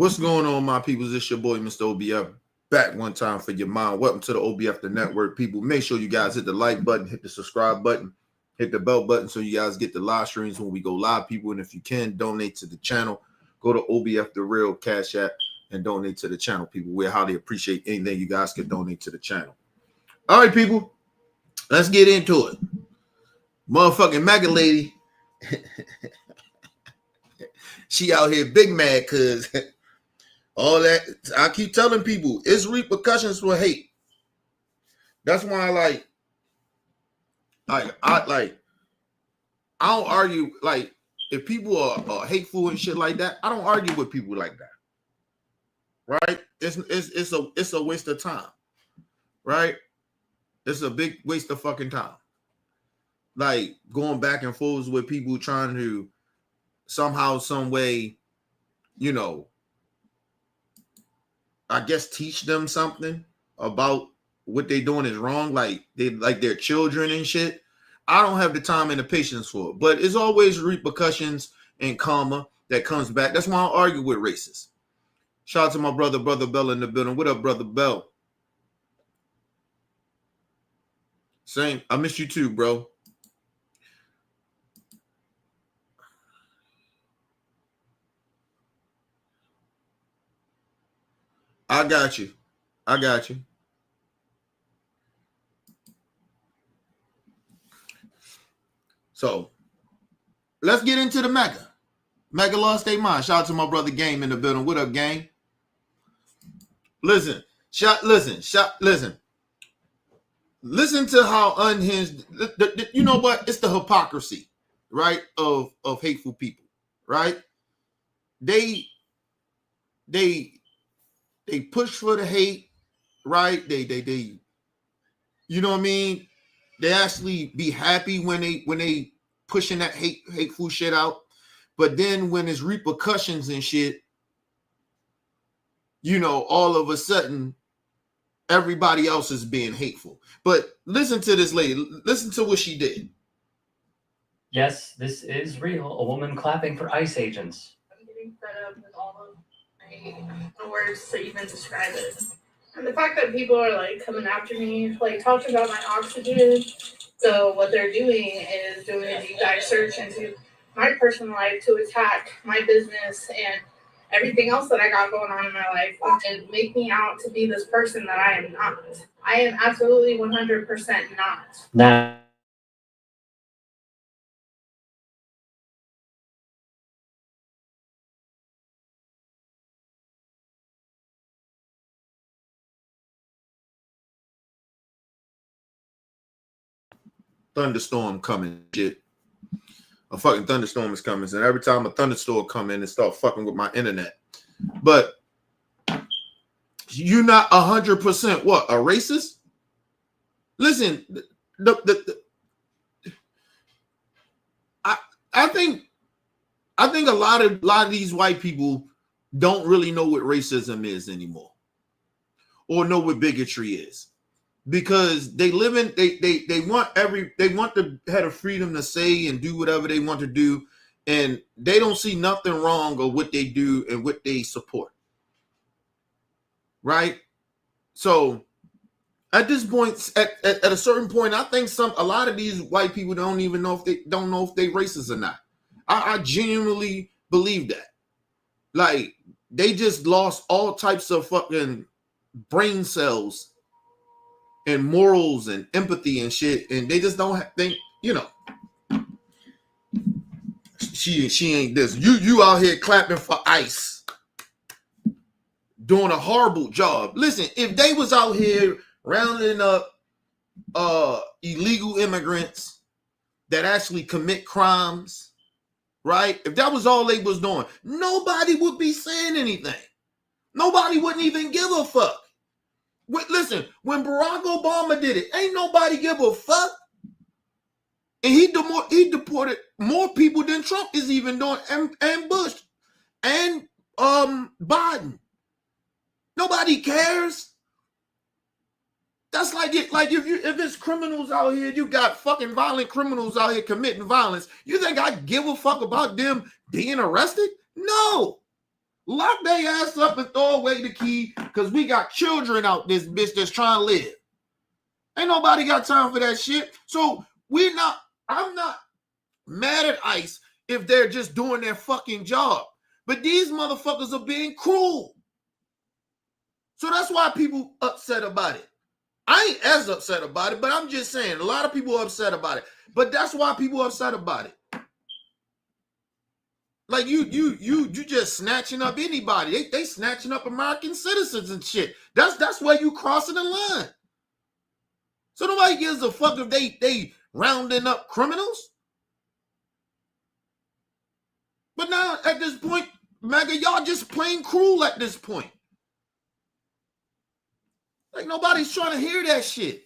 What's going on, my peoples? It's your boy, Mr. OBF, back one time for your mind. Welcome to the OBF, the network, people. Make sure you guys hit the like button, hit the subscribe button, hit the bell button so you guys get the live streams when we go live, people. And if you can, donate to the channel. Go to OBF The Real Cash App and donate to the channel, people. We highly appreciate anything you guys can donate to the channel. All right, people, let's get into it. Motherfucking Maga lady, she out here big mad because all that. I keep telling people it's repercussions for hate. That's why I don't argue. Like, if people are hateful and shit like that, I don't argue with people like that. Right? It's a waste of time. Right? It's a big waste of fucking time. Like, going back and forth with people trying to somehow, some way, you know, I guess teach them something about what they're doing is wrong, like their children and shit. I don't have the time and the patience for it. But it's always repercussions and karma that comes back. That's why I argue with racists. Shout out to my brother Bell in the building. What up, Brother Bell? Same. I miss you too, bro. I got you. So let's get into the Maga. Maga lost their mind. Shout out to my brother Game in the building. What up, Game? Listen to how unhinged. You know what? It's the hypocrisy, right? Of hateful people, right? They push for the hate, right? They you know what I mean? They actually be happy when they pushing that hateful shit out. But then when there's repercussions and shit, you know, all of a sudden everybody else is being hateful. But listen to this lady. Listen to what she did. Yes, this is real. A woman clapping for ICE agents. I'm getting fed up with all of the words to even describe it. And the fact that people are like coming after me, like talking about my oxygen. So what they're doing is doing a deep dive search into my personal life to attack my business and everything else that I got going on in my life and make me out to be this person that I am not. I am absolutely 100% not. Now, Thunderstorm coming, shit. A fucking thunderstorm is coming. And every time a thunderstorm come in, it start fucking with my internet. But you're not 100% what? A racist? Listen, I think a lot of these white people don't really know what racism is anymore, or know what bigotry is, because they live in they want to have the freedom to say and do whatever they want to do, and they don't see nothing wrong of what they do and what they support. Right? So at this point, at a certain point, I think a lot of these white people don't even know if they racist or not. I genuinely believe that. Like, they just lost all types of fucking brain cells and morals and empathy and shit, and they just don't think, you know, she ain't this. You out here clapping for ICE, doing a horrible job. Listen, if they was out here rounding up illegal immigrants that actually commit crimes, right? If that was all they was doing, nobody would be saying anything. Nobody wouldn't even give a fuck. Listen, when Barack Obama did it, ain't nobody give a fuck. And he deported more people than Trump is even doing, and Bush and Biden. Nobody cares. That's like it. Like if it's criminals out here, you got fucking violent criminals out here committing violence. You think I give a fuck about them being arrested? No. Lock their ass up and throw away the key because we got children out this bitch that's trying to live. Ain't nobody got time for that shit. So I'm not mad at ICE if they're just doing their fucking job. But these motherfuckers are being cruel. So that's why people upset about it. I ain't as upset about it, but I'm just saying a lot of people are upset about it. But that's why people are upset about it. Like you just snatching up anybody. They snatching up American citizens and shit. That's where you crossing the line. So nobody gives a fuck if they rounding up criminals. But now at this point, Maga, y'all just plain cruel at this point. Like nobody's trying to hear that shit.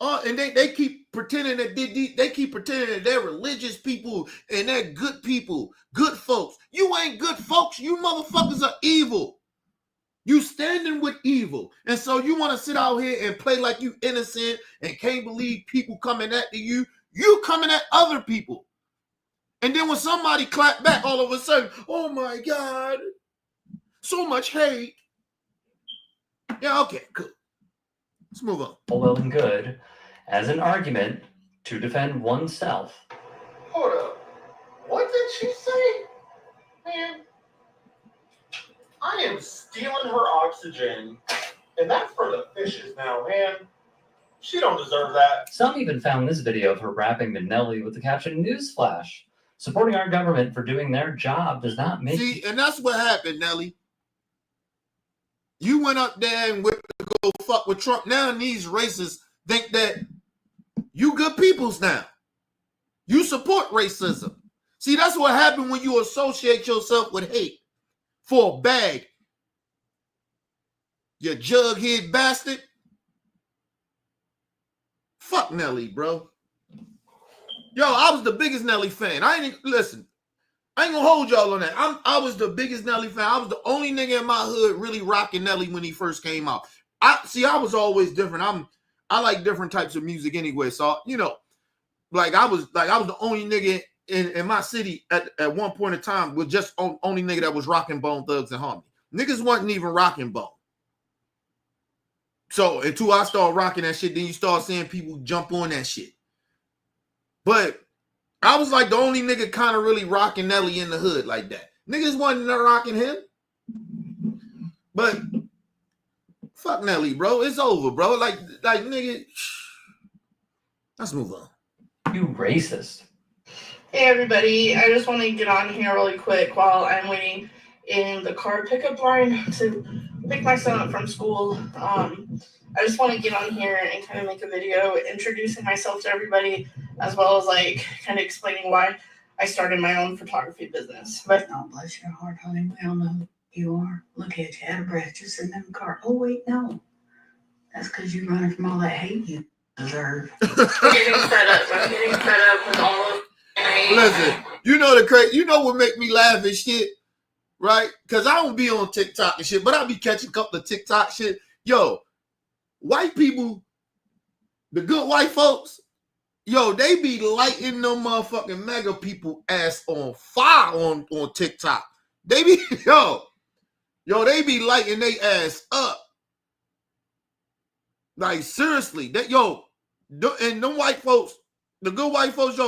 And they keep pretending that they keep pretending that they're religious people and they're good people, good folks. You ain't good folks. You motherfuckers are evil. You standing with evil. And so you want to sit out here and play like you innocent and can't believe people coming at you. You coming at other people. And then when somebody clap back, all of a sudden, oh my God, so much hate. Yeah, okay, good. Let's move on. All well and good as an argument to defend oneself. Hold up. What did she say? Man, I am stealing her oxygen, and that's for the fishes now, man. She don't deserve that. Some even found this video of her rapping to Nelly with the caption, "Newsflash. Supporting our government for doing their job does not make..." See, and that's what happened, Nelly. You went up there and went to go fuck with Trump. Now these racists think that you good peoples now. You support racism. See, that's what happened when you associate yourself with hate for a bag. You jughead bastard. Fuck Nelly, bro. Yo, I was the biggest Nelly fan. I ain't gonna hold y'all on that. I was the biggest Nelly fan. I was the only nigga in my hood really rocking Nelly when he first came out. I was always different. I like different types of music anyway. So, you know, I was the only nigga in my city at one point in time was just only nigga that was rocking Bone Thugs and Harmony. Niggas wasn't even rocking Bone. So until I started rocking that shit, then you start seeing people jump on that shit. But I was like the only nigga kind of really rocking Nelly in the hood like that. Niggas wasn't rocking him. But fuck Nelly, bro. It's over, bro. Like nigga. Let's move on. You racist. Hey everybody, I just want to get on here really quick while I'm waiting in the car pickup line to pick my son up from school. I just want to get on here and kind of make a video introducing myself to everybody, as well as like kind of explaining why I started my own photography business. But no, bless your heart, honey. We all know who you are. Look at you, out of breath, just sitting in the car. Oh wait, no, that's because you're running from all that hate you deserve. I'm getting fed up with all of. Listen, you know what make me laugh and shit, right? Because I don't be on TikTok and shit, but I be catching a couple of TikTok shit. Yo, white people, the good white folks, yo, they be lighting them motherfucking mega people ass on fire on TikTok. They be, they be lighting they ass up. Like, seriously, and them white folks, the good white folks,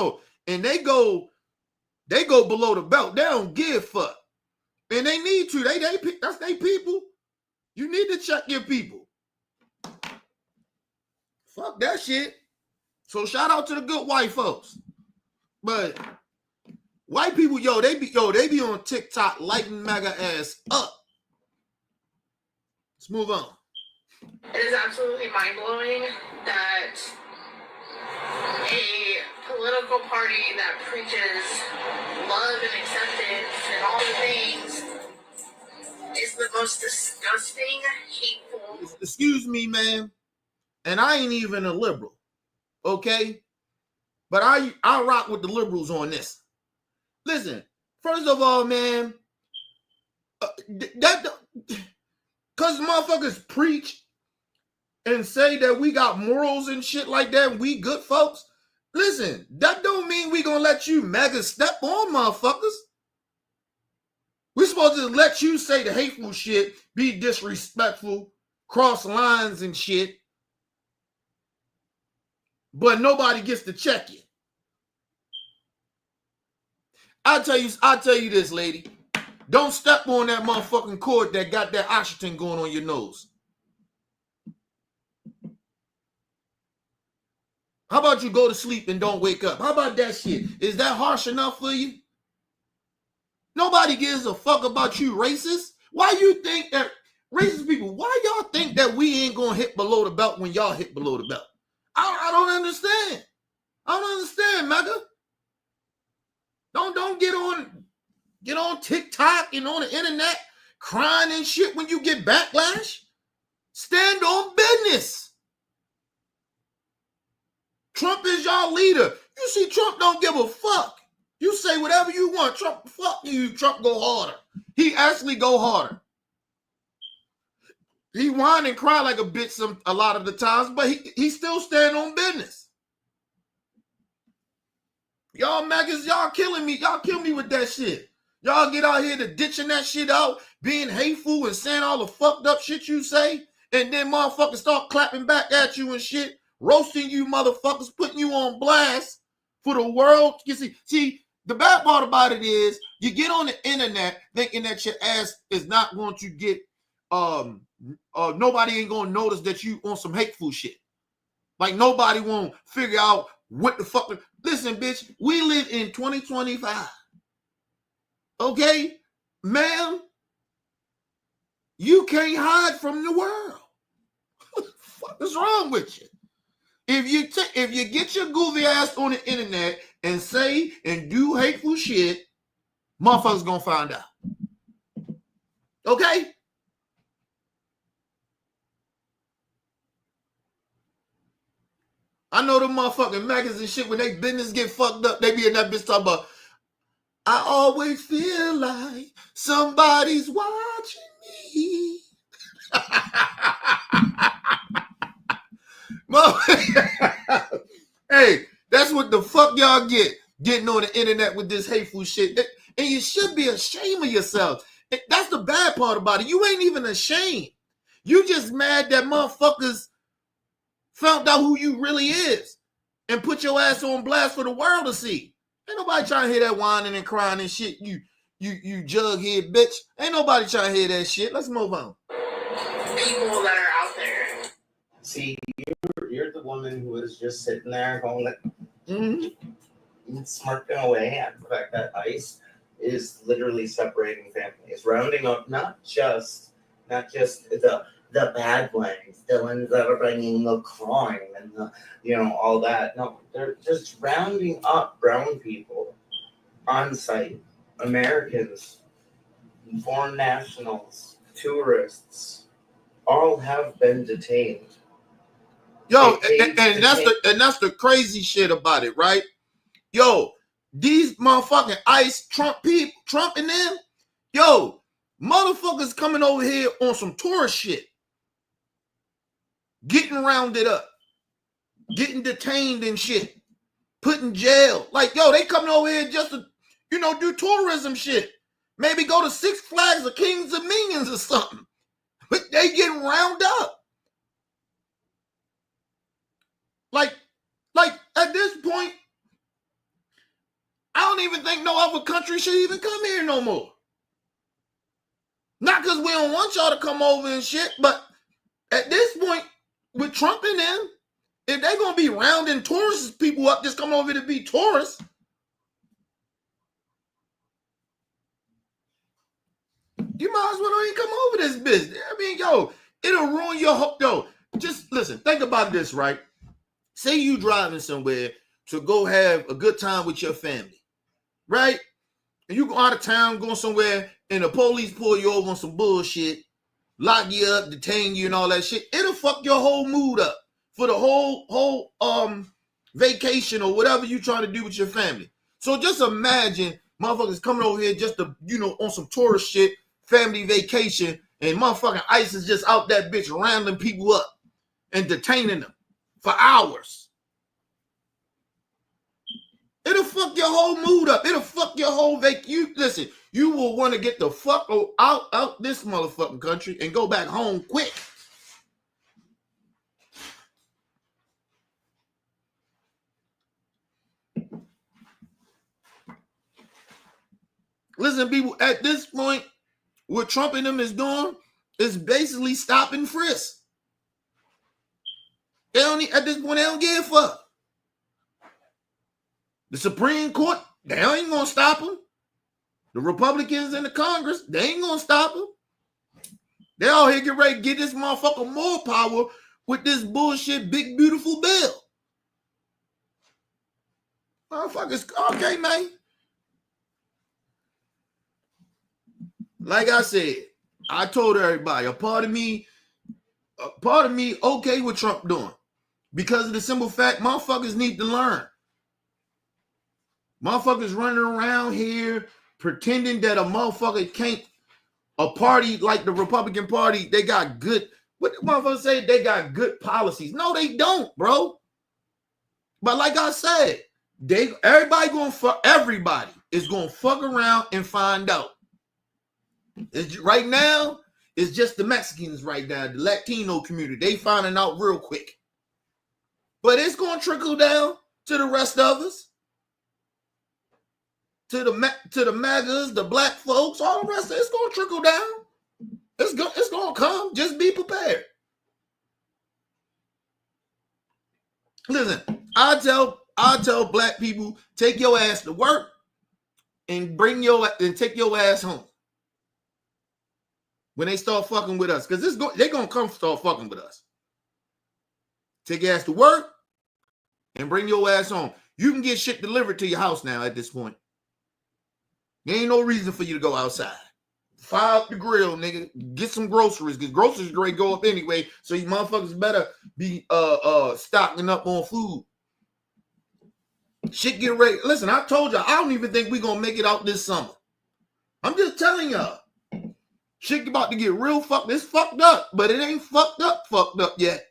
and they go below the belt. They don't give a fuck. And they need to. That's their people. You need to check your people. Fuck that shit. So shout out to the good white folks. But white people, they be on TikTok lighting MAGA ass up. Let's move on. It is absolutely mind-blowing that a political party that preaches love and acceptance and all the things is the most disgusting, hateful. Excuse me, man. And I ain't even a liberal, okay? But I rock with the liberals on this. Listen, first of all, man, because motherfuckers preach and say that we got morals and shit like that, and we good folks. Listen, that don't mean we gonna let you MAGA step on motherfuckers. We're supposed to let you say the hateful shit, be disrespectful, cross lines and shit, but nobody gets to check you. I'll tell you this, lady. Don't step on that motherfucking cord that got that oxygen going on your nose. How about you go to sleep and don't wake up? How about that shit? Is that harsh enough for you? Nobody gives a fuck about you, racist. Why you think that racist people, why y'all think that we ain't gonna hit below the belt when y'all hit below the belt? I don't understand. I don't understand, Maga. Don't get on TikTok and on the internet crying and shit when you get backlash. Stand on business. Trump is y'all leader. You see, Trump don't give a fuck. You say whatever you want. Trump, fuck you. Trump go harder. He actually go harder. He whine and cry like a bitch a lot of the times, but he still stand on business. Y'all maggots, y'all killing me. Y'all kill me with that shit. Y'all get out here to ditching that shit out, being hateful and saying all the fucked up shit you say, and then motherfuckers start clapping back at you and shit, roasting you motherfuckers, putting you on blast for the world. You see, the bad part about it is you get on the internet thinking that your ass is not going to get, nobody ain't going to notice that you on some hateful shit. Like nobody won't figure out what the fuck. Listen, bitch, we live in 2025. Okay? Ma'am, you can't hide from the world. What the fuck is wrong with you? If you get your goofy ass on the internet and say and do hateful shit, motherfuckers gonna find out. Okay? I know the motherfucking maggots and shit, when they business get fucked up, they be in that bitch talking about, I always feel like somebody's watching me. Hey, that's what the fuck y'all getting on the internet with this hateful shit. And you should be ashamed of yourself. That's the bad part about it. You ain't even ashamed. You just mad that motherfuckers found out who you really is and put your ass on blast for the world to see. Ain't nobody trying to hear that whining and crying and shit. You jughead bitch. Ain't nobody trying to hear that shit. Let's move on. People that are out there. See, you're the woman who was just sitting there going like, smirking away at the fact that ICE is literally separating families, rounding up not just the bad ones, the ones that are bringing the crime and the, all that. No, they're just rounding up brown people on site, Americans, foreign nationals, tourists, all have been detained. Yo, and that's the crazy shit about it, right? Yo, these motherfucking ICE Trump people, Trump and them, yo, motherfuckers coming over here on some tourist shit, getting rounded up, getting detained and shit, put in jail. Like, yo, they coming over here just to, do tourism shit. Maybe go to Six Flags or Kings of Minions or something. But they getting round up. Like at this point, I don't even think no other country should even come here no more. Not because we don't want y'all to come over and shit, but at this point, with Trump and them, if they're going to be rounding tourist people up, just come over to be tourists, you might as well don't even come over this business. I mean, yo, it'll ruin your hope. Yo, just listen, think about this, right? Say you driving somewhere to go have a good time with your family, right? And you go out of town, going somewhere, and the police pull you over on some bullshit, lock you up, detain you and all that shit. It'll fuck your whole mood up for the whole vacation or whatever you trying to do with your family. So just imagine motherfuckers coming over here just to, on some tourist shit, family vacation, and motherfucking ICE is just out that bitch rounding people up and detaining them for hours. It'll fuck fuck your whole mood up. It'll fuck your whole you listen, you will want to get the fuck out this motherfucking country and go back home quick. Listen, people, at this point, what Trump and them is doing is basically stop and frisk. They don't at this point, they don't give a fuck. The Supreme Court, they ain't gonna stop them. The Republicans in the Congress, they ain't gonna stop them. They all here get ready to get this motherfucker more power with this bullshit big beautiful bill. Motherfuckers, okay, man. Like I said, I told everybody, a part of me, okay with Trump doing. Because of the simple fact, motherfuckers need to learn. Motherfuckers running around here pretending that a motherfucker can't, a party like the Republican Party, they got good, what the motherfuckers say, they got good policies. No, they don't, bro. But like I said, everybody is gonna fuck around and find out. Right now, it's just the Mexicans right now, the Latino community. They finding out real quick. But it's going to trickle down to the rest of us. To the Magas, the black folks, all the rest of it. It's going to trickle down. It's going to come. Just be prepared. Listen, I tell black people, take your ass to work and take your ass home. When they start fucking with us, because they're going to come start fucking with us. Take your ass to work and bring your ass home. You can get shit delivered to your house now at this point. There ain't no reason for you to go outside. Fire up the grill, nigga. Get some groceries, because groceries are going to go up anyway, so you motherfuckers better be stocking up on food. Shit get ready. Listen, I told y'all, I don't even think we're going to make it out this summer. I'm just telling y'all. Shit about to get real fucked. It's fucked up, but it ain't fucked up yet.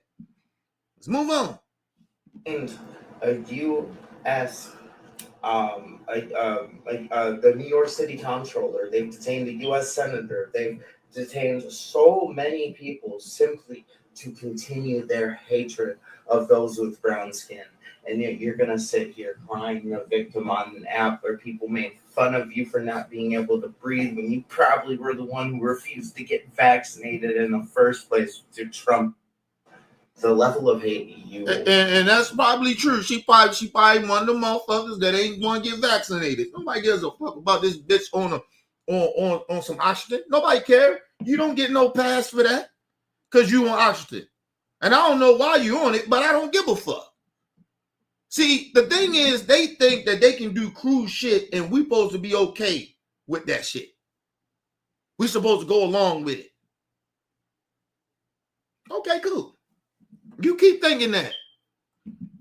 Let's move on. And a U.S. The New York City Comptroller, they've detained a U.S. Senator, they've detained so many people simply to continue their hatred of those with brown skin. And yet you're going to sit here crying a victim on an app where people made fun of you for not being able to breathe when you probably were the one who refused to get vaccinated in the first place to Trump. The level of hate you... And that's probably true. She probably one of the motherfuckers that ain't want to get vaccinated. Nobody gives a fuck about this bitch on some oxygen. Nobody care. You don't get no pass for that because you on oxygen. And I don't know why you on it, but I don't give a fuck. See, the thing is, they think that they can do cruise shit and we supposed to be okay with that shit. We supposed to go along with it. Okay, cool. You keep thinking that.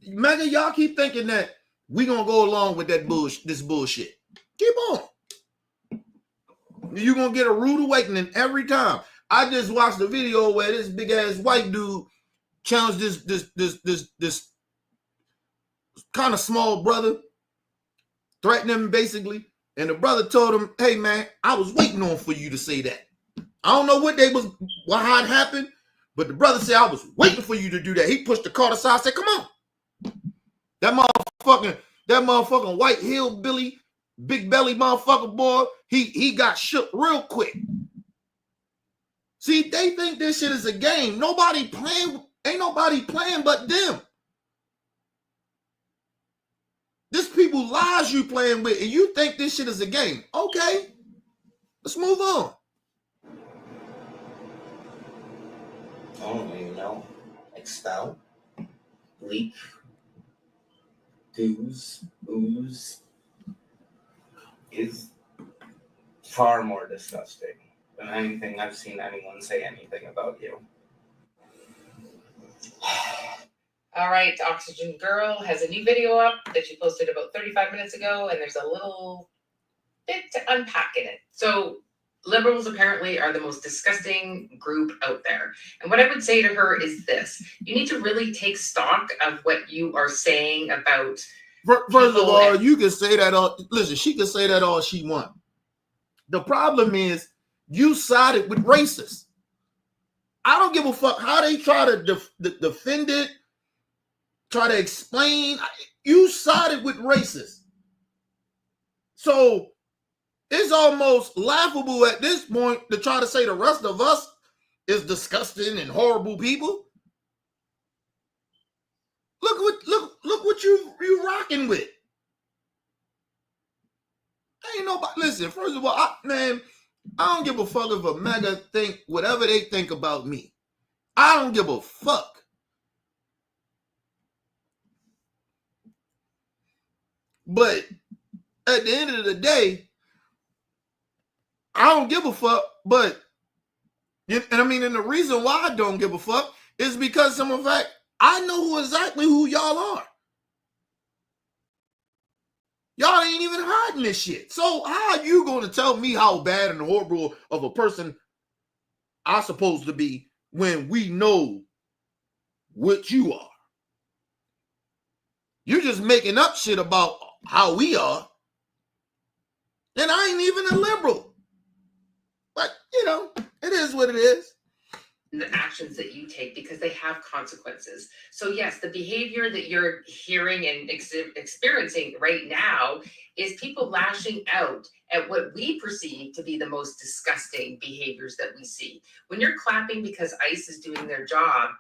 Maga, y'all keep thinking that we gonna go along with that this bullshit. Keep on. You're gonna get a rude awakening every time. I just watched the video where this big ass white dude challenged this kind of small brother, threatened him basically, and the brother told him, "Hey man, I was waiting on for you to say that." I don't know how it happened, but the brother said, "I was waiting for you to do that." He pushed the car aside, said, "Come on." That motherfucking white hillbilly, big belly motherfucker boy, he got shook real quick. See, they think this shit is a game. Ain't nobody playing but them. This people lies you playing with, and you think this shit is a game. Okay, let's move on. I don't even know. Expel, leak, ooze is far more disgusting than anything I've seen anyone say anything about you. All right, Oxygen Girl has a new video up that she posted about 35 minutes ago, and there's a little bit to unpack in it. So liberals apparently are the most disgusting group out there. And what I would say to her is this: you need to really take stock of what you are saying about First of all, you can say that all. Listen, she can say that all she wants. The problem is you sided with racists. I don't give a fuck how they try to defend it, try to explain. You sided with racists. So it's almost laughable at this point to try to say the rest of us is disgusting and horrible people. Look what you rocking with. Ain't nobody. Listen, first of all, I don't give a fuck if a Maga think whatever they think about me. I don't give a fuck. But at the end of the day, I don't give a fuck. But and the reason why I don't give a fuck is because some of the fact I know exactly who y'all are. Y'all ain't even hiding this shit. So how are you going to tell me how bad and horrible of a person I'm supposed to be when we know what you are? You're just making up shit about how we are. And I ain't even a liberal. But, it is what it is. The actions that you take, because they have consequences. So yes, the behavior that you're hearing and experiencing right now is people lashing out at what we perceive to be the most disgusting behaviors that we see. When you're clapping because ICE is doing their job,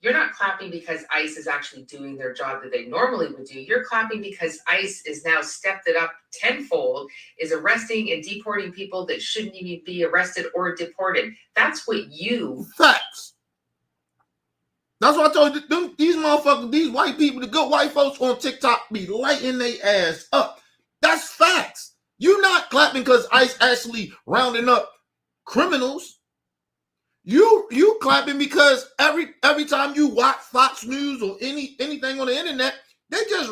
you're not clapping because ICE is actually doing their job that they normally would do. You're clapping because ICE is now stepped it up tenfold, is arresting and deporting people that shouldn't even be arrested or deported. That's what you... Facts. That's what I told you. These motherfuckers, these white people, the good white folks on TikTok be lighting their ass up. That's facts. You're not clapping because ICE actually rounding up criminals. You clapping because every time you watch Fox News or anything on the internet, they just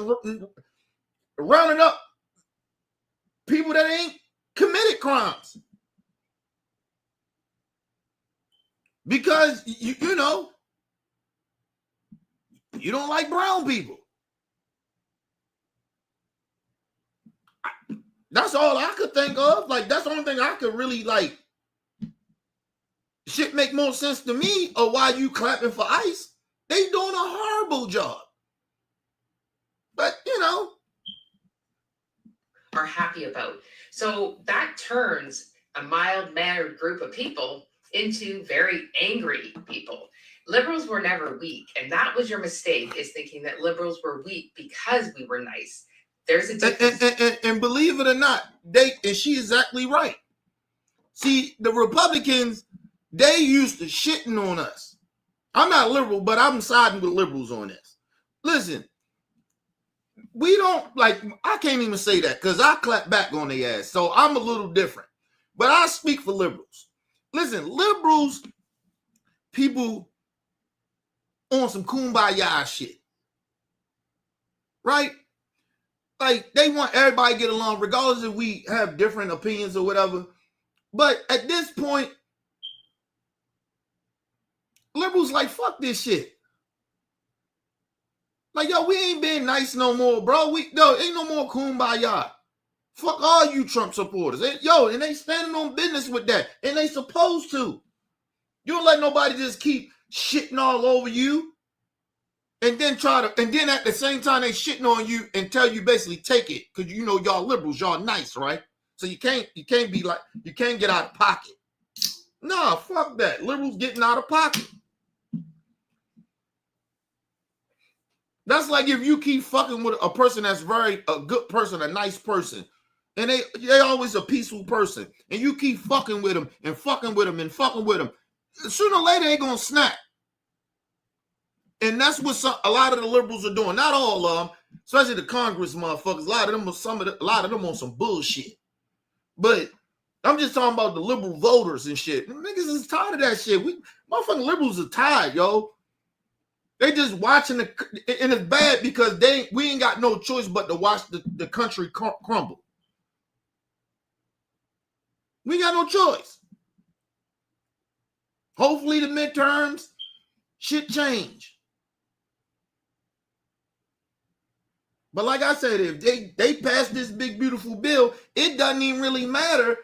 rounding up people that ain't committed crimes. Because you don't like brown people. That's all I could think of. Like, that's the only thing I could really like. Shit make more sense to me of why you clapping for ICE. They doing a horrible job. But, are happy about. So that turns a mild-mannered group of people into very angry people. Liberals were never weak, and that was your mistake, is thinking that liberals were weak because we were nice. There's a difference. And believe it or not, and she's exactly right. See, the Republicans, they used to shitting on us. I'm not liberal, but I'm siding with liberals on this. Listen, we don't I can't even say that because I clap back on their ass. So I'm a little different. But I speak for liberals. Listen, liberals, people on some kumbaya shit. Right? Like, they want everybody to get along, regardless if we have different opinions or whatever. But at this point, liberals like, fuck this shit. Like, yo, we ain't being nice no more, bro. Ain't no more kumbaya. Fuck all you Trump supporters. And they standing on business with that. And they supposed to. You don't let nobody just keep shitting all over you. And then at the same time they shitting on you and tell you basically take it. Because y'all liberals, y'all nice, right? So you can't be like, you can't get out of pocket. Nah, fuck that. Liberals getting out of pocket. That's like if you keep fucking with a person that's a good person, a nice person, and they always a peaceful person, and you keep fucking with them and fucking with them and fucking with them, sooner or later they gonna snap. And that's what a lot of the liberals are doing. Not all of them, especially the Congress motherfuckers. A lot of them on some bullshit. But I'm just talking about the liberal voters and shit. Niggas is tired of that shit. Motherfucking liberals are tired, yo. They just watching and it's bad because we ain't got no choice but to watch the country crumble. We got no choice. Hopefully the midterms shit change. But like I said, if they pass this big beautiful bill, it doesn't even really matter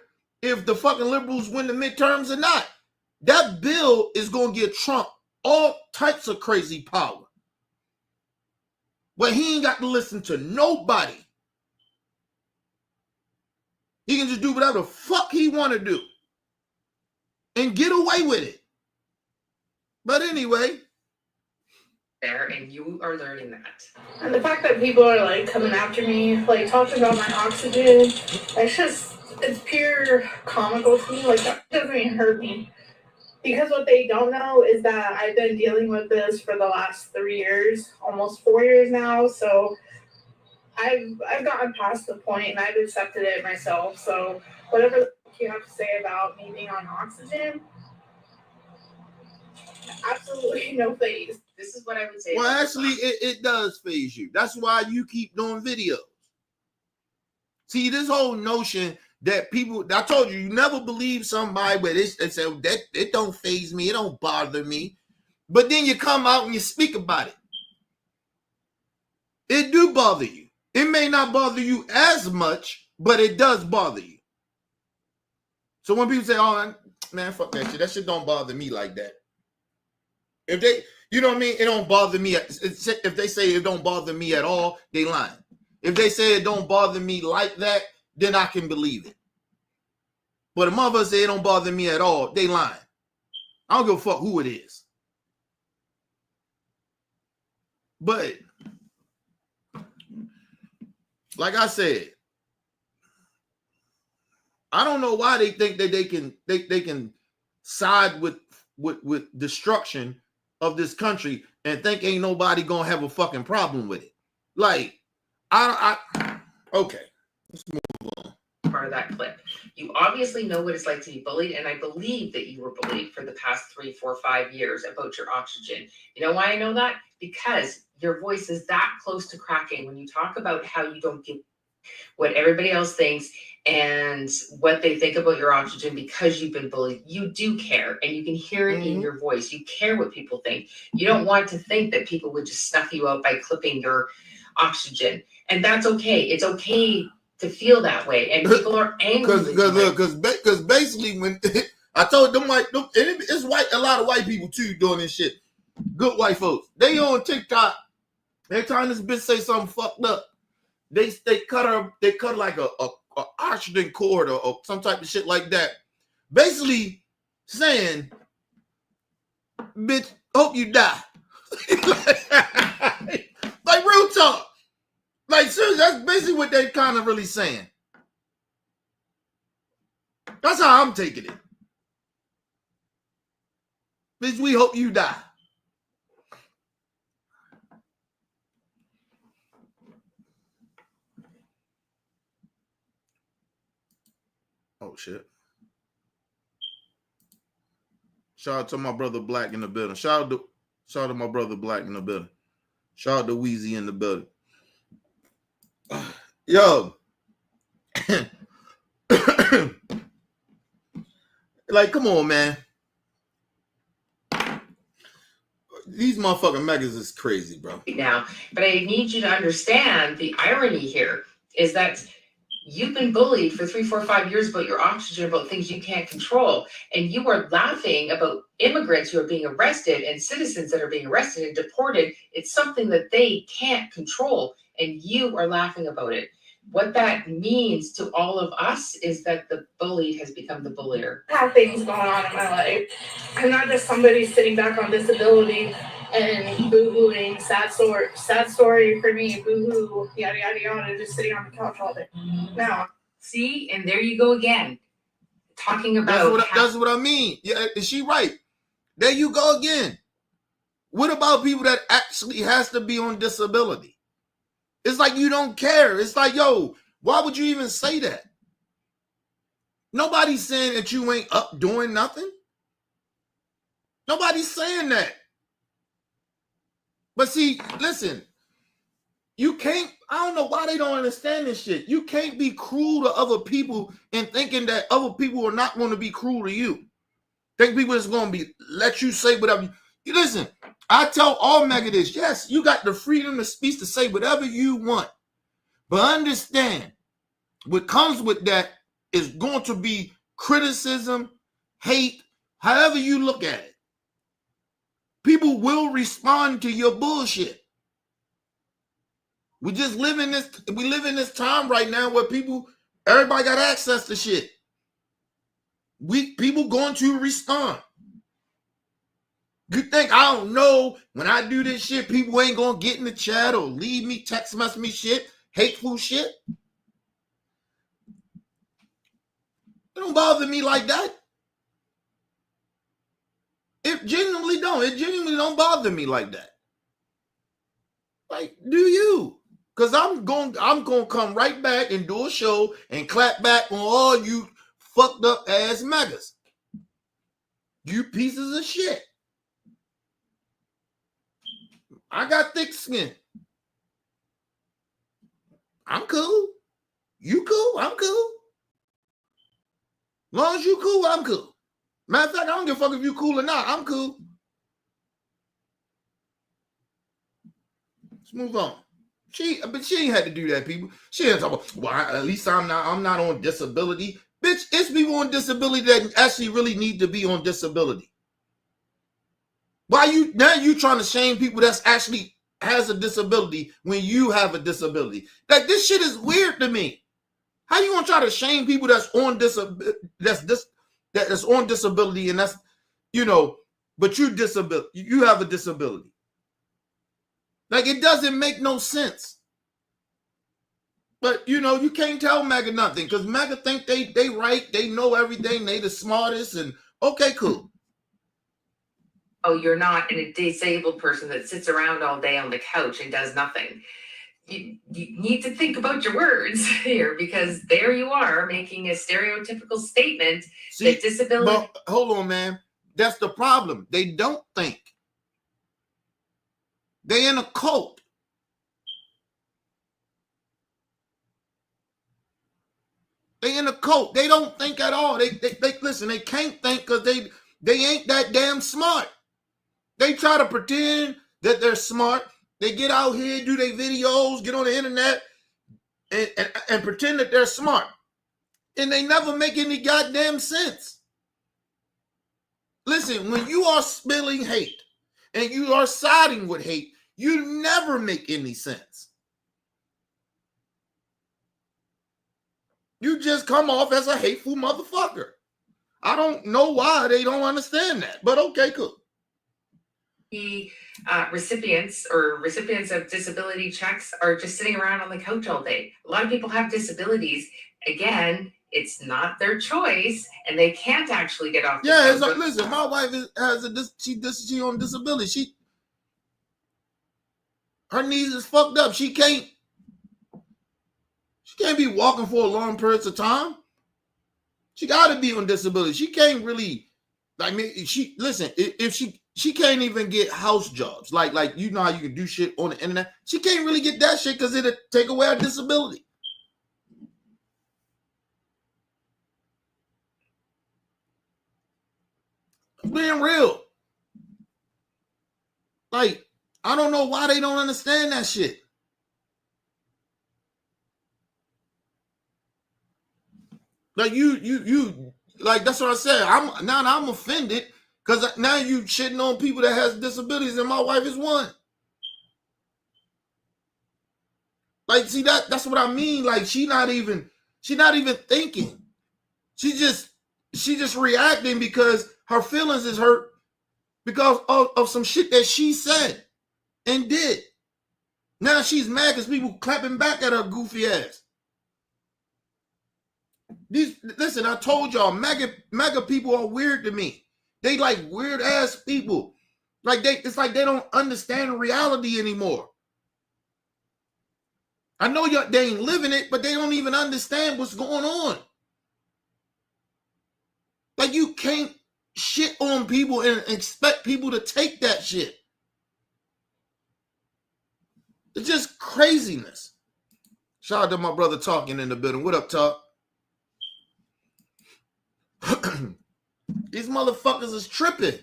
if the fucking liberals win the midterms or not. That bill is going to give Trump all types of crazy power. But he ain't got to listen to nobody. He can just do whatever the fuck he want to do and get away with it. But anyway, There, and you are learning that. And the fact that people are like coming after me, like talking about my oxygen, it's pure comical to me. Like that doesn't even hurt me. Because what they don't know is that I've been dealing with this for the last 3 years, almost 4 years now. So I've gotten past the point and I've accepted it myself. So whatever you have to say about me being on oxygen, absolutely no phase. This is what I would say. well, about actually, it does phase you. That's why you keep doing videos. See, this whole notion that people, I told you, you never believe somebody, but they say that it don't phase me, it don't bother me. But then you come out and you speak about it. It do bother you. It may not bother you as much, but it does bother you. So when people say, oh, man, fuck that shit. That shit don't bother me like that. If they, you know what I mean? It don't bother me. If they say it don't bother me at all, they lying. If they say it don't bother me like that, then I can believe it. But if motherfuckers say it don't bother me at all, they lying. I don't give a fuck who it is. But like I said, I don't know why they think that they can side with destruction of this country and think ain't nobody gonna have a fucking problem with it. Like, okay. Let's move on. Part of that clip. You obviously know what it's like to be bullied, and I believe that you were bullied for the past 3, 4, 5 years about your oxygen. You know why I know that? Because your voice is that close to cracking when you talk about how you don't give what everybody else thinks and what they think about your oxygen because you've been bullied. You do care, and you can hear it in your voice. You care what people think. You don't want to think that people would just snuff you out by clipping your oxygen, and that's okay. It's okay to feel that way, and people are angry because basically when I told them, like, it's white, a lot of white people too doing this shit. Good white folks, they on TikTok. Every time this bitch say something fucked up, they cut like a oxygen cord or some type of shit like that, basically saying, "Bitch, hope you die." Like real talk. Like, seriously, that's basically what they kind of really saying. That's how I'm taking it. Bitch, we hope you die. Oh, shit. Shout out to my brother Black in the building. Shout out to my brother Black in the building. Shout out to Weezy in the building. Yo. Like, come on, man. These motherfucking megas is crazy, bro. now. But I need you to understand the irony here is that you've been bullied for 3, 4, 5 years about your oxygen, about things you can't control. And you are laughing about immigrants who are being arrested and citizens that are being arrested and deported. It's something that they can't control. And you are laughing about it. What that means to all of us is that the bullied has become the bullier. I have things going on in my life. I'm not just somebody sitting back on disability and boo-hooing, sad story for me, boo-hoo, yada, yada, yada, just sitting on the couch all day. No. See, and there you go again. Talking about that's what I mean. Yeah, is she right? There you go again. What about people that actually has to be on disability? It's like you don't care. It's like, yo, why would you even say that? Nobody's saying that you ain't up doing nothing. Nobody's saying that. But see, listen, you can't, I don't know why they don't understand this shit. You can't be cruel to other people and thinking that other people are not going to be cruel to you. Think people is going to be, let you say whatever. Listen, I tell all Maga this, yes, you got the freedom of speech to say whatever you want. But understand, what comes with that is going to be criticism, hate, however you look at it. People will respond to your bullshit. We live in this time right now where everybody got access to shit. People going to respond. You think I don't know when I do this shit, people ain't gonna get in the chat or leave me, text message me shit, hateful shit? It don't bother me like that. It genuinely don't. It genuinely don't bother me like that. Like, do you? Because I'm going to come right back and do a show and clap back on all you fucked up ass Magas. You pieces of shit. I got thick skin. I'm cool. You cool? I'm cool. As long as you cool, I'm cool. Matter of fact, I don't give a fuck if you cool or not. I'm cool. Let's move on. But she ain't had to do that, people. She ain't talk about, well, at least I'm not on disability. Bitch, it's people on disability that actually really need to be on disability. Why you trying to shame people that's actually has a disability when you have a disability? Like, this shit is weird to me. How you gonna try to shame people that's on disability, that's on disability, and that's, but you have a disability? Like, it doesn't make no sense. But you can't tell Maga nothing, because Maga think they right, they know everything, they the smartest, and okay, cool. Oh, you're not a disabled person that sits around all day on the couch and does nothing. You need to think about your words here, because there you are making a stereotypical statement that disability. But hold on, man. That's the problem. They don't think. They in a cult. They in a cult. They don't think at all. They listen. They can't think because they ain't that damn smart. They try to pretend that they're smart. They get out here, do their videos, get on the internet, and pretend that they're smart. And they never make any goddamn sense. Listen, when you are spilling hate and you are siding with hate, you never make any sense. You just come off as a hateful motherfucker. I don't know why they don't understand that, but okay, cool. The recipients of disability checks are just sitting around on the couch all day. A lot of people have disabilities. Again, it's not their choice, and they can't actually get off the couch. It's like, listen, my wife she on disability. Her knees is fucked up. She can't be walking for a long period of time. She got to be on disability. She can't really, if she can't even get house jobs. Like how you can do shit on the internet. She can't really get that shit because it'll take away her disability. Being real. Like, I don't know why they don't understand that shit. Like you like, that's what I said. I'm offended because now you shitting on people that has disabilities, and my wife is one. Like, see, that's what I mean. Like, she not even thinking. She just reacting because her feelings is hurt because of some shit that she said and did. Now she's mad because people clapping back at her goofy ass. Listen, I told y'all, MAGA people are weird to me. They like weird ass people. Like, it's like they don't understand reality anymore. I know they ain't living it, but they don't even understand what's going on. Like, you can't shit on people and expect people to take that shit. It's just craziness. Shout out to my brother Talking in the building. What up, Talk? These motherfuckers is tripping.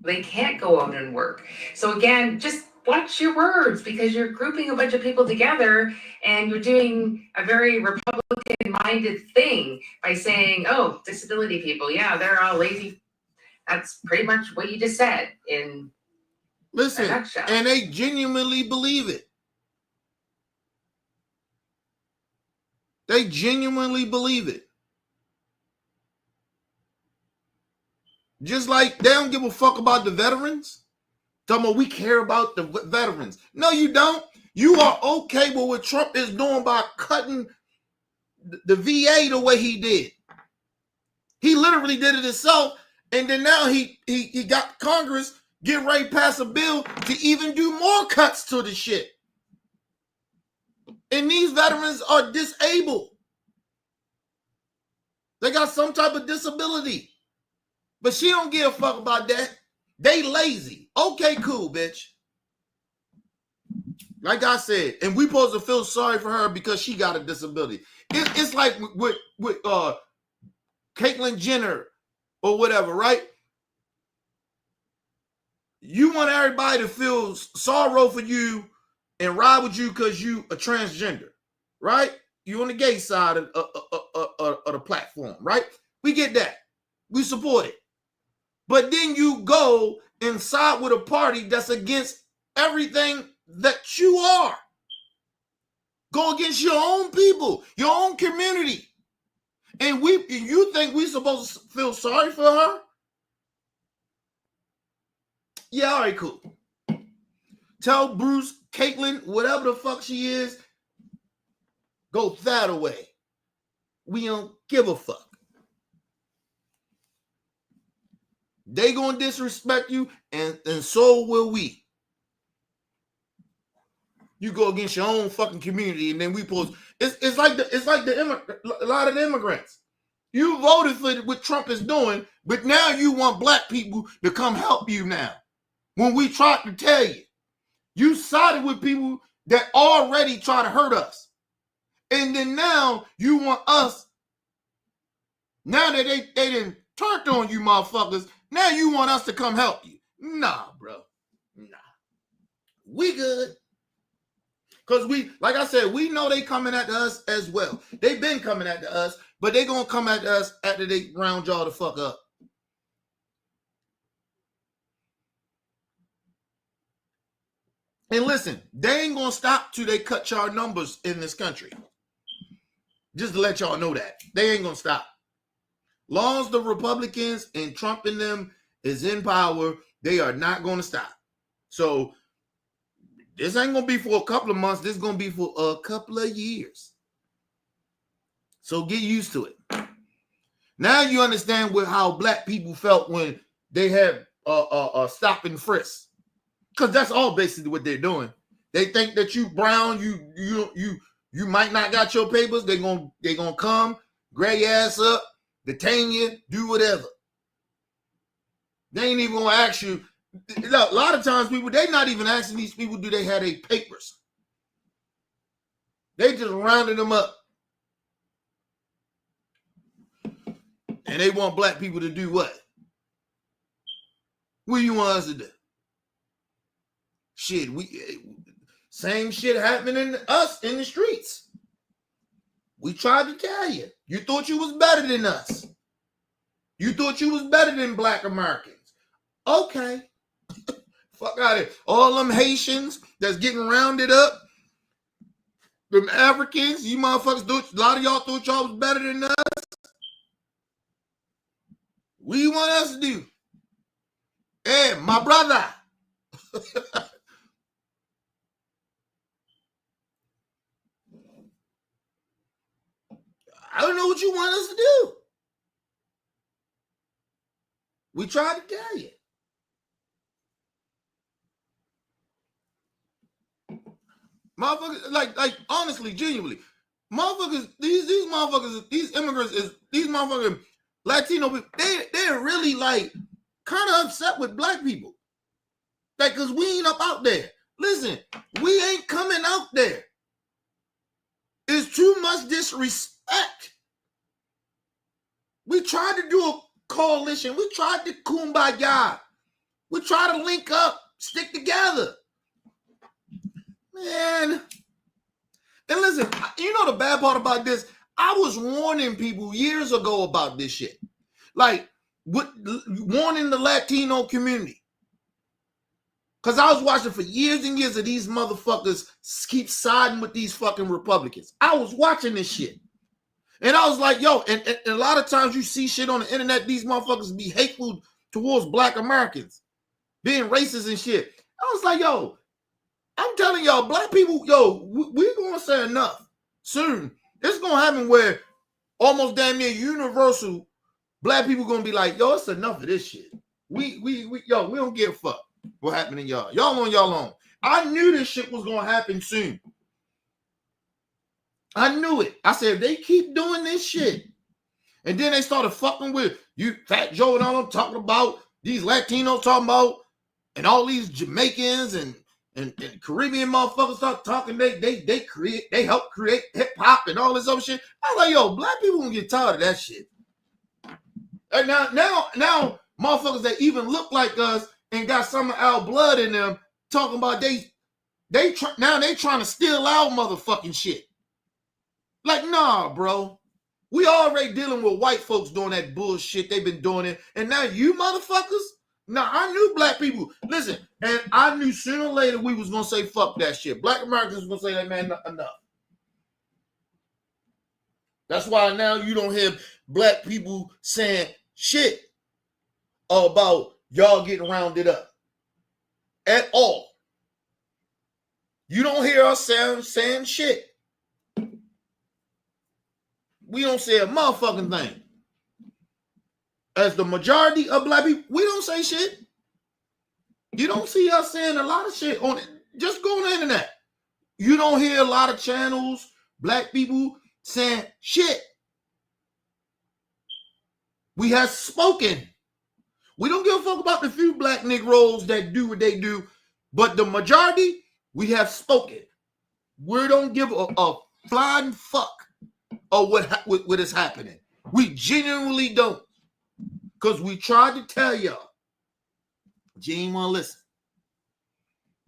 They can't go out and work. So again, just watch your words, because you're grouping a bunch of people together and you're doing a very Republican-minded thing by saying, oh, disability people, yeah, they're all lazy. That's pretty much what you just said in Listen, a nutshell. and they genuinely believe it. They genuinely believe it. Just like they don't give a fuck about the veterans. Talking about we care about the veterans. No, you don't. You are okay with what Trump is doing by cutting the VA the way he did. He literally did it himself, and then now he got Congress get ready to pass a bill to even do more cuts to the shit. And these veterans are disabled. They got some type of disability. But she don't give a fuck about that. They lazy. Okay, cool, bitch. Like I said, and we supposed to feel sorry for her because she got a disability. It's like with Caitlyn Jenner or whatever, right? You want everybody to feel sorrow for you and ride with you because you a transgender, right? You on the gay side of the platform, right? We get that. We support it. But then you go and side with a party that's against everything that you are. Go against your own people, your own community. And you think we supposed to feel sorry for her? Yeah, all right, cool. Tell Bruce, Caitlyn, whatever the fuck she is, go that away. We don't give a fuck. They gonna disrespect you, and so will we. You go against your own fucking community, and then we post. It's like a lot of the immigrants. You voted for what Trump is doing, but now you want black people to come help you now. When we tried to tell you, you sided with people that already try to hurt us, and then now you want us. Now that they didn't turned on you, motherfuckers. Now you want us to come help you. Nah, bro. Nah. We good. Because like I said, we know they coming at us as well. They've been coming at us, but they gonna come at us after they round y'all the fuck up. And listen, they ain't gonna stop till they cut y'all numbers in this country. Just to let y'all know that. They ain't gonna stop. Long as the Republicans and Trump and them is in power, they are not going to stop. So this ain't going to be for a couple of months. This is going to be for a couple of years. So get used to it. Now you understand how black people felt when they had stop and frisk. Because that's all basically what they're doing. They think that you brown, you might not got your papers. They're gonna come, grab your ass up, detain you, do whatever. They ain't even gonna ask you. A lot of times people, they not even asking these people, do they have their papers? They just rounding them up. And they want black people to do what? What do you want us to do? Shit, same shit happening to us in the streets. We tried to tell you. You thought you was better than us. You thought you was better than black Americans. Okay. Fuck out of here. All them Haitians that's getting rounded up, them Africans, you motherfuckers, a lot of y'all thought y'all was better than us. What do you want us to do? Hey, my brother. I don't know what you want us to do. We tried to tell you. Motherfuckers, like honestly, genuinely, motherfuckers, these motherfuckers, these immigrants, these motherfucking Latino people, they're really like kind of upset with black people. Like, cause we ain't up out there. Listen, we ain't coming out there. It's too much disrespect. We tried to do a coalition. We tried to kumbaya. We tried to link up, stick together. Man. And listen, you know the bad part about this? I was warning people years ago about this shit. Like, warning the Latino community. Because I was watching for years and years of these motherfuckers keep siding with these fucking Republicans. I was watching this shit. And I was like, yo, and a lot of times you see shit on the internet, these motherfuckers be hateful towards Black Americans, being racist and shit. I was like, yo, I'm telling y'all, Black people, yo, we're going to say enough soon. It's going to happen where almost damn near universal Black people going to be like, yo, it's enough of this shit. We don't give a fuck what happened to y'all. Y'all on y'all own. I knew this shit was going to happen soon. I knew it. I said, if they keep doing this shit, and then they started fucking with you, Fat Joe and all them talking about these Latinos talking about, and all these Jamaicans and Caribbean motherfuckers start talking. They help create hip hop and all this other shit. I was like, yo, Black people gonna get tired of that shit. And now motherfuckers that even look like us and got some of our blood in them talking about now they trying to steal our motherfucking shit. Like, nah, bro. We already dealing with white folks doing that bullshit. They've been doing it. And now you motherfuckers? Nah, I knew Black people. Listen, and I knew sooner or later we was going to say fuck that shit. Black Americans was going to say, hey, man, enough. That's why now you don't hear Black people saying shit about y'all getting rounded up. At all. You don't hear us saying shit. We don't say a motherfucking thing. As the majority of Black people, we don't say shit. You don't see us saying a lot of shit on it. Just go on the internet. You don't hear a lot of channels, Black people saying shit. We have spoken. We don't give a fuck about the few Black Negroes that do what they do, but the majority, we have spoken. We don't give a flying fuck of what is happening. We genuinely don't. Because we tried to tell y'all. You ain't want to listen.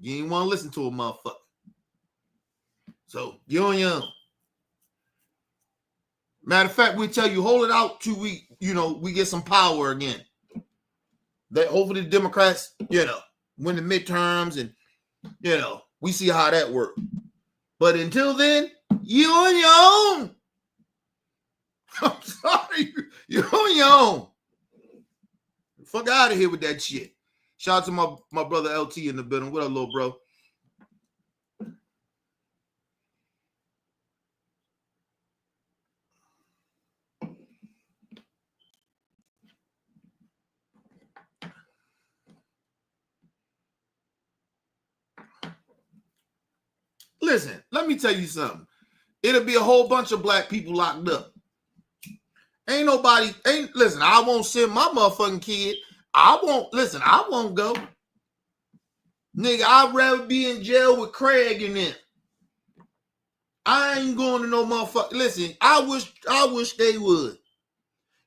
You ain't want to listen to a motherfucker. So, you're on your own. Matter of fact, we tell you, hold it out till we get some power again. That hopefully the Democrats, win the midterms and, we see how that works. But until then, you on your own. I'm sorry. You're on your own. Fuck out of here with that shit. Shout out to my brother LT in the building. What up, little bro? Listen, let me tell you something. It'll be a whole bunch of Black people locked up. Listen, I won't send my motherfucking kid. I won't go. Nigga, I'd rather be in jail with Craig and them. I ain't going to no motherfucker. Listen, I wish they would.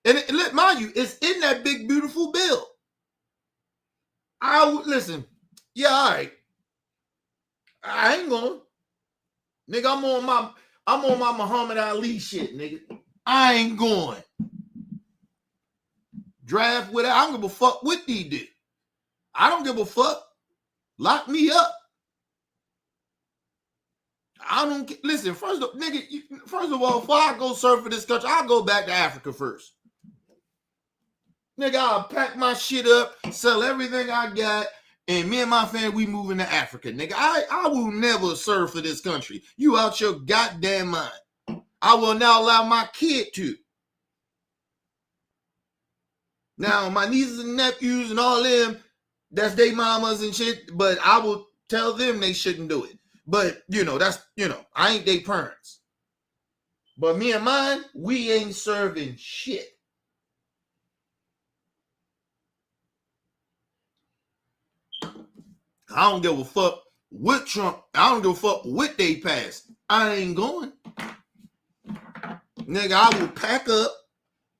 And mind you, it's in that big, beautiful bill. Listen, yeah, all right. I ain't going. Nigga, I'm on my Muhammad Ali shit, nigga. I ain't going. Draft with it. I don't give a fuck what they do. I don't give a fuck. Lock me up. I don't listen. First of all, before I go surf for this country, I'll go back to Africa first. Nigga, I'll pack my shit up, sell everything I got, and me and my family, we moving to Africa. Nigga, I will never serve for this country. You out your goddamn mind. I will now allow my kid to. Now, my nieces and nephews and all them, that's their mamas and shit, but I will tell them they shouldn't do it. But, I ain't their parents. But me and mine, we ain't serving shit. I don't give a fuck what Trump, I don't give a fuck what they passed. I ain't going. Nigga, I will pack up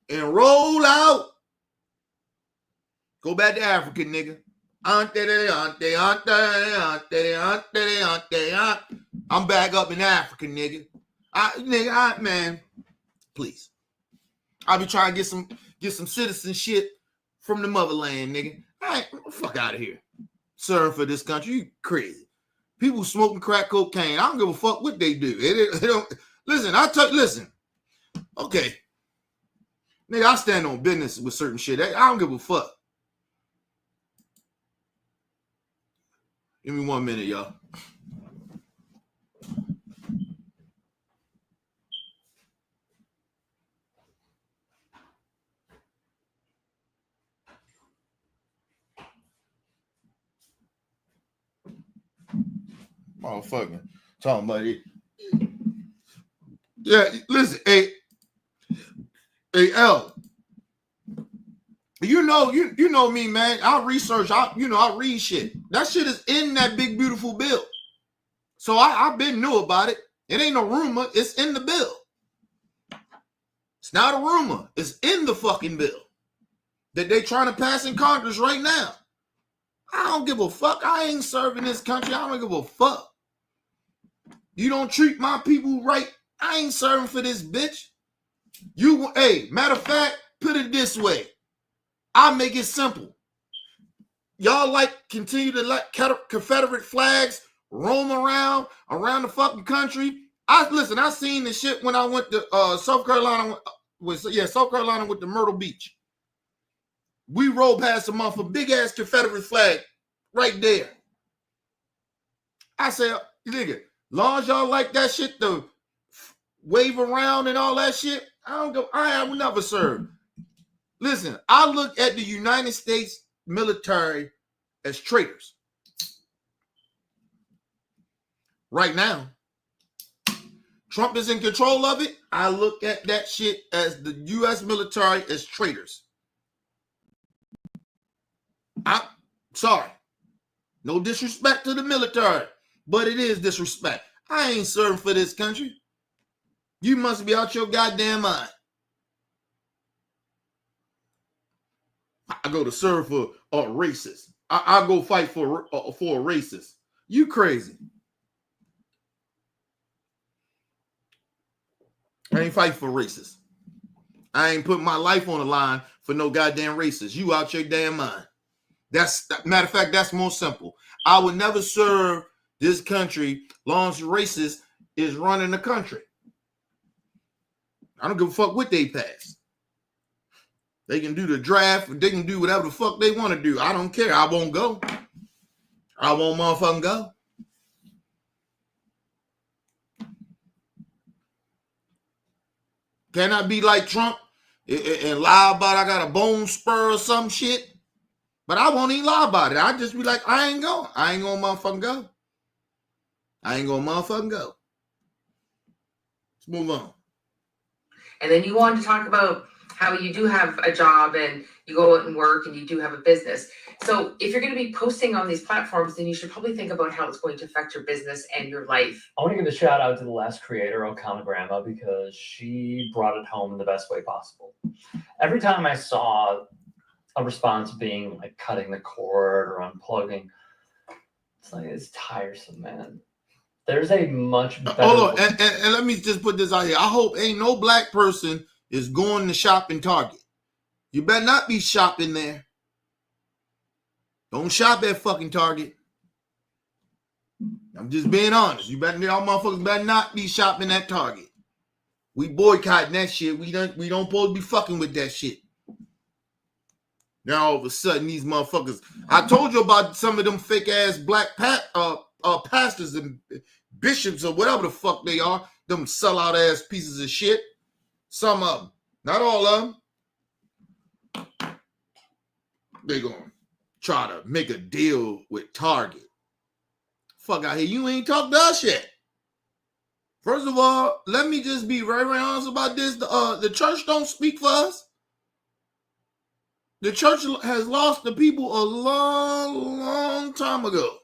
and roll out. Go back to Africa, nigga. I'm back up in Africa, nigga. Man, please. I be trying to get some citizenship from the motherland, nigga. All right, fuck out of here. Serving for this country, you crazy. People smoking crack cocaine. I don't give a fuck what they do. It don't, listen. Okay. Nigga, I stand on business with certain shit. I don't give a fuck. Give me 1 minute, y'all. Motherfucking talking about it. Yeah, listen, hey L. You know me, man. I research, I read shit. That shit is in that big beautiful bill. So I've been knew about it. It ain't a rumor, it's in the bill. It's not a rumor, it's in the fucking bill that they trying to pass in Congress right now. I don't give a fuck. I ain't serving this country. I don't give a fuck. You don't treat my people right, I ain't serving for this bitch. Matter of fact, put it this way. I make it simple. Y'all continue to let Confederate flags roam around the fucking country. I seen the shit when I went to South Carolina with the Myrtle Beach. We rolled past a month, a big ass Confederate flag right there. I said, nigga, long as y'all like that shit to wave around and all that shit, I will never serve. Listen, I look at the United States military as traitors. Right now, Trump is in control of it. I look at that shit as the U.S. military as traitors. I'm sorry. No disrespect to the military, but it is disrespect. I ain't serving for this country. You must be out your goddamn mind. I go to serve for a racist. I go fight for a racist. You crazy. I ain't fighting for racists. I ain't putting my life on the line for no goddamn racist. You out your damn mind. Matter of fact, that's more simple. I would never serve this country long as racist is running the country. I don't give a fuck what they pass. They can do the draft. They can do whatever the fuck they want to do. I don't care. I won't go. I won't motherfucking go. Can I be like Trump and lie about I got a bone spur or some shit? But I won't even lie about it. I just be like, I ain't going. I ain't gonna motherfucking go. I ain't gonna motherfucking go. Let's move on. And then you wanted to talk about how you do have a job and you go out and work and you do have a business. So if you're going to be posting on these platforms, then you should probably think about how it's going to affect your business and your life. I want to give a shout out to the last creator, Okanagramma, because she brought it home in the best way possible. Every time I saw a response being like cutting the cord or unplugging, it's tiresome, man. There's a much better... Hold on, and let me just put this out here. I hope ain't no black person is going to shop in Target. You better not be shopping there. Don't shop at fucking Target. I'm just being honest. Y'all motherfuckers better not be shopping at Target. We boycotting that shit. We don't supposed to be fucking with that shit. Now all of a sudden these motherfuckers... I told you about some of them fake ass black pastors and bishops or whatever the fuck they are. Them sellout ass pieces of shit. Some of them. Not all of them. They gonna try to make a deal with Target. Fuck out here. You ain't talked to us yet. First of all, let me just be very, very honest about this. The church don't speak for us. The church has lost the people a long, long time ago.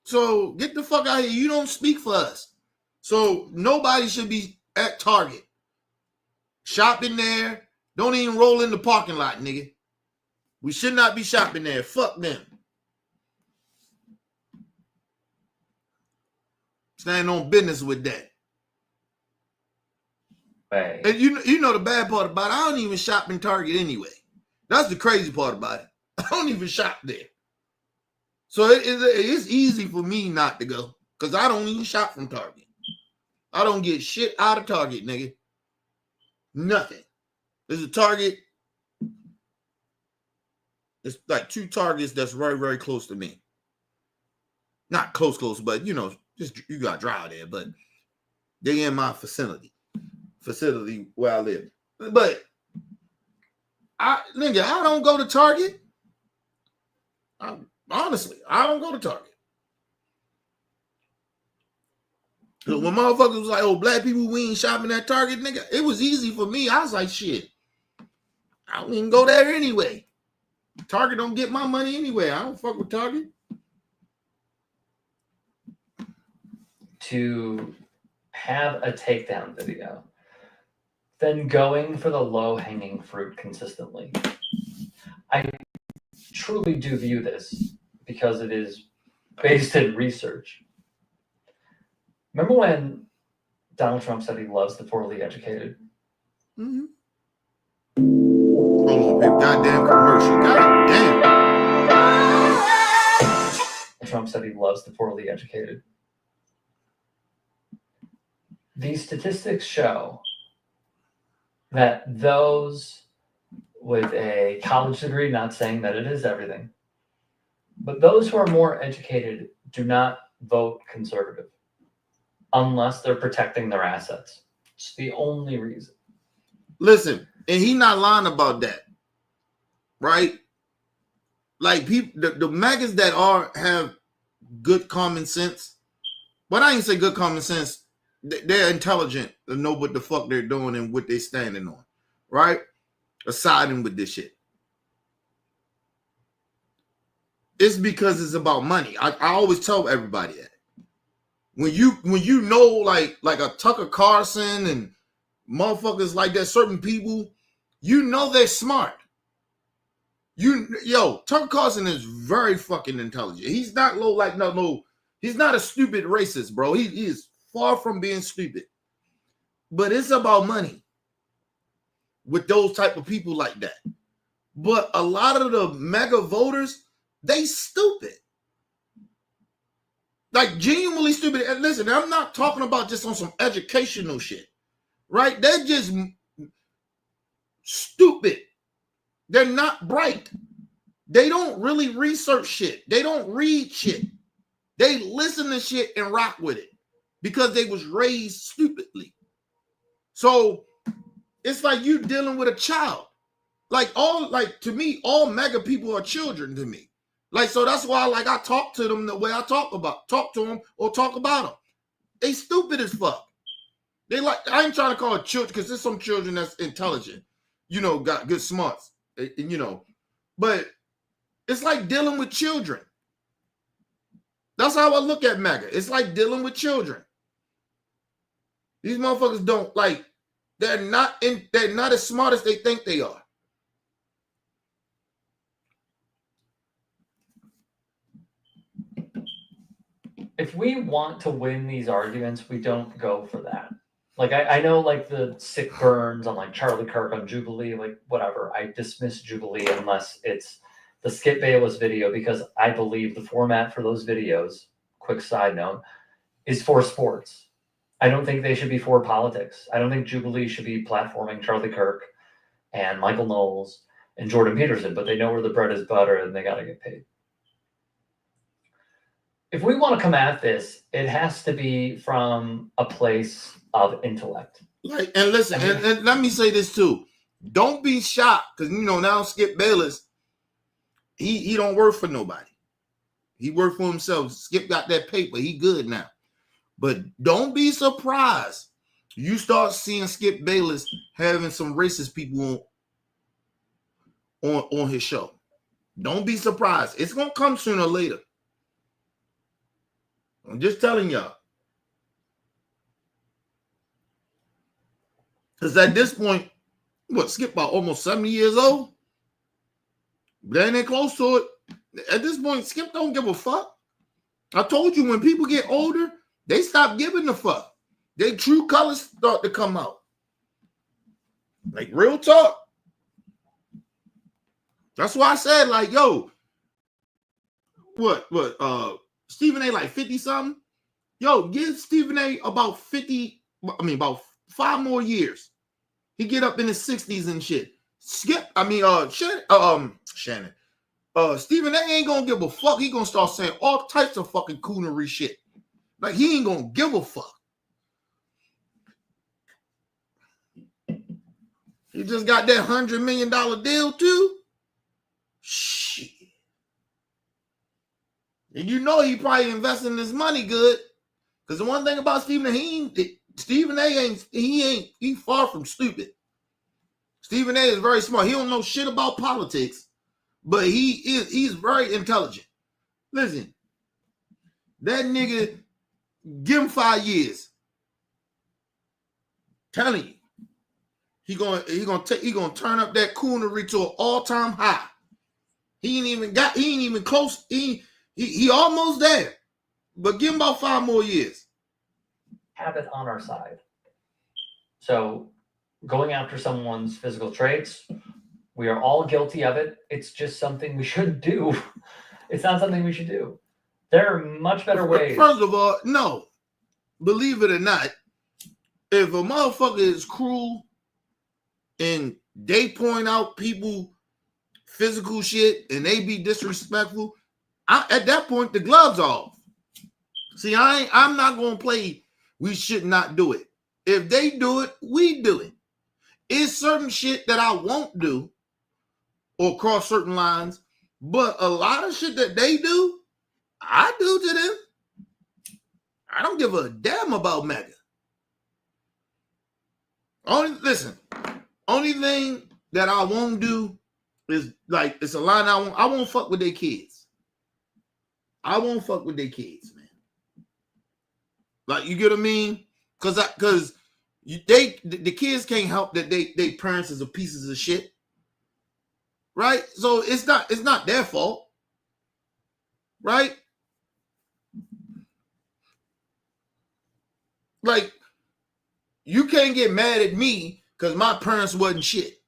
So get the fuck out of here. You don't speak for us. So nobody should be at Target. Shopping there. Don't even roll in the parking lot, nigga. We should not be shopping there. Fuck them. Stand on business with that. Way. And you know the bad part about it, I don't even shop in Target anyway. That's the crazy part about it. I don't even shop there. So it's easy for me not to go because I don't even shop from Target. I don't get shit out of Target, nigga. Nothing. There's a Target. It's like 2 Targets that's very, very close to me. Not close, but just you got to drive there, but they in my facility where I live. But I don't go to Target. Honestly, I don't go to Target. So when motherfuckers was like, "Oh, black people, we ain't shopping at Target," nigga, it was easy for me. I was like, "Shit, I don't even go there anyway. Target don't get my money anyway. I don't fuck with Target." To have a takedown video, then going for the low-hanging fruit consistently. I truly do view this because it is based in research. Remember when Donald Trump said he loves the poorly educated? Mm-hmm. Hold on, babe. Goddamn commercial. Goddamn. Trump said he loves the poorly educated. These statistics show that those with a college degree, not saying that it is everything, but those who are more educated do not vote conservative unless they're protecting their assets. It's the only reason. Listen, and he not lying about that, right? Like people, the Magas that have good common sense, but I ain't say good common sense. They're intelligent and know what the fuck they're doing and what they're standing on, right? Or siding with this shit. It's because it's about money. I always tell everybody that. When you know like a Tucker Carlson and motherfuckers like that, certain people, you know they're smart. Tucker Carlson is very fucking intelligent. He's not he's not a stupid racist, bro. He is far from being stupid. But it's about money with those type of people like that. But a lot of the mega voters, they stupid. Like genuinely stupid. And listen, I'm not talking about just on some educational shit, right? They're just stupid. They're not bright. They don't really research shit. They don't read shit. They listen to shit and rock with it because they was raised stupidly. So it's like you dealing with a child. To me, all mega people are children to me. So that's why I talk to them the way I talk to them or talk about them. They stupid as fuck. I ain't trying to call it children because there's some children that's intelligent, got good smarts, but it's like dealing with children. That's how I look at MAGA. It's like dealing with children. These motherfuckers they're not as smart as they think they are. If we want to win these arguments, we don't go for that. I know the sick burns on Charlie Kirk on Jubilee, whatever. I dismiss Jubilee unless it's the Skip Bayless video because I believe the format for those videos, quick side note, is for sports. I don't think they should be for politics. I don't think Jubilee should be platforming Charlie Kirk and Michael Knowles and Jordan Peterson, but they know where the bread is buttered and they got to get paid. If we want to come at this, it has to be from a place of intellect. And listen, and let me say this too. Don't be shocked because now Skip Bayless, he don't work for nobody. He worked for himself. Skip got that paper. He good now. But don't be surprised. You start seeing Skip Bayless having some racist people on his show. Don't be surprised. It's gonna come sooner or later. I'm just telling y'all. Because at this point, Skip about almost 70 years old? They ain't close to it. At this point, Skip don't give a fuck. I told you when people get older, they stop giving a fuck. Their true colors start to come out. Like real talk. That's why I said, like, yo, what, Stephen A. like 50 something? Yo, give Stephen A. about 5 more years. He get up in his 60s and shit. Shannon. Stephen A. ain't gonna give a fuck. He gonna start saying all types of fucking coonery shit. Like he ain't gonna give a fuck. He just got that $100 million deal too. Shit. And you know he probably investing his money good. Because the one thing about Stephen A. He far from stupid. Stephen A. is very smart. He don't know shit about politics, but he's very intelligent. Listen, that nigga, give him 5 years. Telling you, he gonna turn up that coonery to an all-time high. He ain't even close. He almost there. But give him about 5 more years. Have it on our side. So going after someone's physical traits, we are all guilty of it. It's just something we shouldn't do. It's not something we should do. There are much better ways. First of all, no. Believe it or not, if a motherfucker is cruel and they point out people physical shit and they be disrespectful, at that point the gloves off. See, I'm not gonna play we should not do it. If they do it, we do it. It's certain shit that I won't do or cross certain lines, but a lot of shit that they do, I do to them. I don't give a damn about Maga. Only thing that I won't do is like it's a line I won't fuck with their kids. I won't fuck with their kids, man. Like you get what I mean? Because the kids can't help that they parents is a pieces of shit, right? So it's not their fault, right? Like you can't get mad at me because my parents wasn't shit.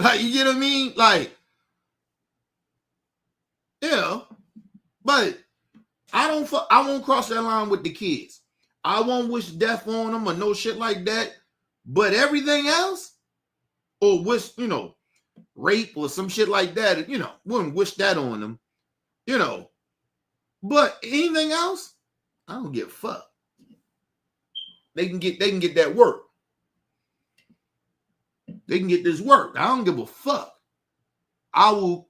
Like you get what I mean? Like, yeah, but I won't cross that line with the kids. I won't wish death on them or no shit like that. But everything else, or wish, rape or some shit like that, wouldn't wish that on them, But anything else, I don't give a fuck. They can get that work. They can get this work. I don't give a fuck. I will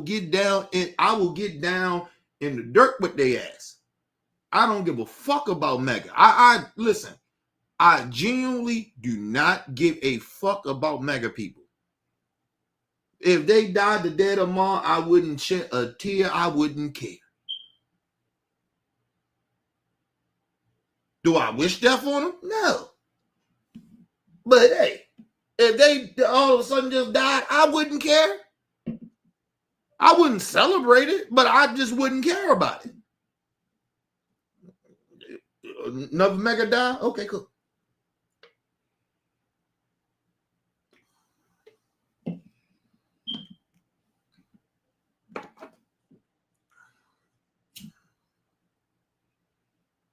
get down in the dirt with their ass. I don't give a fuck about Maga. Listen, I genuinely do not give a fuck about Maga people. If they died the dead of tomorrow, I wouldn't shed a tear. I wouldn't care. Do I wish death on them? No. But hey, if they all of a sudden just died, I wouldn't care. I wouldn't celebrate it, but I just wouldn't care about it. Another Maga die? Okay, cool.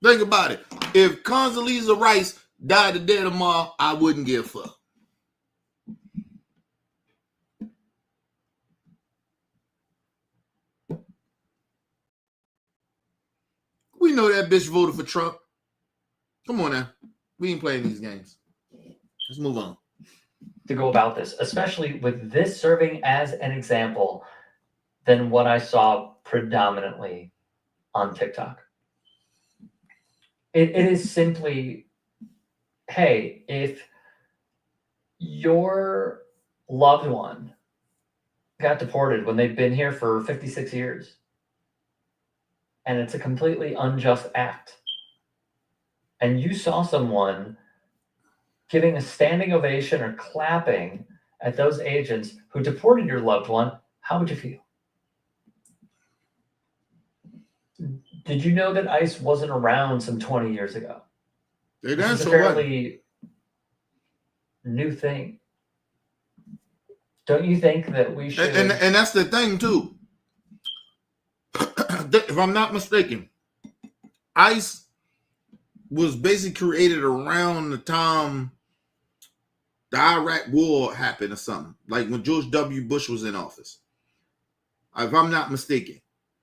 Think about it. If Condoleezza Rice died today tomorrow, I wouldn't give a fuck. We know that bitch voted for Trump. Come on now. We ain't playing these games. Let's move on. To go about this, especially with this serving as an example than what I saw predominantly on TikTok. It is simply, hey, if your loved one got deported when they've been here for 56 years, and it's a completely unjust act, and you saw someone giving a standing ovation or clapping at those agents who deported your loved one, how would you feel? Did you know that ice wasn't around some 20 years ago? They This done is a so what? fairly new thing. Don't you think that we should? And that's the thing too. If I'm not mistaken, ice was basically created around the time the Iraq War happened or something, like when George W. Bush was in office, if I'm not mistaken.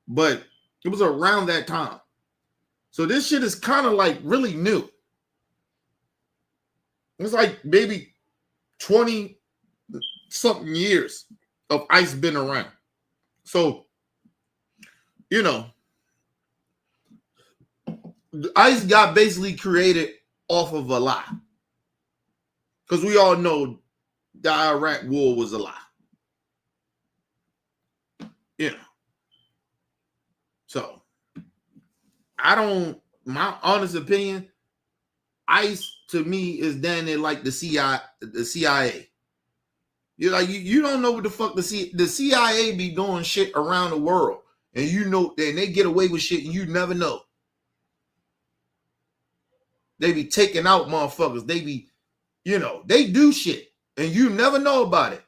But it was around that time. So this shit is kind of like really new. It's like maybe 20 something years of ice been around. So, you know, ice got basically created off of a lie. Because we all know the Iraq War was a lie. Yeah. So, my honest opinion, ICE to me is down there like the CIA. You're like, you don't know what the fuck the CIA be doing shit around the world. And you know, and they get away with shit and you never know. They be taking out motherfuckers. They be, they do shit and you never know about it.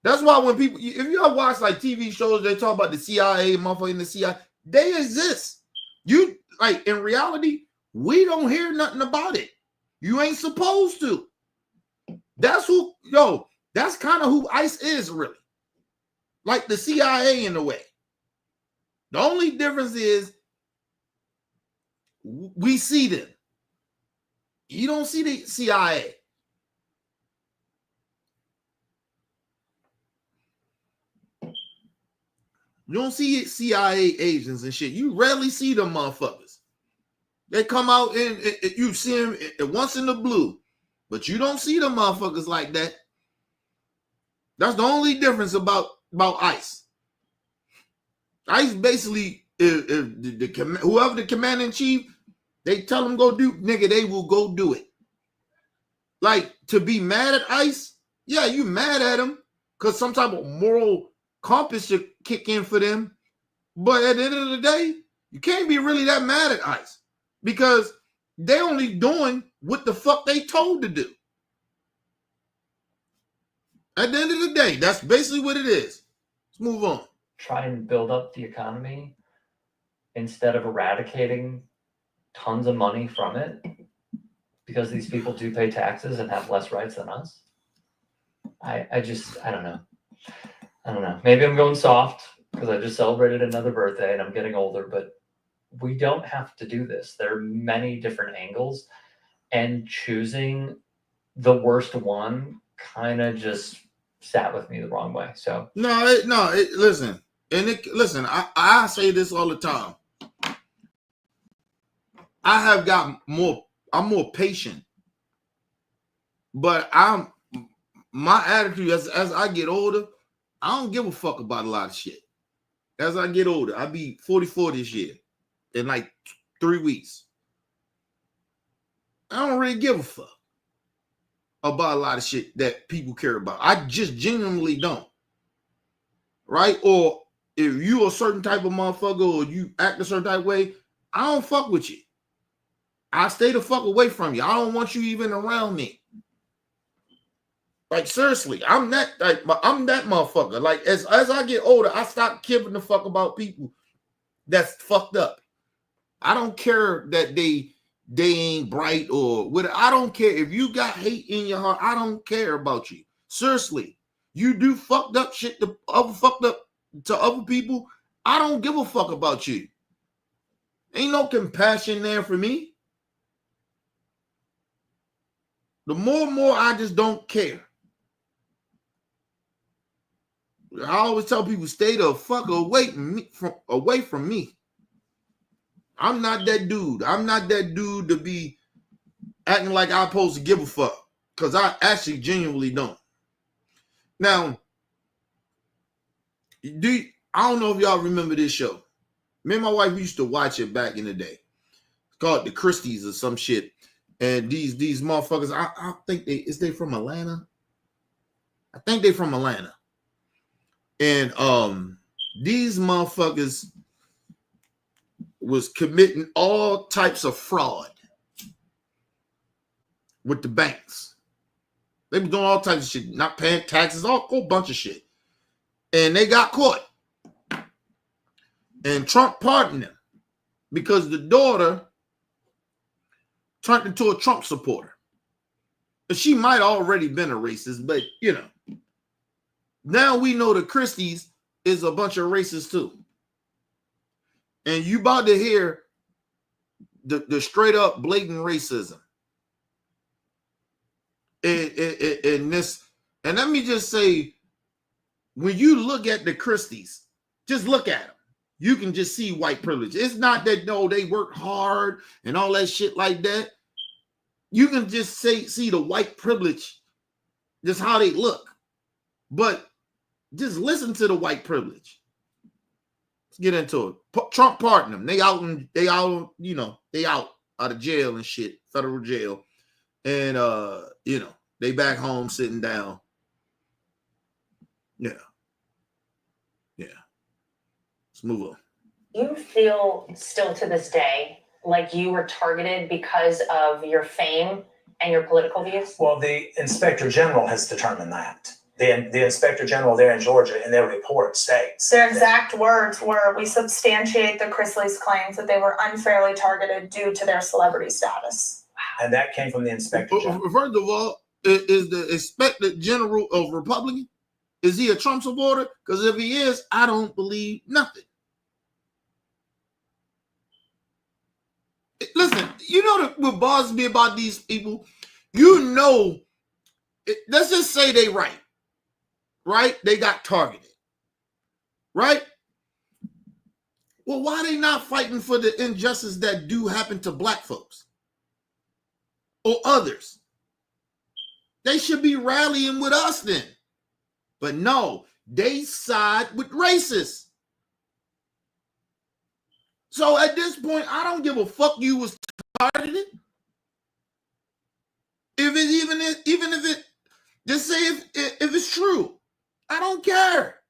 That's why when people, if you ever watch like TV shows, they talk about the CIA, motherfucker in the CIA, they exist. You, like, in reality, we don't hear nothing about it. You ain't supposed to. That's that's kind of who ICE is, really. Like the CIA in a way. The only difference is we see them. You don't see the CIA. You don't see CIA agents and shit. You rarely see them motherfuckers. They come out and you see them once in the blue, but you don't see them motherfuckers like that. That's the only difference about ICE. ICE basically, if whoever the commander in chief, they tell them go do, nigga, they will go do it. Like, to be mad at ICE, yeah, you mad at them because some type of moral compass should kick in for them. But at the end of the day, you can't be really that mad at ICE because they only doing what the fuck they told to do. At the end of the day, that's basically what it is. Let's move on. Try and build up the economy instead of eradicating tons of money from it because these people do pay taxes and have less rights than us. I don't know. I don't know. Maybe I'm going soft because I just celebrated another birthday and I'm getting older, but we don't have to do this. There are many different angles, and choosing the worst one kind of just sat with me the wrong way. So listen, I say this all the time. I'm more patient, but my attitude as I get older, I don't give a fuck about a lot of shit. As I get older, I'll be 44 this year in like 3 weeks. I don't really give a fuck about a lot of shit that people care about. I just genuinely don't. Right? Or if you a certain type of motherfucker or you act a certain type of way, I don't fuck with you. I stay the fuck away from you. I don't want you even around me. Like, seriously, I'm that motherfucker. Like, as I get older, I stop giving a fuck about people that's fucked up. I don't care that they ain't bright or what. I don't care if you got hate in your heart. I don't care about you. Seriously, you do fucked up shit to other people. I don't give a fuck about you. Ain't no compassion there for me. The more and more, I just don't care. I always tell people, stay the fuck away from me. I'm not that dude. I'm not that dude to be acting like I'm supposed to give a fuck, because I actually genuinely don't. Now, I don't know if y'all remember this show. Me and my wife used to watch it back in the day. It's called The Christies or some shit. And these motherfuckers, I think they from Atlanta. I think they from Atlanta. And these motherfuckers was committing all types of fraud with the banks. They were doing all types of shit, not paying taxes, all a whole bunch of shit. And they got caught. And Trump pardoned them because the daughter turned into a Trump supporter. But she might already been a racist, but you know. Now we know the Christies is a bunch of racists too. And you about to hear the straight up blatant racism. In this, and let me just say, when you look at the Christies, just look at them. You can just see white privilege. It's not that no, they work hard and all that shit like that. You can just see the white privilege, just how they look. But just listen to the white privilege. Let's get into it. Trump pardoned them. They out of jail and shit, federal jail. And they back home sitting down. Yeah. Let's move on. You feel still to this day like you were targeted because of your fame and your political views? Well, the Inspector General has determined that. The Inspector General there in Georgia, in their report, states their exact words were, "We substantiate the Chrisleys' claims that they were unfairly targeted due to their celebrity status." And that came from the Inspector General. First of all, is the Inspector General of Republican? Is he a Trump supporter? Because if he is, I don't believe nothing. Listen, you know what bothers me about these people? Let's just say they right? They got targeted, right? Well, why are they not fighting for the injustice that do happen to black folks or others? They should be rallying with us then. But no, they side with racists. So at this point, I don't give a fuck you was targeted. If it just say if it's true, I don't care.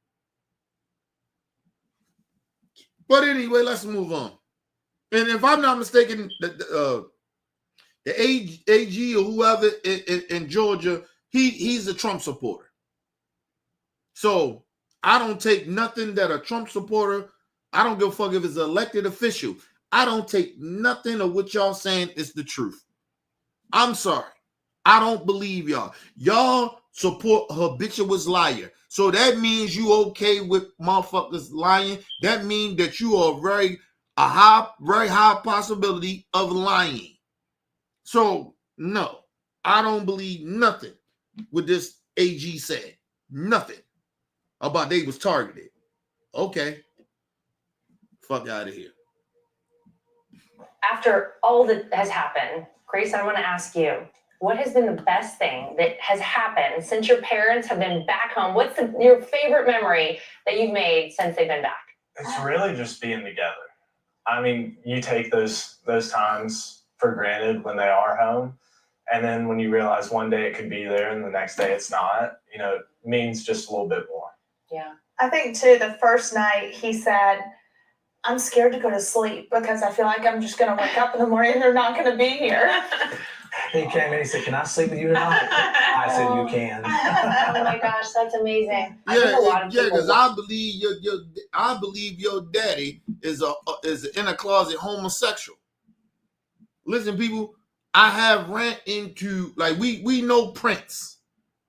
But anyway, let's move on. And if I'm not mistaken, the AG or whoever in Georgia, he's a Trump supporter. So I don't take nothing that a Trump supporter. I don't give a fuck if it's an elected official. I don't take nothing of what y'all saying is the truth. I'm sorry. I don't believe y'all. Y'all support a habitual liar. So that means you okay with motherfuckers lying. That means that you are very high possibility of lying. So no, I don't believe nothing what this AG said. Nothing about they was targeted. Okay. Fuck out of here. After all that has happened, Grace, I want to ask you, what has been the best thing that has happened since your parents have been back home? What's your favorite memory that you've made since they've been back? It's really just being together. I mean, you take those times for granted when they are home. And then when you realize one day it could be there and the next day it's not, it means just a little bit more. Yeah. I think too, the first night he said, "I'm scared to go to sleep because I feel like I'm just going to wake up in the morning and they're not going to be here." He came in, he said, "Can I sleep with you tonight?" I said, "You can." Oh my gosh, that's amazing. I think a lot of people. Because I believe your daddy is an inner closet homosexual. Listen, people, I have ran into, like, we know Prince,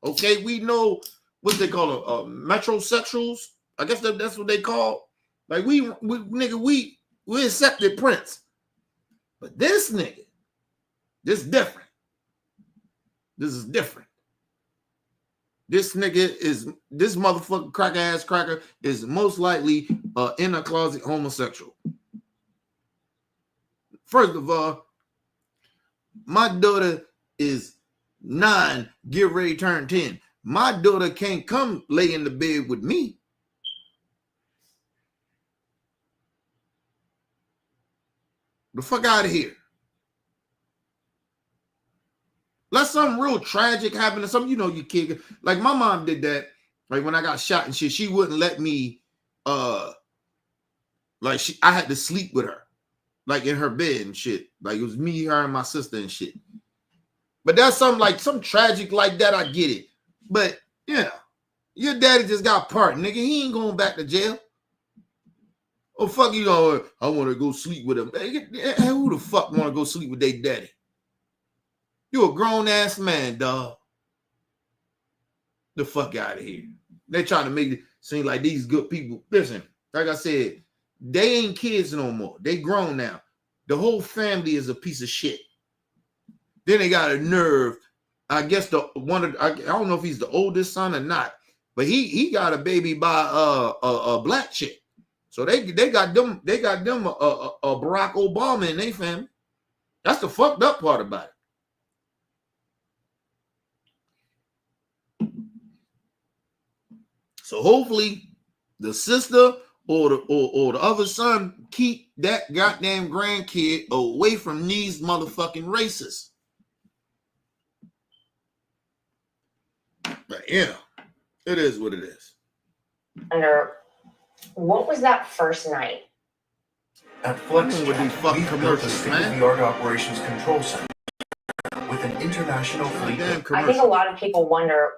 okay? We know what they call metrosexuals. I guess that's what they call. Like, we accepted Prince. But this nigga, this is different. This is different. This motherfucking cracker is most likely in a closet homosexual. First of all, my daughter is 9, get ready to turn 10. My daughter can't come lay in the bed with me. The fuck out of here. Let something real tragic happen to something, your kid. Like my mom did that. Like when I got shot and shit, she wouldn't let me like I had to sleep with her. Like in her bed and shit. Like it was me, her, and my sister and shit. But that's some tragic like that, I get it. But yeah, your daddy just got pardoned, nigga. He ain't going back to jail. Oh, fuck you, I want to go sleep with him. Who the fuck want to go sleep with their daddy? You a grown-ass man, dog. The fuck out of here. They trying to make it seem like these good people. Listen, like I said, they ain't kids no more. They grown now. The whole family is a piece of shit. Then they got a nerve. I guess I don't know if he's the oldest son or not, but he got a baby by a black chick. So they got them a Barack Obama in their family. That's the fucked up part about it. So hopefully the sister or the other son keep that goddamn grandkid away from these motherfucking racists. But yeah, it is what it is. What was that first night? At Flex with these fucking we've built a commercials, man. state-of-the-art operations control center with an international fleet. I think a lot of people wonder,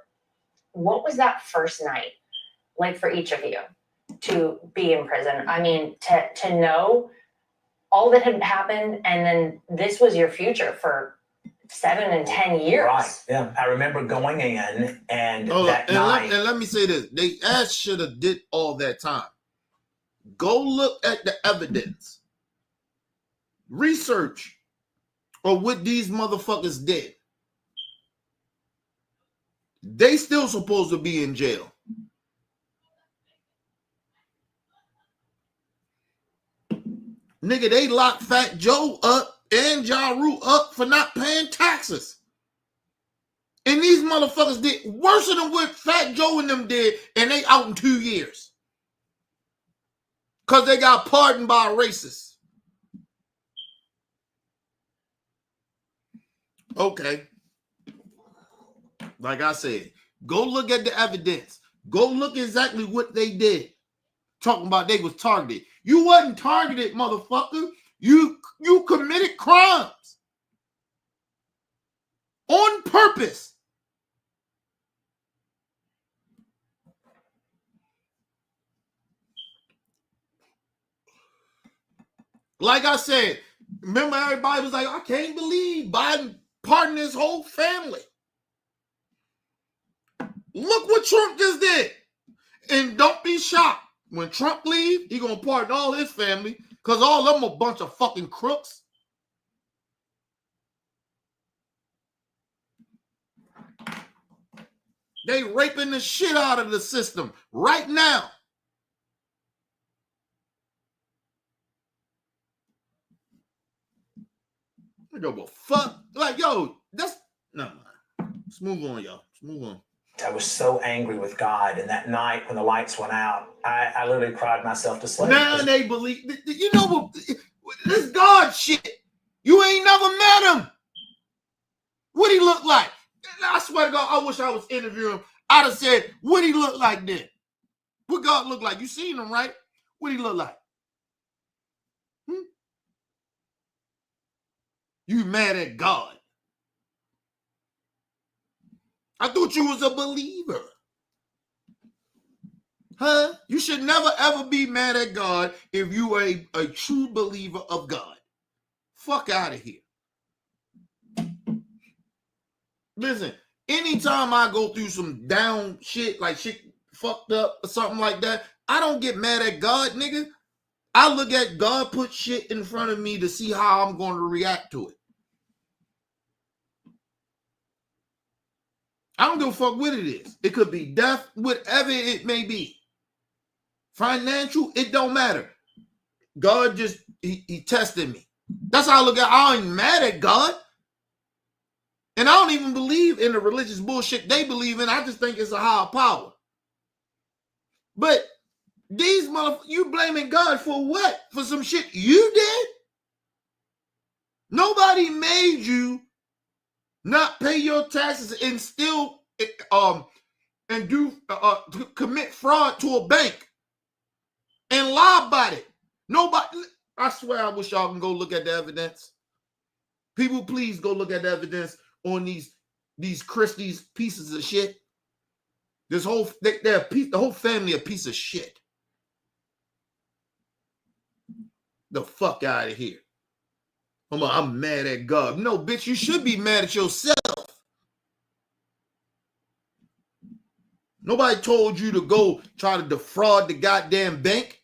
what was that first night like for each of you to be in prison? I mean, to know all that had happened, and then this was your future for 7 and 10 years. Right. Yeah. I remember going in and that night. Let me say this. They should have did all that time. Go look at the evidence. Research or what these motherfuckers did. They still supposed to be in jail. Nigga, they locked Fat Joe up and Ja Rule up for not paying taxes. And these motherfuckers did worse than what Fat Joe and them did, and they out in 2 years. Because they got pardoned by a racist. Okay. Like I said, go look at the evidence. Go look exactly what they did. Talking about they was targeted. You wasn't targeted, motherfucker. You committed crimes. On purpose. Like I said, remember everybody was like, I can't believe Biden pardoned his whole family. Look what Trump just did. And don't be shocked. When Trump leave, he gonna pardon all his family because all of them a bunch of fucking crooks. They raping the shit out of the system right now. I go, well, fuck. Like, yo, that's no. Let's move on, y'all. Let's move on. I was so angry with God, and that night when the lights went out, I literally cried myself to sleep. Now they believe, you know what? This God shit. You ain't never met him. What he look like? I swear to God, I wish I was interviewing him. I'd have said, what he look like then? What God look like? You seen him, right? What he look like? You mad at God? I thought you was a believer. Huh? You should never ever be mad at God if you are a true believer of God. Fuck out of here. Listen, anytime I go through some down shit, like shit fucked up or something like that, I don't get mad at God, nigga. I look at God put shit in front of me to see how I'm going to react to it. I don't give a fuck what it is. It could be death, whatever it may be. Financial, it don't matter. God just, he tested me. That's how I look at it. I ain't mad at God. And I don't even believe in the religious bullshit they believe in. I just think it's a higher power. But these motherfuckers, you blaming God for what? For some shit you did? Nobody made you not pay your taxes and still and to commit fraud to a bank and lie about it. Nobody, I swear I wish y'all can go look at the evidence. People, please go look at the evidence on these Christie's pieces of shit. This whole, the whole family a piece of shit. The fuck out of here. I'm mad at God. No, bitch, you should be mad at yourself. Nobody told you to go try to defraud the goddamn bank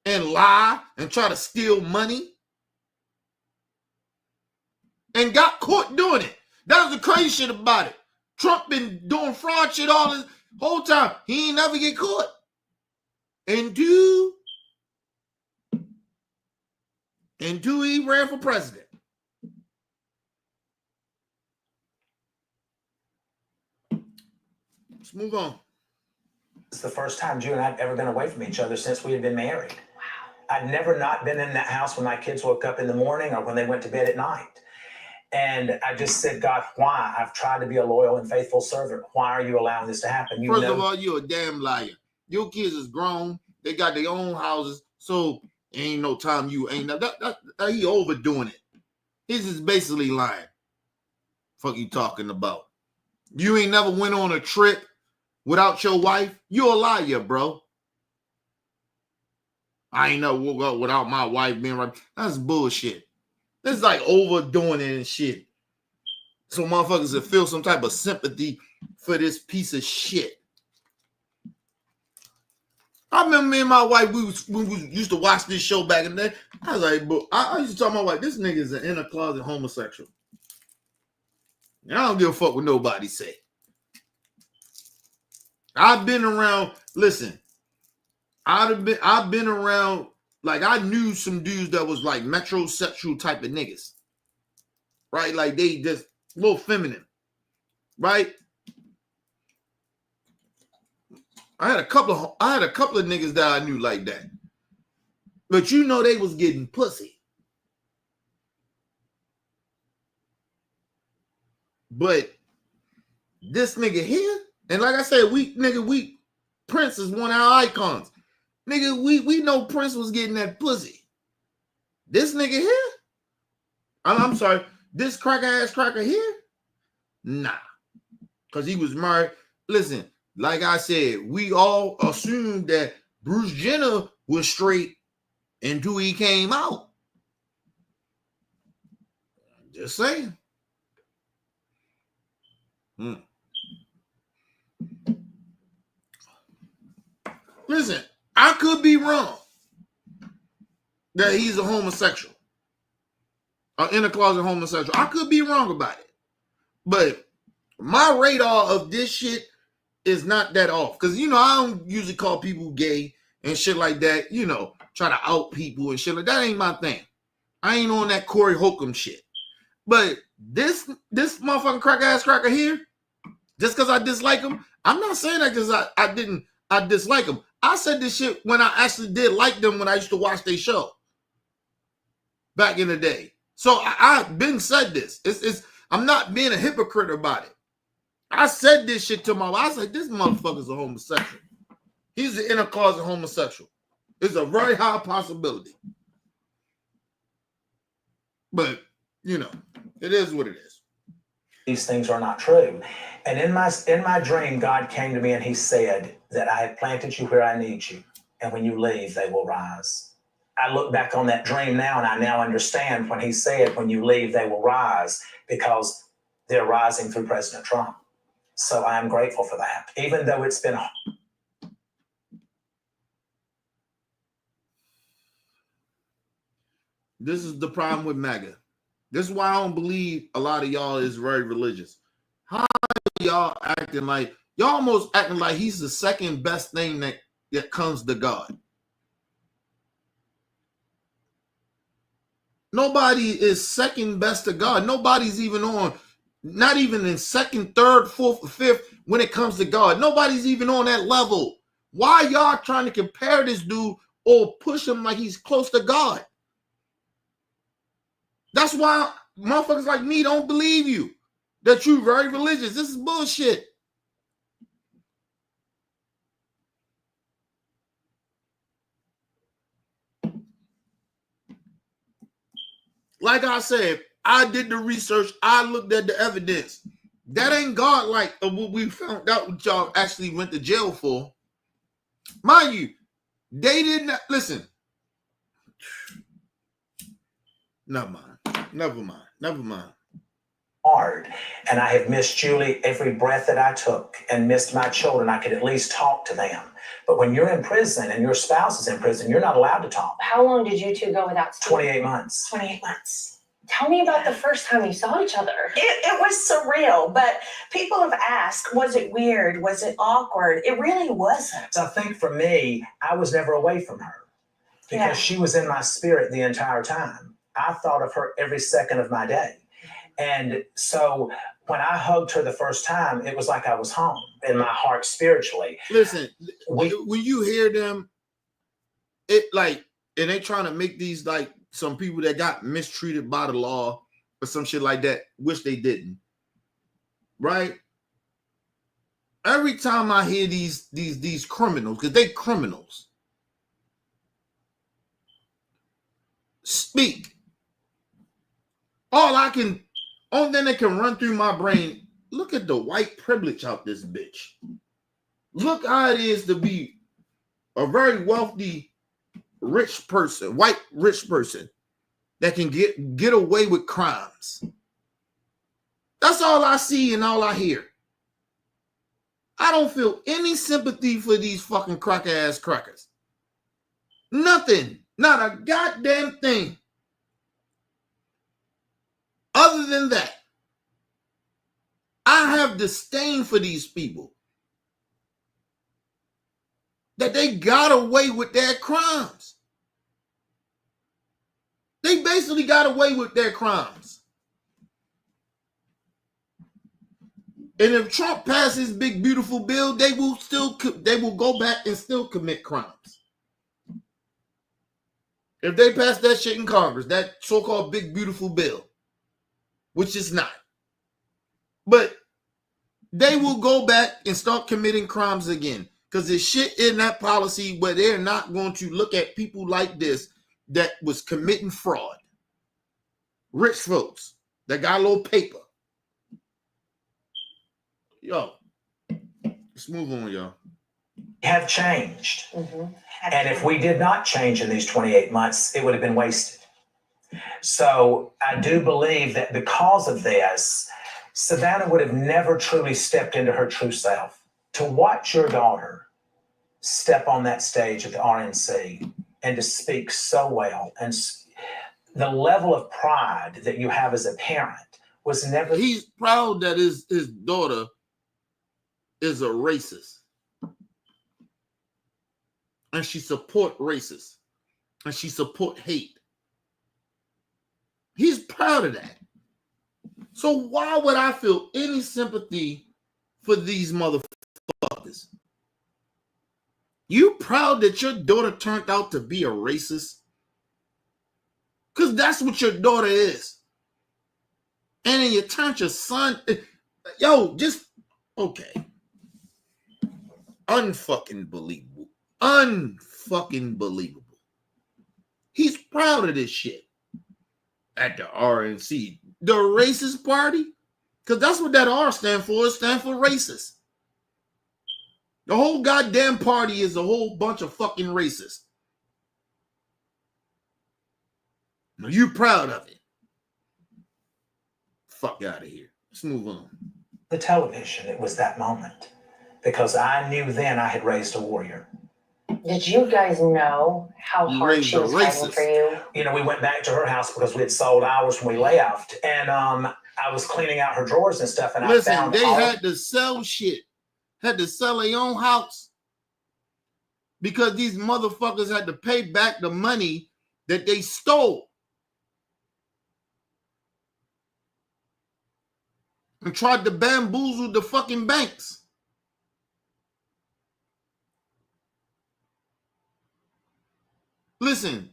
and lie and try to steal money and got caught doing it. That was the crazy shit about it. Trump been doing fraud shit all this whole time. He ain't never get caught. Until he ran for president. Let's move on. It's the first time Drew and I have ever been away from each other since we had been married. Wow. I'd never not been in that house when my kids woke up in the morning or when they went to bed at night. And I just said, God, why? I've tried to be a loyal and faithful servant. Why are you allowing this to happen? First of all, you're a damn liar. Your kids is grown. They got their own houses. So ain't no time you ain't. That he overdoing it. He's just basically lying. Fuck you talking about? You ain't never went on a trip without your wife? You're a liar, bro. I ain't never woke up without my wife being right. That's bullshit. It's like overdoing it and shit. So motherfuckers will feel some type of sympathy for this piece of shit. I remember me and my wife, we used to watch this show back in the day. I was like, bro, I used to tell my wife, this nigga is an inner closet homosexual. And I don't give a fuck what nobody say. I've been around, listen, I've been around, like I knew some dudes that was like metrosexual type of niggas. Right? Like they just a little feminine. Right? I had a couple of niggas that I knew like that. But you know they was getting pussy. But this nigga here, and like I said, Prince is one of our icons. Nigga, we know Prince was getting that pussy. This nigga here, I'm sorry, this cracker here, nah. Because he was married. Listen, like I said, we all assumed that Bruce Jenner was straight until he came out. Just saying. Listen, I could be wrong that he's a homosexual, an inner closet homosexual. I could be wrong about it. But my radar of this shit is not that off. Because, you know, I don't usually call people gay and shit like that. You know, try to out people and shit like that. Ain't my thing. I ain't on that Corey Holcomb shit. But this motherfucking cracker here, just because I dislike him, I'm not saying that because I dislike him. I said this shit when I actually did like them when I used to watch their show back in the day. So I've been said this. I'm not being a hypocrite about it. I said this shit to my wife. I said, this motherfucker's a homosexual. He's an inner closet homosexual. It's a very high possibility. But, you know, it is what it is. These things are not true. And in my dream, God came to me and he said that I have planted you where I need you. And when you leave, they will rise. I look back on that dream now and I now understand when he said, when you leave, they will rise, because they're rising through President Trump. So I am grateful for that, even though it's been. This is the problem with Maga. This is why I don't believe a lot of y'all is very religious. How y'all acting like, y'all almost acting like he's the second best thing that comes to God. Nobody is second best to God. Nobody's even on, not even in second, third, fourth, or fifth when it comes to God. Nobody's even on that level. Why y'all trying to compare this dude or push him like he's close to God? That's why motherfuckers like me don't believe you, that you very religious. This is bullshit. like I said, I did the research. I looked at the evidence. That ain't God like what we found out what y'all actually went to jail for. Mind you, they did not listen. Never mind. Hard. And I have missed Julie every breath that I took and missed my children. I could at least talk to them. But when you're in prison and your spouse is in prison, you're not allowed to talk. How long did you two go without seeing? 28 months. 28 months. Tell me about the first time you saw each other. It was surreal, but people have asked, was it weird? Was it awkward? It really wasn't. So I think for me, I was never away from her because she was in my spirit the entire time. I thought of her every second of my day. And so when I hugged her the first time, it was like I was home in my heart spiritually. Listen, when you hear them, it like, and they trying to make these like some people that got mistreated by the law or some shit like that, wish they didn't. Right? Every time I hear these criminals, because they criminals, speak. Only thing that can run through my brain, look at the white privilege out this bitch. Look how it is to be a very wealthy, rich person, white rich person that can get away with crimes. That's all I see and all I hear. I don't feel any sympathy for these fucking cracker-ass crackers. Nothing. Not a goddamn thing. Other than that, I have disdain for these people. That they got away with their crimes. They basically got away with their crimes. And if Trump passes big beautiful bill, they will go back and still commit crimes. If they pass that shit in Congress, that so-called big beautiful bill, which is not. But they will go back and start committing crimes again. Because there's shit in that policy where they're not going to look at people like this that was committing fraud. Rich folks that got a little paper. Yo, let's move on, y'all. Have changed. And if we did not change in these 28 months, it would have been wasted. So I do believe that because of this, Savannah would have never truly stepped into her true self. To watch your daughter step on that stage at the RNC and to speak so well, and the level of pride that you have as a parent was never. He's proud that his daughter is a racist. And she support racists. And she support hate. He's proud of that. So why would I feel any sympathy for these motherfuckers? You proud that your daughter turned out to be a racist? Because that's what your daughter is. And then you turned your son. Yo, just okay. Unfucking believable. Unfucking believable. He's proud of this shit. At the RNC. The racist party? Because that's what that R stand for. It stands for racist. The whole goddamn party is a whole bunch of fucking racists. Now you proud of it. Fuck out of here. Let's move on. The television, it was that moment. Because I knew then I had raised a warrior. Did you guys know how hard she was fighting for you? You know, we went back to her house because we had sold ours when we left. And I was cleaning out her drawers and stuff. And listen, I found they had to sell shit. Had to sell their own house. Because these motherfuckers had to pay back the money that they stole. And tried to bamboozle the fucking banks. Listen,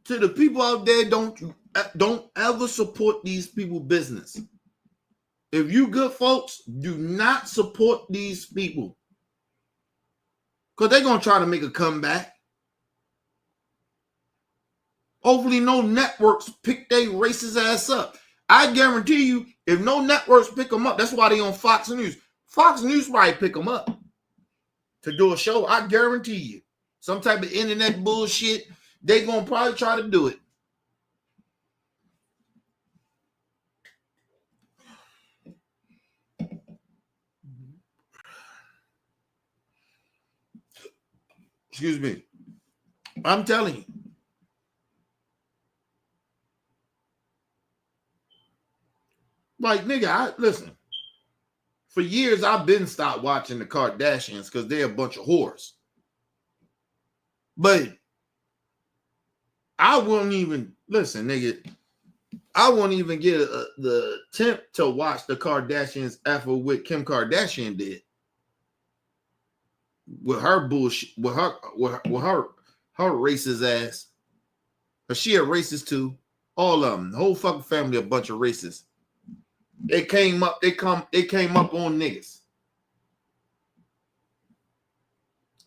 to the people out there, don't ever support these people business. If you good folks, do not support these people. Because they're going to try to make a comeback. Hopefully no networks pick their racist ass up. I guarantee you, if no networks pick them up, that's why they on Fox News. Fox News probably pick them up to do a show. I guarantee you. Some type of internet bullshit, they gonna probably try to do it. Excuse me. I'm telling you. Like, nigga, listen. For years, I've been stopped watching the Kardashians because they're a bunch of whores. But I wouldn't even, listen, nigga, I wouldn't even get the attempt to watch the Kardashians after what Kim Kardashian did. With her bullshit, with her racist ass. But she a racist too. All of them. The whole fucking family a bunch of racists. They came up on niggas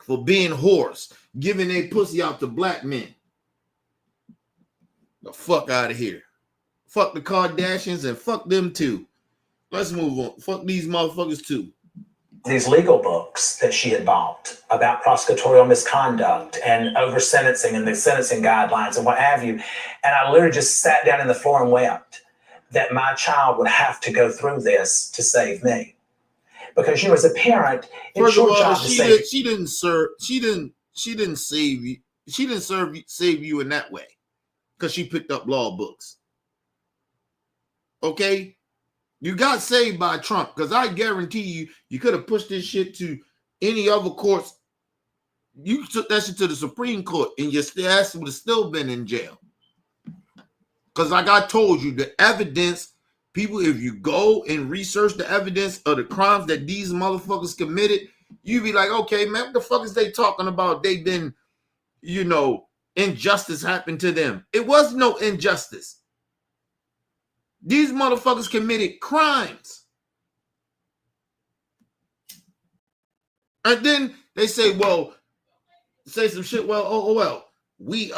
for being whores, giving their pussy out to black men. The fuck out of here. Fuck the Kardashians and fuck them too. Let's move on. Fuck these motherfuckers too. These legal books that she had bought about prosecutorial misconduct and over sentencing and the sentencing guidelines and what have you. And I literally just sat down in the floor and wept that my child would have to go through this to save me. Because, you know, as a parent, it's your job to save. She didn't save you. She didn't save you in that way because she picked up law books. Okay? You got saved by Trump because I guarantee you could have pushed this shit to any other courts. You took that shit to the Supreme Court and your ass would have still been in jail. Because like I told you, the evidence, people, if you go and research the evidence of the crimes that these motherfuckers committed, you be like, okay, man, what the fuck is they talking about? They been, you know, injustice happened to them. It was no injustice. These motherfuckers committed crimes. And then they say, well, say some shit, well, we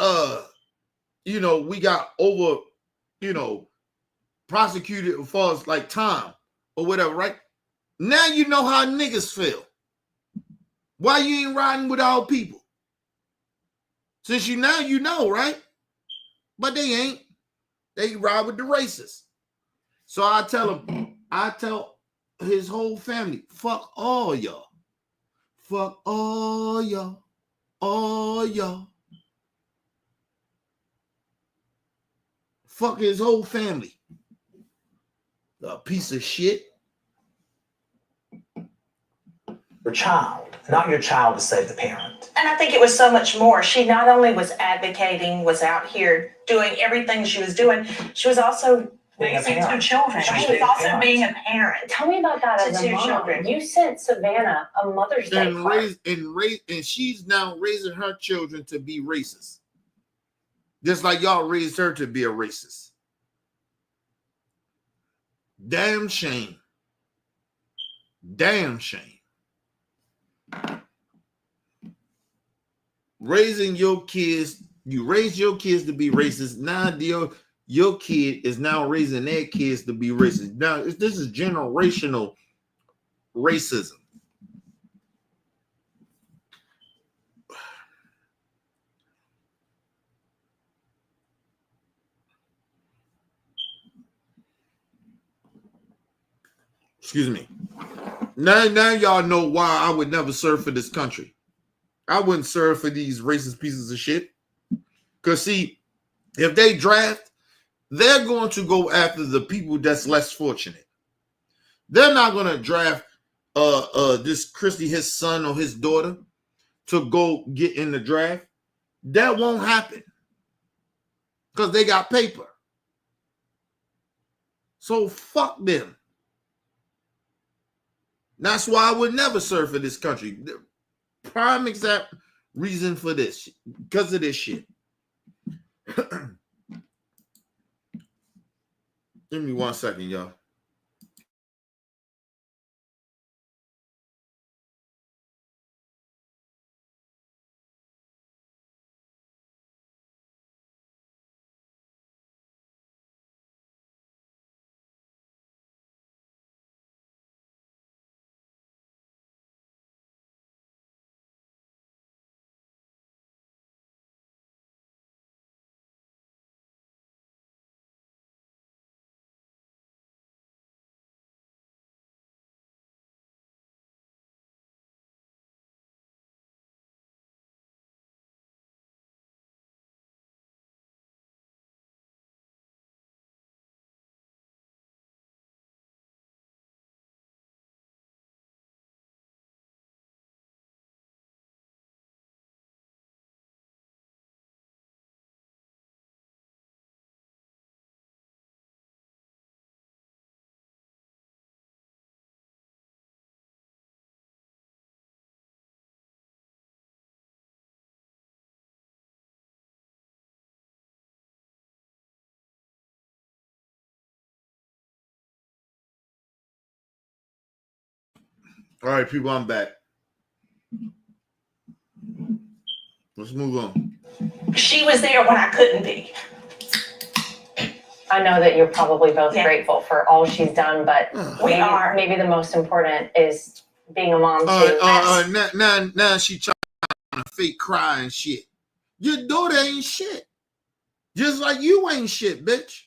you know, we got over, you know, prosecuted as far as like time or whatever, right? Now you know how niggas feel. Why you ain't riding with our people? Since you know, right? But they ain't. They ride with the racists. So I tell his whole family, fuck all y'all. Fuck all y'all. All y'all. Fuck his whole family. A piece of shit. Your child, not your child to save the parent. And I think it was so much more. She not only was advocating, was out here doing everything she was doing, she was also Being a raising two parent. children. She was She being was a also parent. being a parent. Tell me about that To as a two mom. children. You sent Savannah a Mother's Day card. And she's now raising her children to be racist. Just like y'all raised her to be a racist. Damn shame. Damn shame. Raising your kids, you raise your kids to be racist. Now your kid is now raising their kids to be racist. Now this is generational racism. Excuse me. Now y'all know why I would never serve for this country. I wouldn't serve for these racist pieces of shit. Because see, if they draft, they're going to go after the people that's less fortunate. They're not going to draft this Christie, his son or his daughter, to go get in the draft. That won't happen. Because they got paper. So fuck them. That's why I would never serve for this country. The prime exact reason for this. Because of this shit. Give me 1 second, y'all. All right, people, I'm back. Let's move on. She was there when I couldn't be. I know that you're probably both Yeah. grateful for all she's done, but We are. maybe the most important is being a mom too. Now she trying to fake cry and shit. Your daughter ain't shit. Just like you ain't shit, bitch.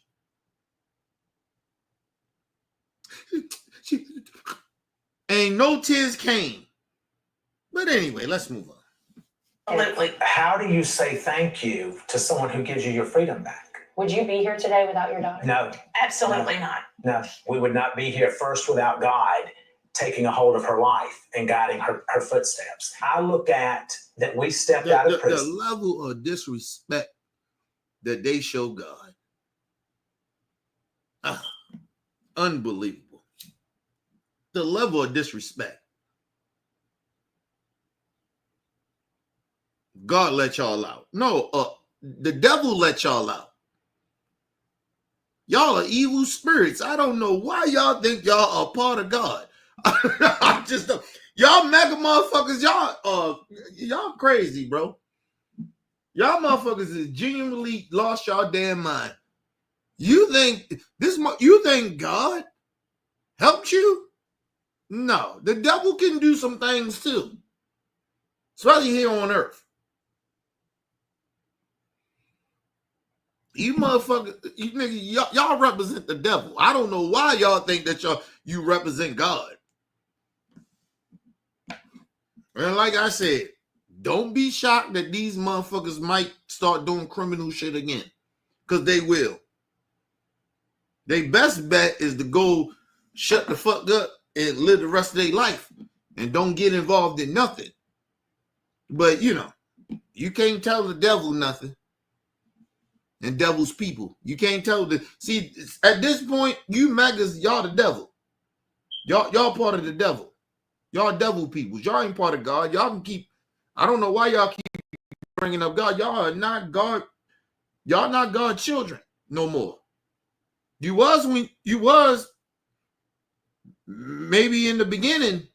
Ain't no tears came. But anyway, let's move on. Absolutely. How do you say thank you to someone who gives you your freedom back? Would you be here today without your daughter? No. Absolutely not. No, we would not be here first without God taking a hold of her life and guiding her footsteps. I look at that we stepped out of prison. The level of disrespect that they show God. Unbelievable. The level of disrespect. God let y'all out. No, the devil let y'all out. Y'all are evil spirits. I don't know why y'all think y'all are part of God. I just don't. Y'all mega motherfuckers, y'all crazy, bro. Y'all motherfuckers is genuinely lost y'all damn mind. You think God helped you? No, the devil can do some things too, especially here on earth. You motherfuckers, y'all represent the devil. I don't know why y'all think that you represent God. And like I said, don't be shocked that these motherfuckers might start doing criminal shit again, because they will. Their best bet is to go shut the fuck up and live the rest of their life and don't get involved in nothing. But you can't tell the devil nothing. And devil's people. You can't tell see, at this point, you Magas, y'all the devil. Y'all part of the devil. Y'all devil people. Y'all ain't part of God. Y'all can keep, I don't know why y'all keep bringing up God. Y'all are not God. Y'all not God's children no more. You was maybe in the beginning,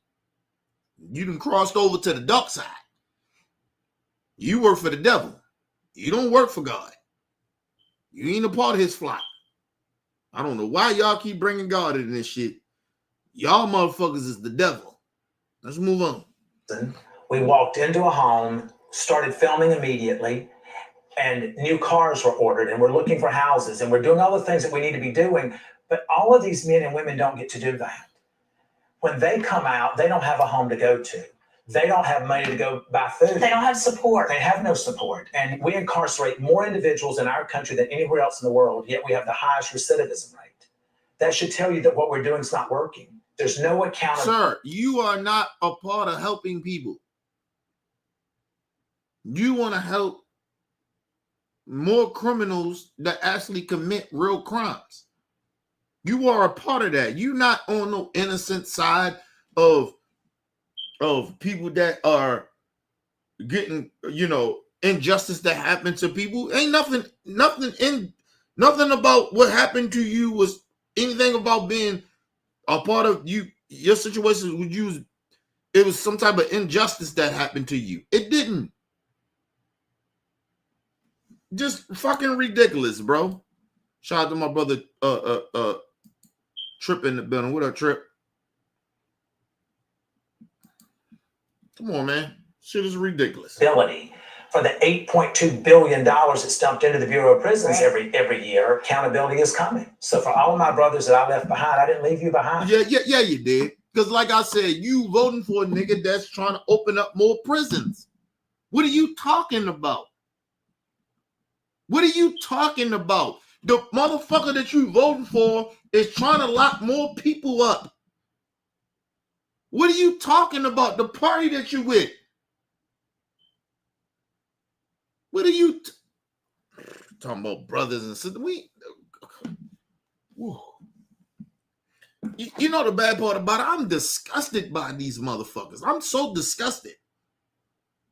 you done crossed over to the dark side. You work for the devil. You don't work for God. You ain't a part of his flock. I don't know why y'all keep bringing God into this shit. Y'all motherfuckers is the devil. Let's move on. We walked into a home, started filming immediately, and new cars were ordered, and we're looking for houses, and we're doing all the things that we need to be doing. But all of these men and women don't get to do that. When they come out, they don't have a home to go to. They don't have money to go buy food. They don't have support. They have no support. And we incarcerate more individuals in our country than anywhere else in the world, yet we have the highest recidivism rate. That should tell you that what we're doing is not working. There's no accountability. Sir, you are not a part of helping people. You want to help more criminals that actually commit real crimes. You are a part of that. You're not on no innocent side of people that are getting, injustice that happened to people. Ain't nothing about what happened to you was anything about being a part of your situation with you. It was some type of injustice that happened to you. It didn't. Just fucking ridiculous, bro. Shout out to my brother Trip in the building. What up, Trip? Come on, man. Shit is ridiculous. For the $8.2 billion that's dumped into the Bureau of Prisons every year, accountability is coming. So for all of my brothers that I left behind, I didn't leave you behind. Yeah, you did. Because like I said, you voting for a nigga that's trying to open up more prisons. What are you talking about? What are you talking about? The motherfucker that you voting for is trying to lock more people up. What are you talking about? The party that you with? What are you talking about, brothers and sisters? You know the bad part about it? I'm disgusted by these motherfuckers. I'm so disgusted.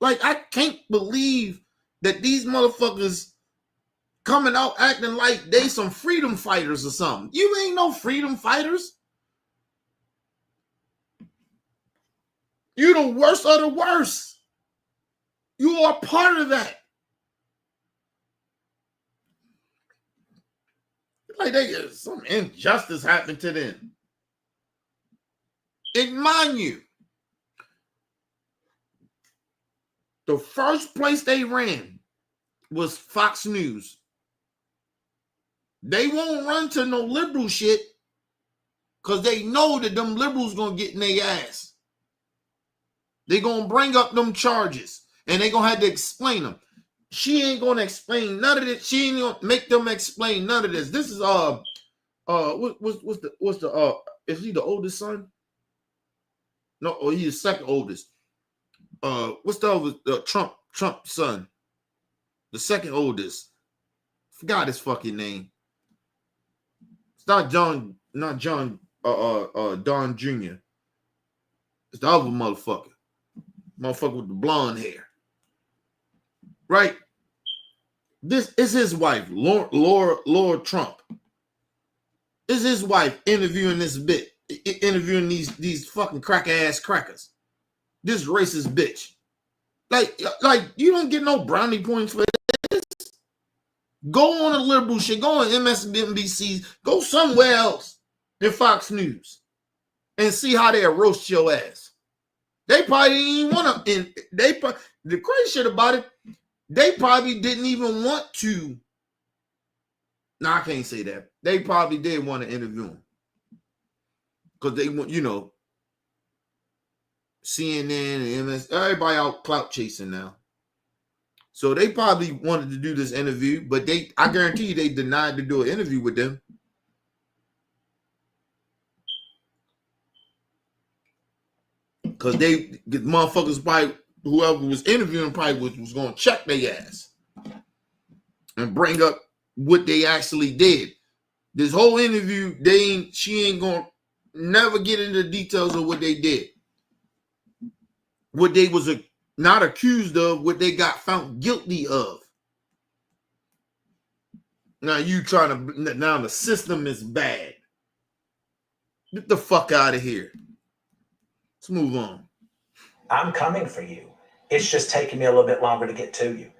Like, I can't believe that these motherfuckers coming out acting like they some freedom fighters or something. You ain't no freedom fighters. You're the worst of the worst. You are part of that. Like some injustice happened to them. And mind you, the first place they ran was Fox News. They won't run to no liberal shit because they know that them liberals gonna get in their ass. They gonna bring up them charges and they gonna have to explain them. She ain't gonna explain none of this. She ain't gonna make them explain none of this. This is what's the is he the oldest son? No, or he's the second oldest. What's the other Trump son? The second oldest. Forgot his fucking name. It's not John Don Jr. It's the other motherfucker. Motherfucker with the blonde hair. Right? This is his wife, Laura Trump. Is his wife interviewing this bitch, interviewing these fucking cracker-ass crackers. This racist bitch. Like you don't get no brownie points for this. Go on a liberal shit. Go on MSNBC. Go somewhere else than Fox News and see how they roast your ass. They probably didn't even want to. And the crazy shit about it, they probably didn't even want to. No, I can't say that. They probably did want to interview him because they want, CNN and MS, everybody out clout chasing now. So they probably wanted to do this interview, but I guarantee you they denied to do an interview with them. Because the motherfuckers probably, whoever was interviewing probably was going to check their ass and bring up what they actually did. This whole interview, she ain't going to never get into the details of what they did. What they was not accused of, what they got found guilty of. Now now the system is bad. Get the fuck out of here. Let's move on. I'm coming for you. It's just taking me a little bit longer to get to you.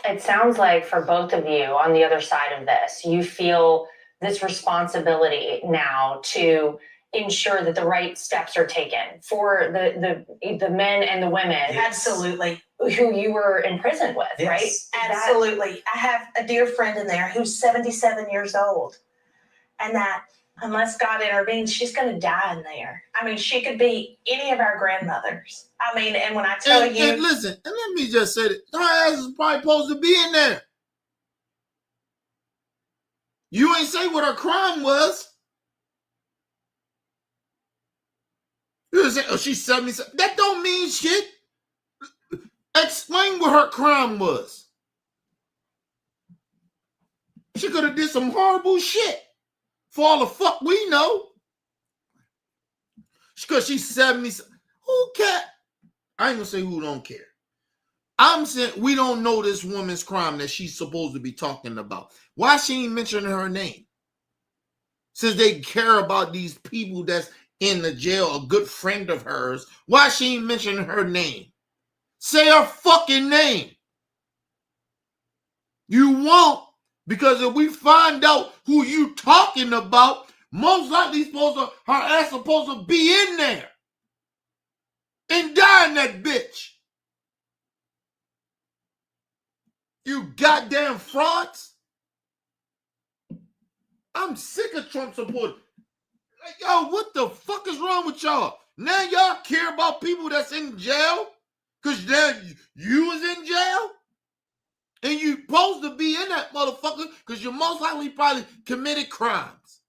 It sounds like for both of you on the other side of this, you feel this responsibility now to ensure that the right steps are taken for the men and the women. Absolutely. Who you were imprisoned with, Yes. right? Absolutely. I have a dear friend in there who's 77 years old. And that unless God intervenes, she's going to die in there. I mean, she could be any of our grandmothers. I mean, and when I tell you. And listen, and let me just say that her ass is probably supposed to be in there. You ain't say what her crime was. You say, oh, she's 77. That don't mean shit. Explain what her crime was. She could have did some horrible shit. For all the fuck we know. Because she's 77. Who cares? I ain't gonna say who don't care. I'm saying we don't know this woman's crime that she's supposed to be talking about. Why she ain't mentioning her name? Since they care about these people that's in the jail, a good friend of hers, why she ain't mentioning her name? Say her fucking name. You won't, because if we find out who you talking about, most likely her ass supposed to be in there and die in that bitch. You goddamn frauds. I'm sick of Trump supporters. Like, yo, what the fuck is wrong with y'all? Now y'all care about people that's in jail? Because now you was in jail? And you supposed to be in that motherfucker because you most likely probably committed crimes.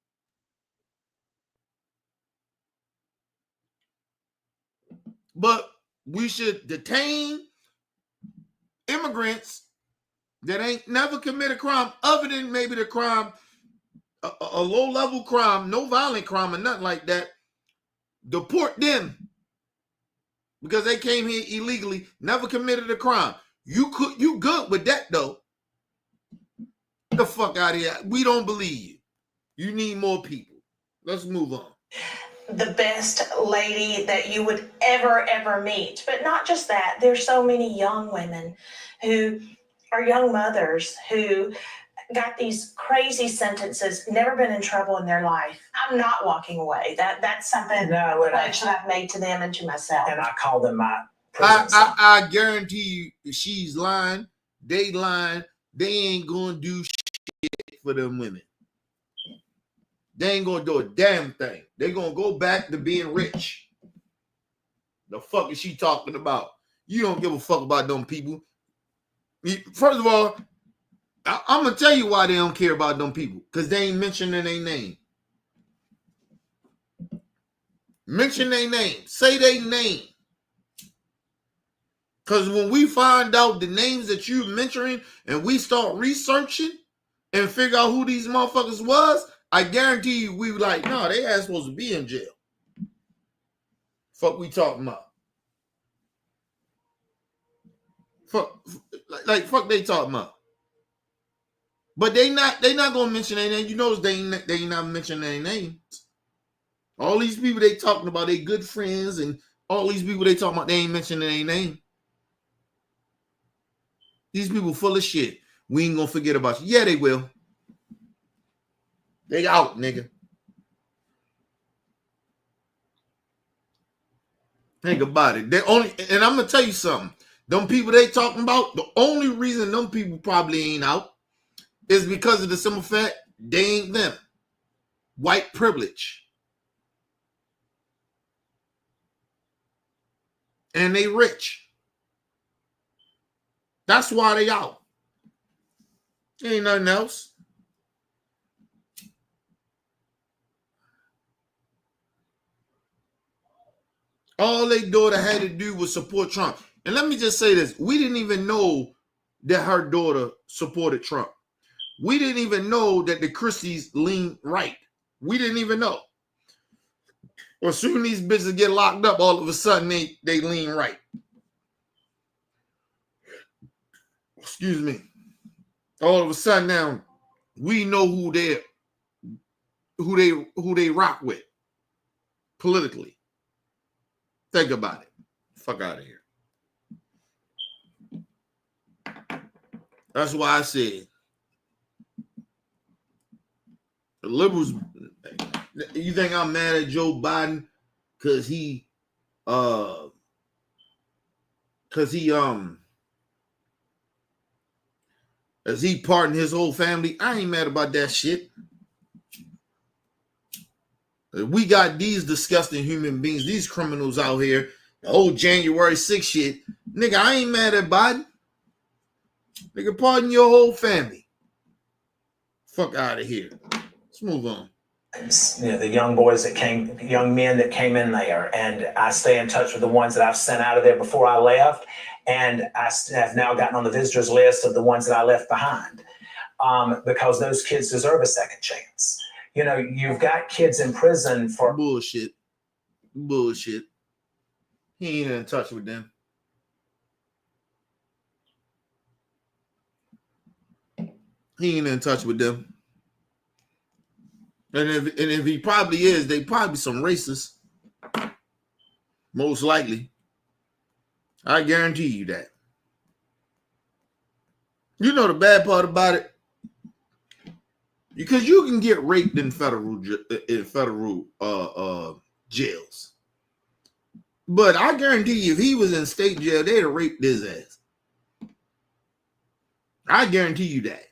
But we should detain immigrants that ain't never committed a crime other than maybe the crime, a low-level crime, no violent crime or nothing like that. Deport them because they came here illegally, never committed a crime. You good with that though. Get the fuck out of here. We don't believe you. You need more people. Let's move on. the best lady that you would ever meet. But not just that, there's so many young women who are young mothers who got these crazy sentences, never been in trouble in their life. I'm not walking away. That's something pledge that I've made to them and to myself. And I call them my prison I guarantee you, she's lying. They lying. They ain't gonna do shit for them women. They ain't gonna do a damn thing. They're gonna go back to being rich. The fuck is she talking about? You don't give a fuck about them people. First of all, I'm gonna tell you why they don't care about them people. Because they ain't mentioning their name. Mention their name. Say their name. Because when we find out the names that you're mentioning and we start researching and figure out who these motherfuckers was, I guarantee you we were like, no, they ain't supposed to be in jail. Fuck we talking about. Fuck they talking about. But they not gonna mention their name. You notice they ain't not mentioning their names. All these people they talking about, they good friends, and all these people they talking about, they ain't mentioning their name. These people full of shit. We ain't gonna forget about you. Yeah, they will. They out, nigga. Think about it. They only, and I'm gonna tell you something. Them people they talking about, the only reason them people probably ain't out is because of the simple fact they ain't them. White privilege. And they rich. That's why they out. Ain't nothing else. All they daughter had to do was support Trump. And let me just say this. We didn't even know that her daughter supported Trump. We didn't even know that the Christies lean right. We didn't even know. Well, soon these bitches get locked up, all of a sudden they lean right. Excuse me. All of a sudden now we know who they rock with politically. Think about it. Fuck out of here. That's why I said the liberals. You think I'm mad at Joe Biden because he as he pardoned his whole family? I ain't mad about that shit. We got these disgusting human beings, these criminals out here, the old January 6th shit. Nigga, I ain't mad at Biden. Nigga, pardon your whole family. Fuck out of here. Let's move on. You know, the young men that came in there, and I stay in touch with the ones that I've sent out of there before I left, and I have now gotten on the visitors list of the ones that I left behind, because those kids deserve a second chance. You know, you've got kids in prison for bullshit. He ain't in touch with them. He ain't in touch with them. And if he probably is, they probably some racists. Most likely. I guarantee you that. You know the bad part about it? Because you can get raped in federal jails. But I guarantee you, if he was in state jail, they'd have raped his ass. I guarantee you that.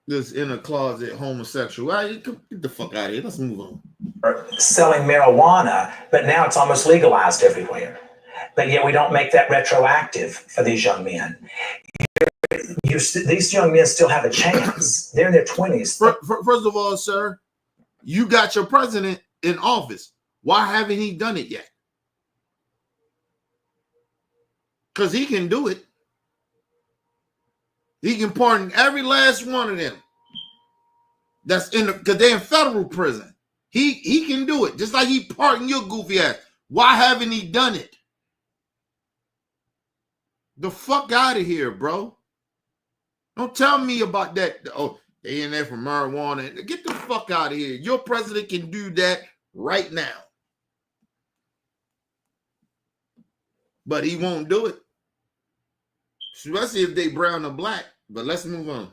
This in a closet homosexual. Get the fuck out of here. Let's move on. selling marijuana, but now it's almost legalized everywhere. But yet we don't make that retroactive for these young men. These young men still have a chance. They're in their 20s. First of all, sir, you got your president in office. Why haven't he done it yet? Because he can do it. He can pardon every last one of them. That's in because they're in federal prison. He can do it. Just like he pardoned your goofy ass. Why haven't he done it? The fuck out of here, bro. Don't tell me about that. Oh, They in there for marijuana. Get the fuck out of here. Your president can do that right now. But he won't do it. Especially if they brown or black. But let's move on.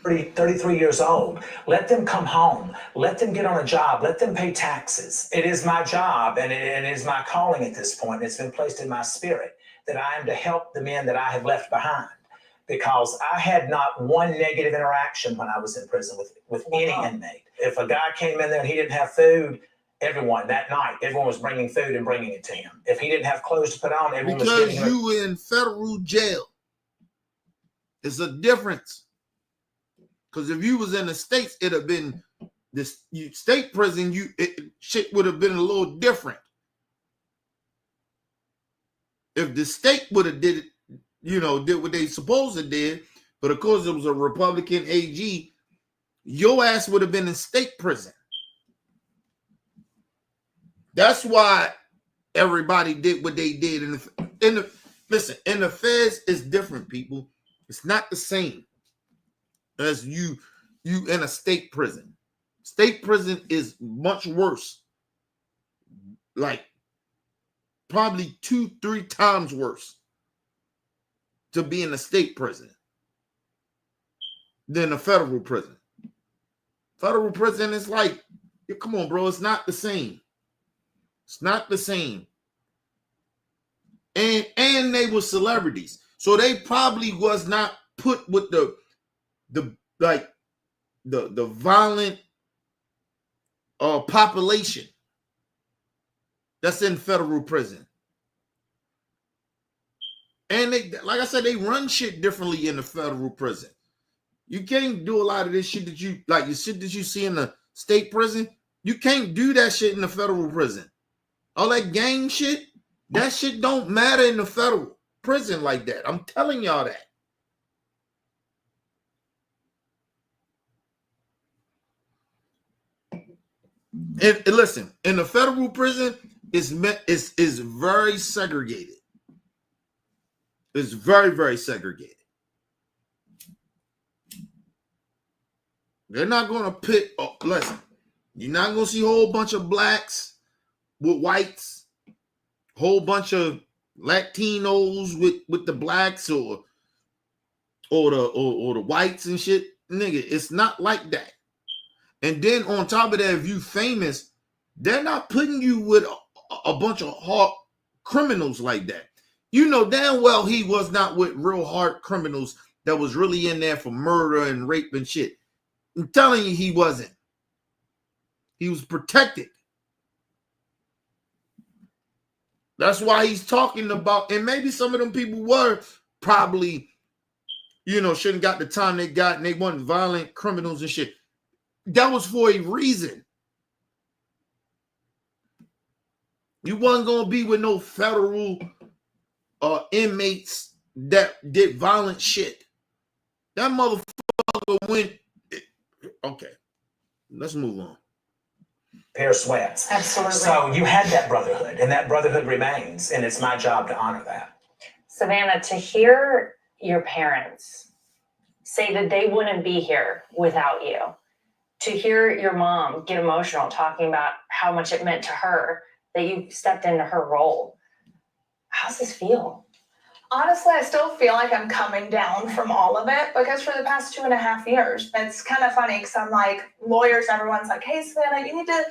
33 years old. Let them come home. Let them get on a job. Let them pay taxes. It is my job and it is my calling at this point. It's been placed in my spirit that I am to help the men that I have left behind. Because I had not one negative interaction when I was in prison with any inmate. If a guy came in there and he didn't have food, everyone was bringing food and bringing it to him. If he didn't have clothes to put on, everyone was giving him. Because you were in federal jail. It's a difference. Because if you was in the States, it'd have been this state prison, shit would have been a little different. If the state would have did what they supposed to did, but of course it was a Republican AG, your ass would have been in state prison. That's why everybody did what they did. Listen, in the feds, it's different, people. It's not the same as you in a state prison. State prison is much worse. Like probably 2-3 times worse to be in a state prison than a federal prison. Federal prison is like, come on, bro, it's not the same. It's not the same. And they were celebrities. So they probably was not put with the violent population that's in federal prison. And they, like I said, they run shit differently in the federal prison. You can't do a lot of this shit that you like, the shit that you see in the state prison. You can't do that shit in the federal prison. All that gang shit, that shit don't matter in the federal prison like that. I'm telling y'all that. And listen, in the federal prison, is very segregated. It's very, very segregated. They're not going to pit. Oh, listen, you're not going to see a whole bunch of blacks with whites, whole bunch of Latinos with the blacks or the whites and shit. Nigga, it's not like that. And then on top of that, if you famous, they're not putting you with a bunch of hard criminals like that. You know damn well he was not with real hard criminals that was really in there for murder and rape and shit. I'm telling you, he wasn't. He was protected. That's why he's talking about, and maybe some of them people were probably, shouldn't got the time they got, and they weren't violent criminals and shit. That was for a reason. You wasn't going to be with no federal inmates that did violent shit. That motherfucker went. Okay, let's move on. Pair of sweats. Absolutely. So you had that brotherhood, and that brotherhood remains, and it's my job to honor that. Savannah, to hear your parents say that they wouldn't be here without you, to hear your mom get emotional talking about how much it meant to her that you stepped into her role, how's this feel? Honestly, I still feel like I'm coming down from all of it because for the past 2.5 years, it's kind of funny because I'm like, lawyers, everyone's like, hey, Savannah, you need to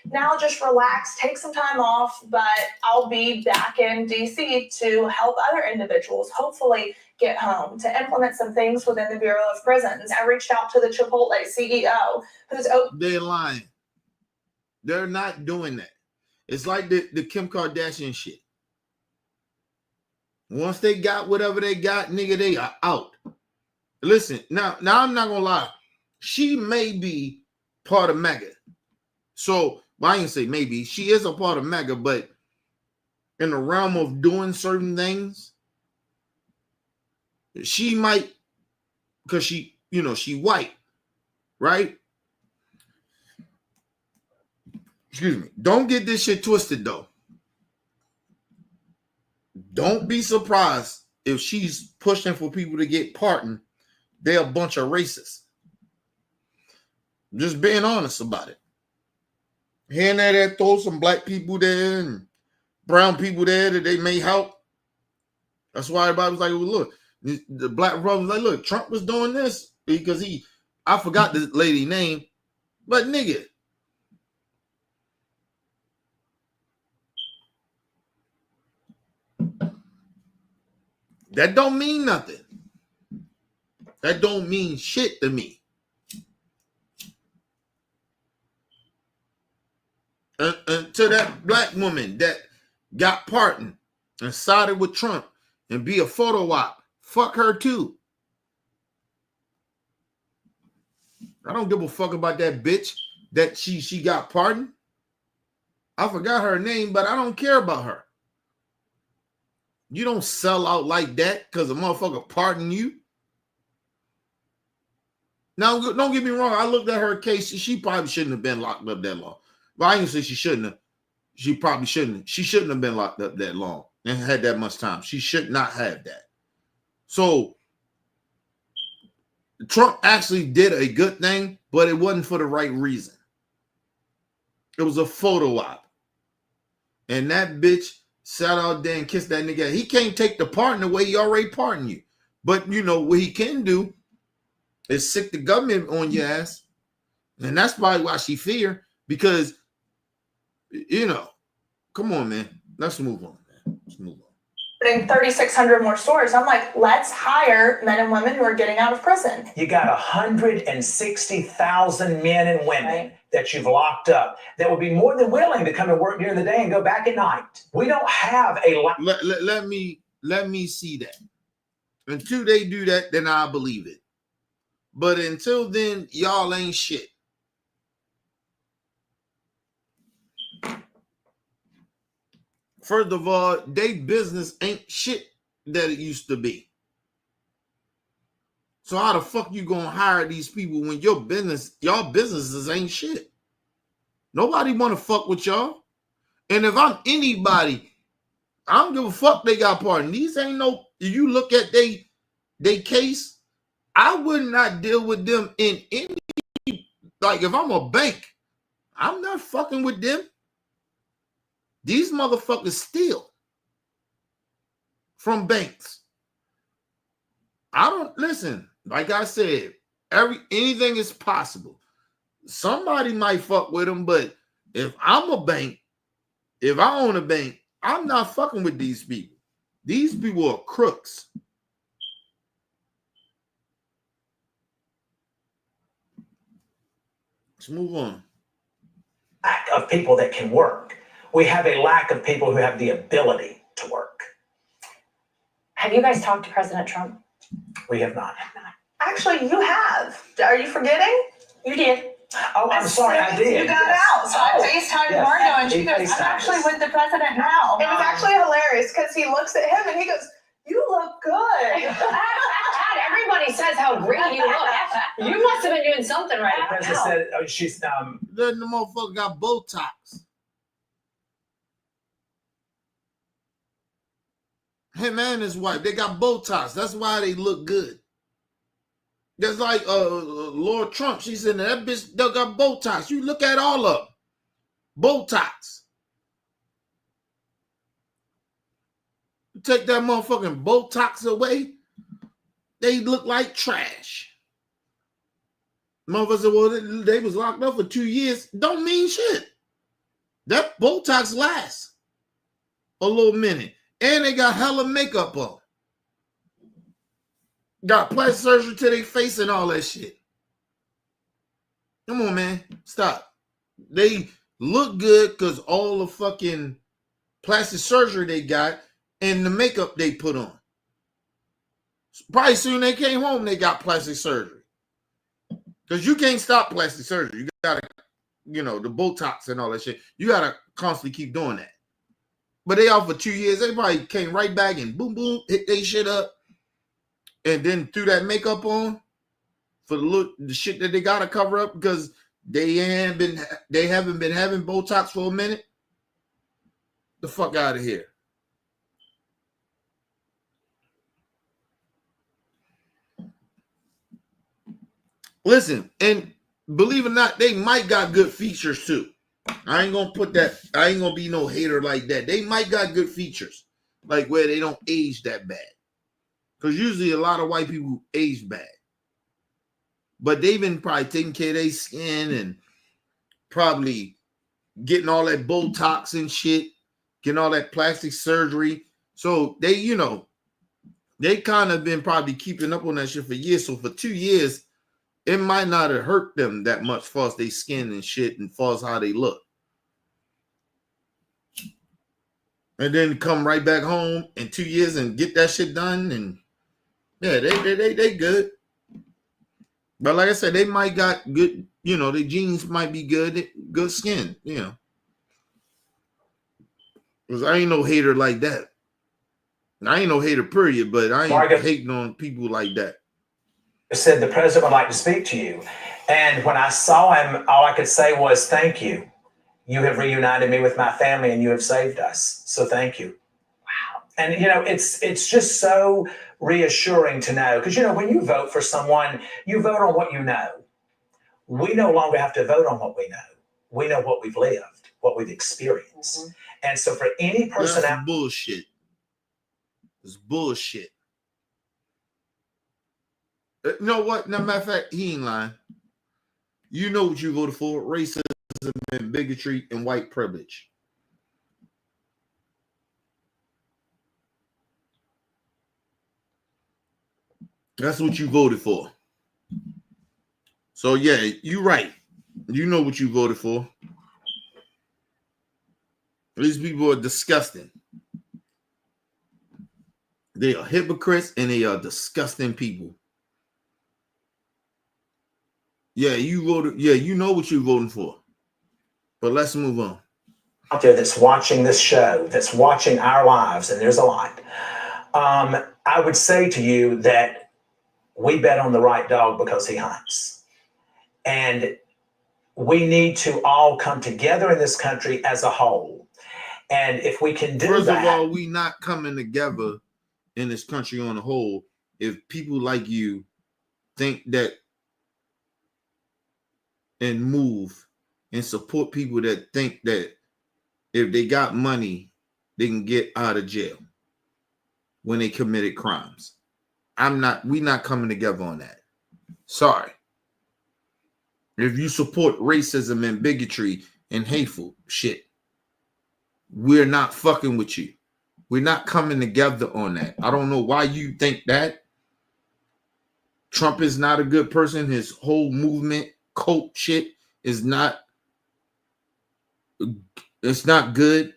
now just relax, take some time off, but I'll be back in DC to help other individuals hopefully get home, to implement some things within the Bureau of Prisons. I reached out to the Chipotle CEO who's open. They're lying. They're not doing that. It's like the Kim Kardashian shit. Once they got whatever they got, nigga, they are out. Listen, now I'm not gonna lie. She may be part of Maga. So, well, I didn't say maybe. She is a part of Maga, but in the realm of doing certain things, she might, because she white, right? Excuse me. Don't get this shit twisted, though. Don't be surprised if she's pushing for people to get pardoned. They're a bunch of racists. Just being honest about it. Hearing that throw some black people there and brown people there that they may help. That's why everybody was like, well, look, the black brother was like, look, Trump was doing this because I forgot this lady name, but nigga. That don't mean nothing. That don't mean shit to me. And to that black woman that got pardoned and sided with Trump and be a photo op, fuck her too. I don't give a fuck about that bitch that she got pardoned. I forgot her name, but I don't care about her. You don't sell out like that because a motherfucker pardoned you. Now, don't get me wrong. I looked at her case. She probably shouldn't have been locked up that long. But I didn't say she shouldn't have. She probably shouldn't. She shouldn't have been locked up that long and had that much time. She should not have that. So Trump actually did a good thing, but it wasn't for the right reason. It was a photo op. And that bitch sat out there and kissed that nigga. He can't take the pardon away. He already pardoned you. But you know what he can do is sick the government on your ass. And that's probably why she feared. Because, you know, come on, man. Let's move on, man. Let's move on. 3,600 more stores. I'm like, let's hire men and women who are getting out of prison. You got 160,000 men and women that you've locked up that would be more than willing to come and work during the day and go back at night. We don't have a lot. Let me see that. Until they do that, then I believe it. But until then, y'all ain't shit. First of all, they business ain't shit that it used to be. So how the fuck you gonna hire these people when y'all businesses ain't shit? Nobody wanna fuck with y'all. And if I'm anybody, I don't give a fuck they got pardoned. These ain't no, if you look at they case, I would not deal with them in any, like if I'm a bank, I'm not fucking with them. These motherfuckers steal from banks. I don't listen. Like I said, anything is possible. Somebody might fuck with them, but if I'm a bank, if I own a bank, I'm not fucking with these people. These people are crooks. Let's move on. Lack of people that can work. We have a lack of people who have the ability to work. Have you guys talked to President Trump? We have not. Actually, you have. Are you forgetting? You did. Oh, I'm sorry, I did. You got out. So I FaceTimed Margo and she goes, I'm actually with the president now. It was actually hilarious because he looks at him and he goes, you look good. Everybody says how great you look. You must have been doing something right. The president said she's Then the motherfucker got Botox. Him and his wife, they got Botox. That's why they look good. That's like Lord Trump. She said that bitch got Botox. You look at all of them. Botox. You take that motherfucking Botox away, they look like trash. Motherfuckers said, well, they was locked up for 2 years. Don't mean shit. That Botox lasts a little minute. And they got hella makeup on. Got plastic surgery to their face and all that shit. Come on, man. Stop. They look good because all the fucking plastic surgery they got and the makeup they put on. Probably soon they came home, they got plastic surgery. Because you can't stop plastic surgery. You got to, the Botox and all that shit. You got to constantly keep doing that. But they off for 2 years. They probably came right back and boom, boom, hit they shit up. And then threw that makeup on for the shit that they got to cover up because they haven't been having Botox for a minute. The fuck out of here. Listen, and believe it or not, they might got good features too. I ain't gonna be no hater like that. They might got good features, like where they don't age that bad. Because usually a lot of white people age bad. But they've been probably taking care of their skin and probably getting all that Botox and shit, getting all that plastic surgery. So they, they kind of been probably keeping up on that shit for years. So for 2 years, it might not have hurt them that much as far as their skin and shit and as far as how they look. And then come right back home in 2 years and get that shit done. And yeah, they good. But like I said, they might got good, their genes might be good skin, Because I ain't no hater like that. I ain't no hater, period, but I ain't hating on people like that. Said the president would like to speak to you. And when I saw him, all I could say was, thank you. You have reunited me with my family and you have saved us. So thank you. Wow. And, it's just so reassuring to know. Because, when you vote for someone, you vote on what you know. We no longer have to vote on what we know. We know what we've lived, what we've experienced. Mm-hmm. And so for any person that's bullshit. It's bullshit. You know what? No matter of fact, he ain't lying. You know what you voted for: racism and bigotry and white privilege. That's what you voted for. So yeah, you're right. You know what you voted for. These people are disgusting. They are hypocrites and they are disgusting people. Yeah, you voted. Yeah, you know what you're voting for. But let's move on. Out there that's watching this show, that's watching our lives, and there's a lot. I would say to you that we bet on the right dog because he hunts. And we need to all come together in this country as a whole. And if we can do First that. First of all, we not coming together in this country on the whole if people like you think that and move and support people that think that if they got money, they can get out of jail when they committed crimes. We not coming together on that. Sorry. If you support racism and bigotry and hateful shit, we're not fucking with you. We're not coming together on that. I don't know why you think that. Trump is not a good person. His whole movement, cult shit is not, it's not good.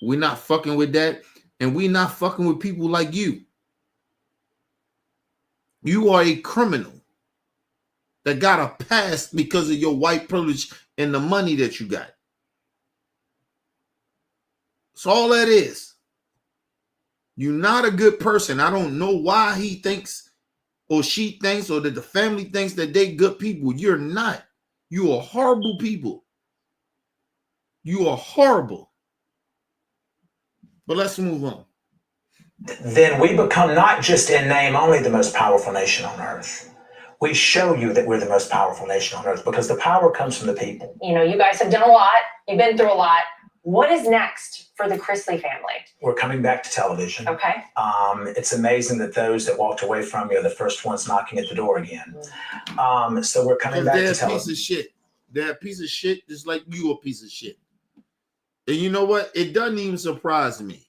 We're not fucking with that. And we're not fucking with people like you. You are a criminal that got a past because of your white privilege and the money that you got. That's all that is. You're not a good person. I don't know why he thinks or she thinks or that the family thinks that they good people. You're not. You are horrible people. You are horrible. But let's move on. Then we become not just in name only the most powerful nation on earth. We show you that we're the most powerful nation on earth because the power comes from the people. You guys have done a lot. You've been through a lot. What is next for the Chrisley family? We're coming back to television. Okay. It's amazing that those that walked away from you are the first ones knocking at the door again. So we're coming back to television. They're a piece of shit. They're a piece of shit just like you a piece of shit. And you know what? It doesn't even surprise me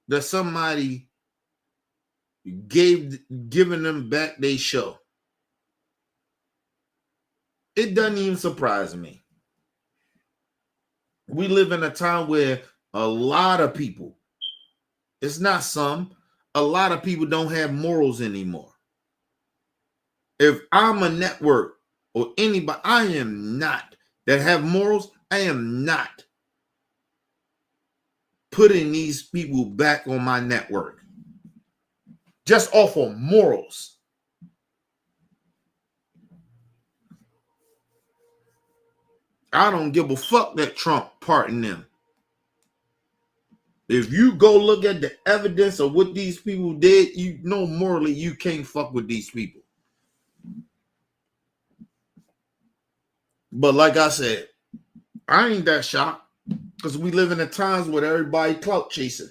that somebody giving them back their show. It doesn't even surprise me. We live in a time where a lot of people, it's not some, a lot of people don't have morals anymore. If I'm a network or anybody, I am not, that have morals, I am not putting these people back on my network. Just off of morals. I don't give a fuck that Trump pardoned them. If you go look at the evidence of what these people did, you know morally you can't fuck with these people. But like I said, I ain't that shocked because we live in the times where everybody clout chasing.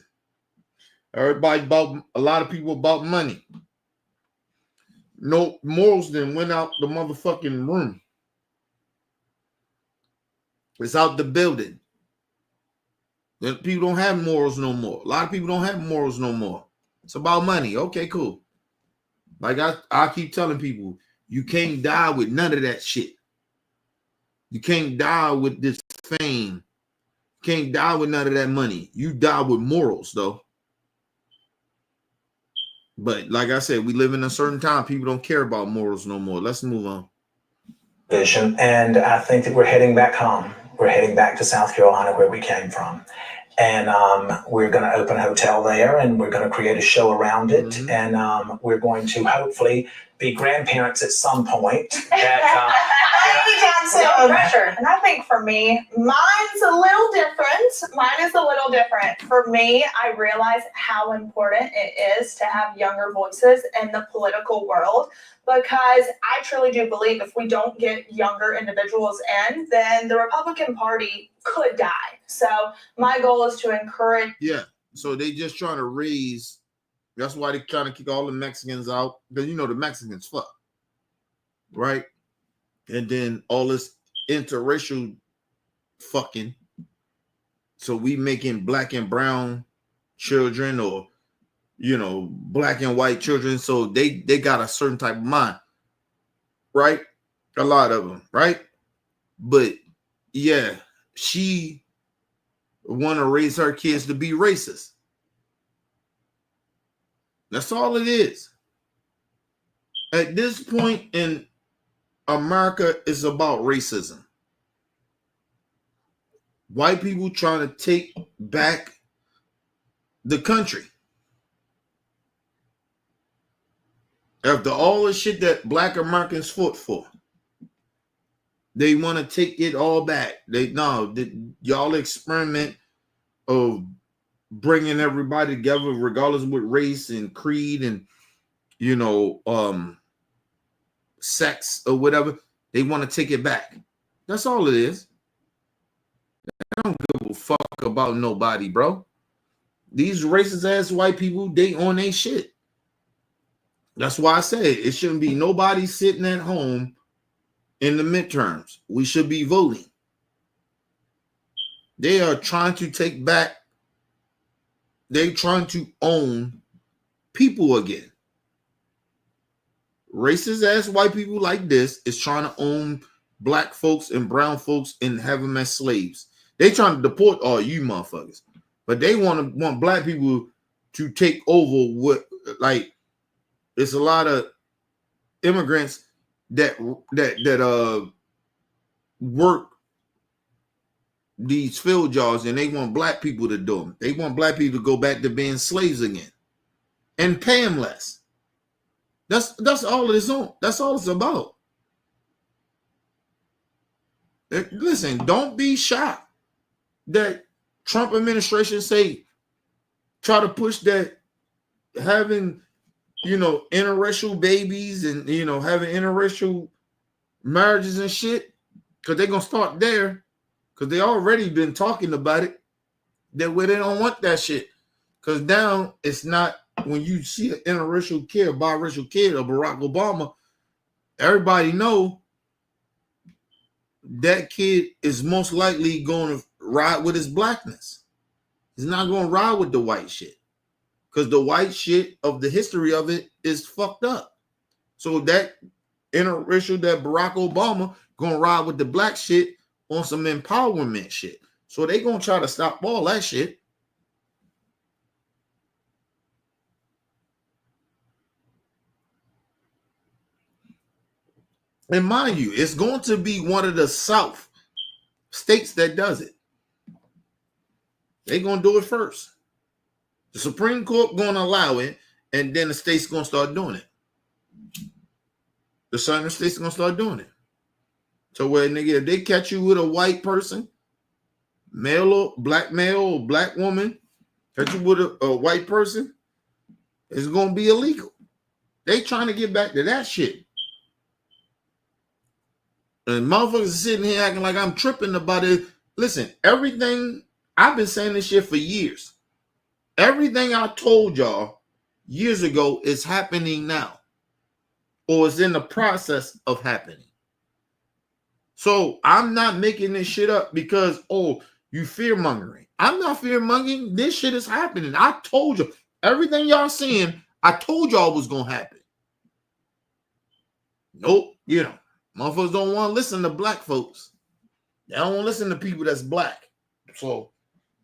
Everybody about a lot of people about money. No morals then went out the motherfucking room. It's out the building. Then people don't have morals no more. A lot of people don't have morals no more. It's about money. Okay, cool. Like I keep telling people, you can't die with none of that shit. You can't die with this fame. You can't die with none of that money. You die with morals, though. But like I said, we live in a certain time. People don't care about morals no more. Let's move on. Vision, and I think that we're heading back home. We're heading back to South Carolina, where we came from. And we're going to open a hotel there, and we're going to create a show around it. Mhm. And we're going to hopefully be grandparents at some point. No pressure. And I think for me, mine's a little different. Mine is a little different. For me, I realize how important it is to have younger voices in the political world, because I truly do believe if we don't get younger individuals in, then the Republican Party could die. So my goal is to encourage. Yeah. So they just trying to raise. That's why they trying to kick all the Mexicans out. Because you know the Mexicans fuck. Right? And then all this interracial fucking. So we making black and brown children, or you know, black and white children. So they got a certain type of mind. Right? A lot of them, right? But yeah, she want to raise her kids to be racist. That's all it is. At this point in America, it's about racism. White people trying to take back the country. After all the shit that black Americans fought for, they want to take it all back. Y'all experiment of bringing everybody together, regardless with race and creed and sex or whatever. They want to take it back. That's all it is. I don't give a fuck about nobody, bro. These racist ass white people, they on their shit. That's why I say it shouldn't be nobody sitting at home in the midterms. We should be voting. They are trying to take back, they're trying to own people again. Racist ass white people like this is trying to own black folks and brown folks and have them as slaves. They trying to deport all you motherfuckers, but they want black people to take over. What, like, it's a lot of immigrants that work these field jobs, and they want black people to do them. They want black people to go back to being slaves again and pay them less. That's all it's on. That's all it's about. Listen, don't be shocked that Trump administration try to push that having, interracial babies and, having interracial marriages and shit, because they're going to start there, because they already been talking about it, that where they don't want that shit. Because now it's not, when you see an interracial kid, a biracial kid, or Barack Obama, everybody know that kid is most likely going to ride with his blackness. He's not going to ride with the white shit, because the white shit of the history of it is fucked up. So that interracial, that Barack Obama, going to ride with the black shit on some empowerment shit. So they going to try to stop all that shit. And mind you, it's going to be one of the South states that does it. They're going to do it first. The Supreme Court going to allow it, and then the state's going to start doing it. The southern states going to start doing it. So where, nigga, if they catch you with a white person, male or black woman, catch you with a white person, it's going to be illegal. They trying to get back to that shit. And motherfuckers sitting here acting like I'm tripping about it. Listen, everything, I've been saying this shit for years. Everything I told y'all years ago is happening now, or is in the process of happening. So I'm not making this shit up because, oh, you fear mongering. I'm not fear mongering. This shit is happening. I told you. Everything y'all seeing, I told y'all was going to happen. Nope. You know, motherfuckers don't want to listen to black folks. They don't want to listen to people that's black. So,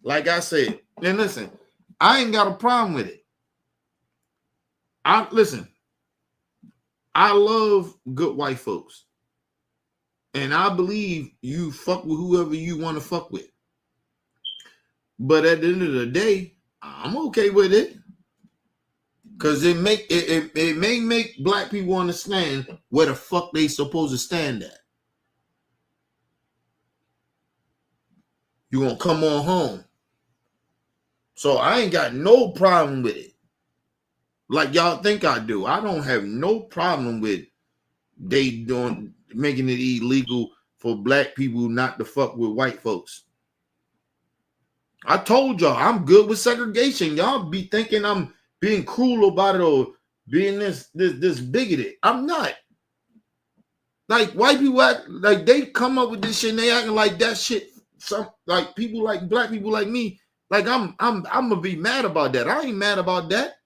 like I said, and listen, I ain't got a problem with it. Listen, I love good white folks. And I believe you fuck with whoever you want to fuck with. But at the end of the day, I'm okay with it. Cause it may make black people understand where the fuck they supposed to stand at. You gonna come on home. So I ain't got no problem with it. Like y'all think I do. I don't have no problem with they making it illegal for black people not to fuck with white folks. I told y'all I'm good with segregation. Y'all be thinking I'm being cruel about it or being this bigoted. I'm not. Like white people act like they come up with this shit and they acting like that shit. Some like people like black people like me. Like I'm gonna be mad about that. I ain't mad about that.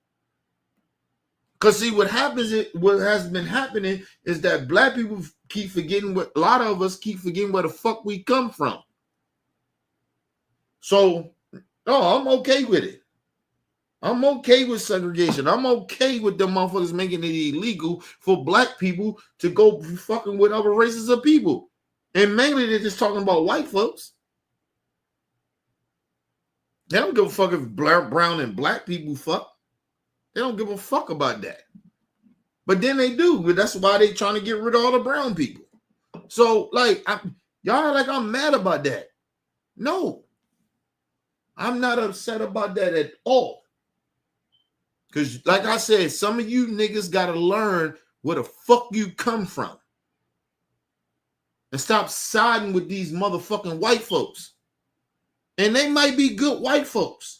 Cause see what has been happening is that black people keep forgetting a lot of us keep forgetting where the fuck we come from. So I'm okay with it. I'm okay with segregation. I'm okay with the motherfuckers making it illegal for black people to go fucking with other races of people. And mainly they're just talking about white folks. They don't give a fuck if brown and black people fuck. They don't give a fuck about that. But then they do. But that's why they trying to get rid of all the brown people. So, like, y'all like I'm mad about that. No. I'm not upset about that at all. Because, like I said, some of you niggas got to learn where the fuck you come from. And stop siding with these motherfucking white folks. And they might be good white folks.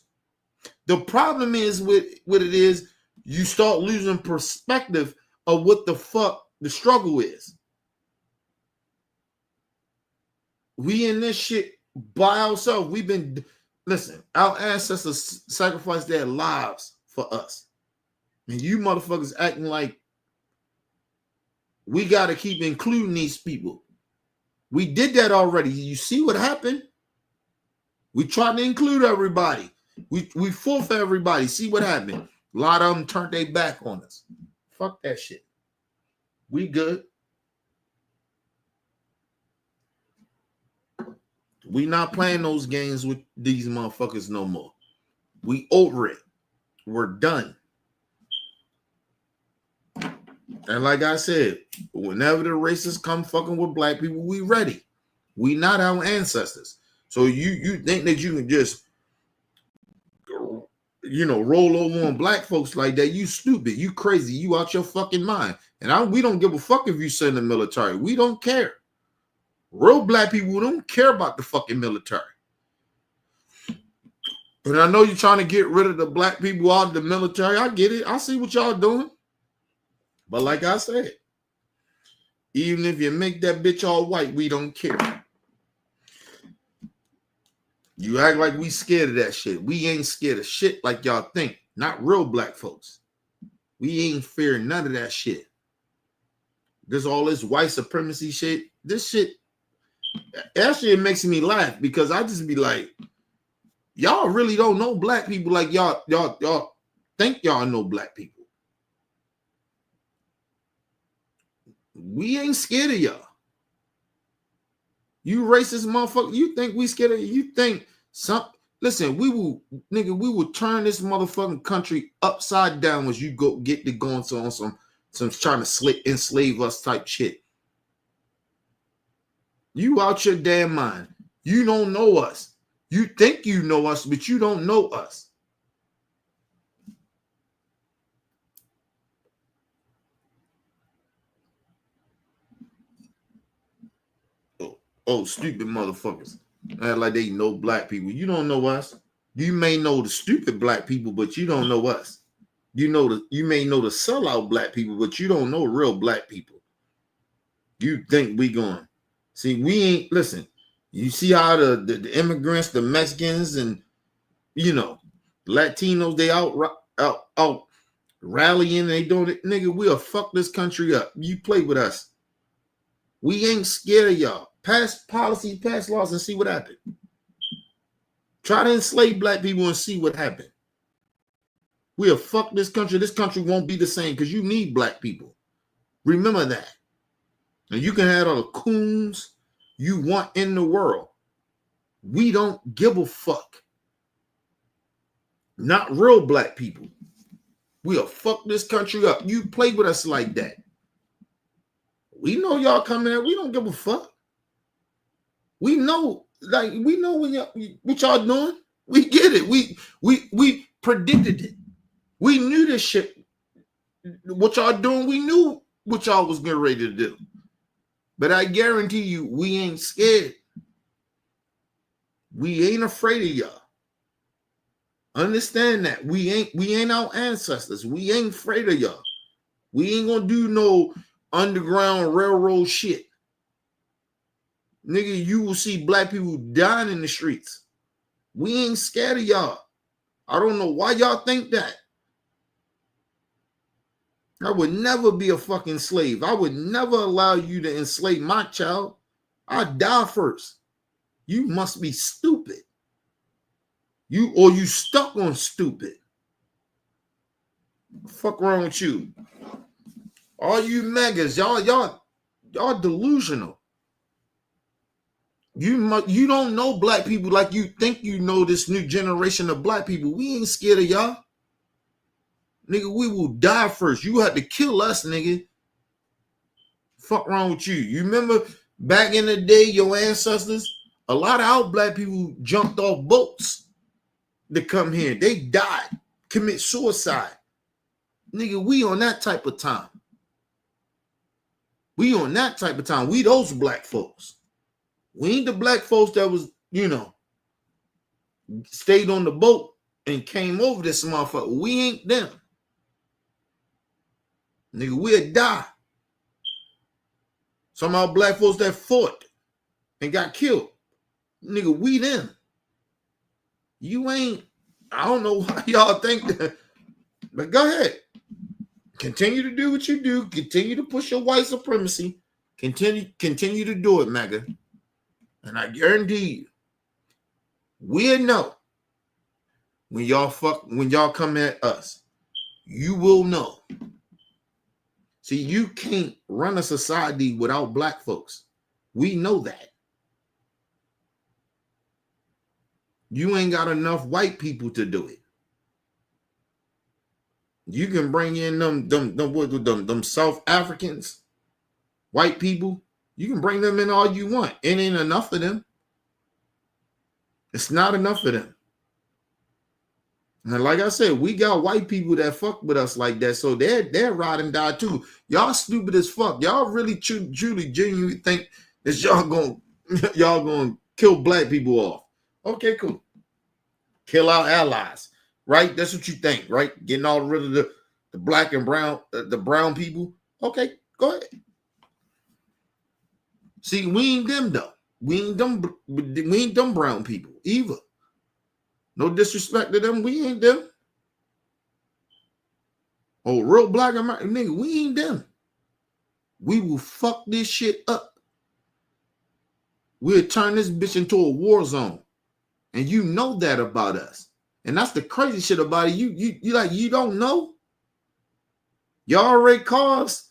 The problem is with it is you start losing perspective of what the fuck the struggle is. We in this shit by ourselves. Listen, our ancestors sacrificed their lives for us. And you motherfuckers acting like we got to keep including these people. We did that already. You see what happened? We tried to include everybody. We fought for everybody. See what happened? A lot of them turned their back on us. Fuck that shit. We good. We not playing those games with these motherfuckers no more. We over it. We're done. And like I said, whenever the racists come fucking with black people, we ready. We not our ancestors. So you think that you can just roll over on black folks like that? You stupid. You crazy. You out your fucking mind. And we don't give a fuck if you send the military. We don't care. Real black people don't care about the fucking military. But I know you're trying to get rid of the black people out of the military. I get it. I see what y'all doing. But like I said, even if you make that bitch all white, we don't care. You act like we scared of that shit. We ain't scared of shit like y'all think. Not real black folks. We ain't fearing none of that shit. There's all this white supremacy shit. This shit, actually, it makes me laugh because I just be like, y'all really don't know black people like y'all think y'all know black people. We ain't scared of y'all. You racist motherfucker. You think we scared of you? You think listen, we will turn this motherfucking country upside down as you get to going on some trying to enslave us type shit. You out your damn mind. You don't know us. You think you know us, but you don't know us. Oh, stupid motherfuckers. Act like they know black people. You don't know us. You may know the stupid black people, but you don't know us. You may know the sellout black people, but you don't know real black people. You think we going. See, we ain't listen. You see how the immigrants, the Mexicans, and Latinos, they out rallying, they doing it. Nigga, we'll fuck this country up. You play with us. We ain't scared of y'all. Pass policy, pass laws, and see what happened. Try to enslave black people and see what happened. We'll fuck this country. This country won't be the same because you need black people. Remember that. And you can have all the coons you want in the world. We don't give a fuck. Not real black people. We'll fuck this country up. You play with us like that. We know y'all coming in. We don't give a fuck. We know, what y'all doing. We get it. We predicted it. We knew this shit. What y'all doing, we knew what y'all was getting ready to do. But I guarantee you, we ain't scared. We ain't afraid of y'all. Understand that. We ain't our ancestors. We ain't afraid of y'all. We ain't gonna do no underground railroad shit. Nigga, you will see black people dying in the streets. We ain't scared of y'all. I don't know why y'all think that. I would never be a fucking slave. I would never allow you to enslave my child. I'd die first. You must be stupid. You stuck on stupid. Fuck wrong with you? All you Magas, y'all delusional. You don't know black people like you think you know this new generation of black people. We ain't scared of y'all. Nigga, we will die first. You had to kill us, nigga. Fuck wrong with you? You remember back in the day, your ancestors, a lot of our black people jumped off boats to come here. They died, commit suicide. Nigga, we on that type of time. We on that type of time. We those black folks. We ain't the black folks that was, stayed on the boat and came over this motherfucker. We ain't them. Nigga, we'll die. Some of our black folks that fought and got killed. Nigga, we them. You ain't, I don't know why y'all think that. But go ahead. Continue to do what you do. Continue to push your white supremacy. Continue to do it, Maga. And I guarantee you, we'll know when y'all come at us. You will know. See, you can't run a society without black folks. We know that. You ain't got enough white people to do it. You can bring in them South Africans, white people. You can bring them in all you want. It ain't enough of them. It's not enough of them. And like I said, we got white people that fuck with us like that, so they're ride and die too. Y'all stupid as fuck. Y'all really truly genuinely think that y'all gonna kill black people off. Okay, cool. Kill our allies, right? That's what you think, right? Getting all rid of the black and brown, the brown people. Okay, go ahead. See, we ain't them though. We ain't them brown people either. No disrespect to them. We ain't them. Oh, real black American nigga, we ain't them. We will fuck this shit up. We'll turn this bitch into a war zone. And you know that about us. And that's the crazy shit about it. You don't know. Y'all already caused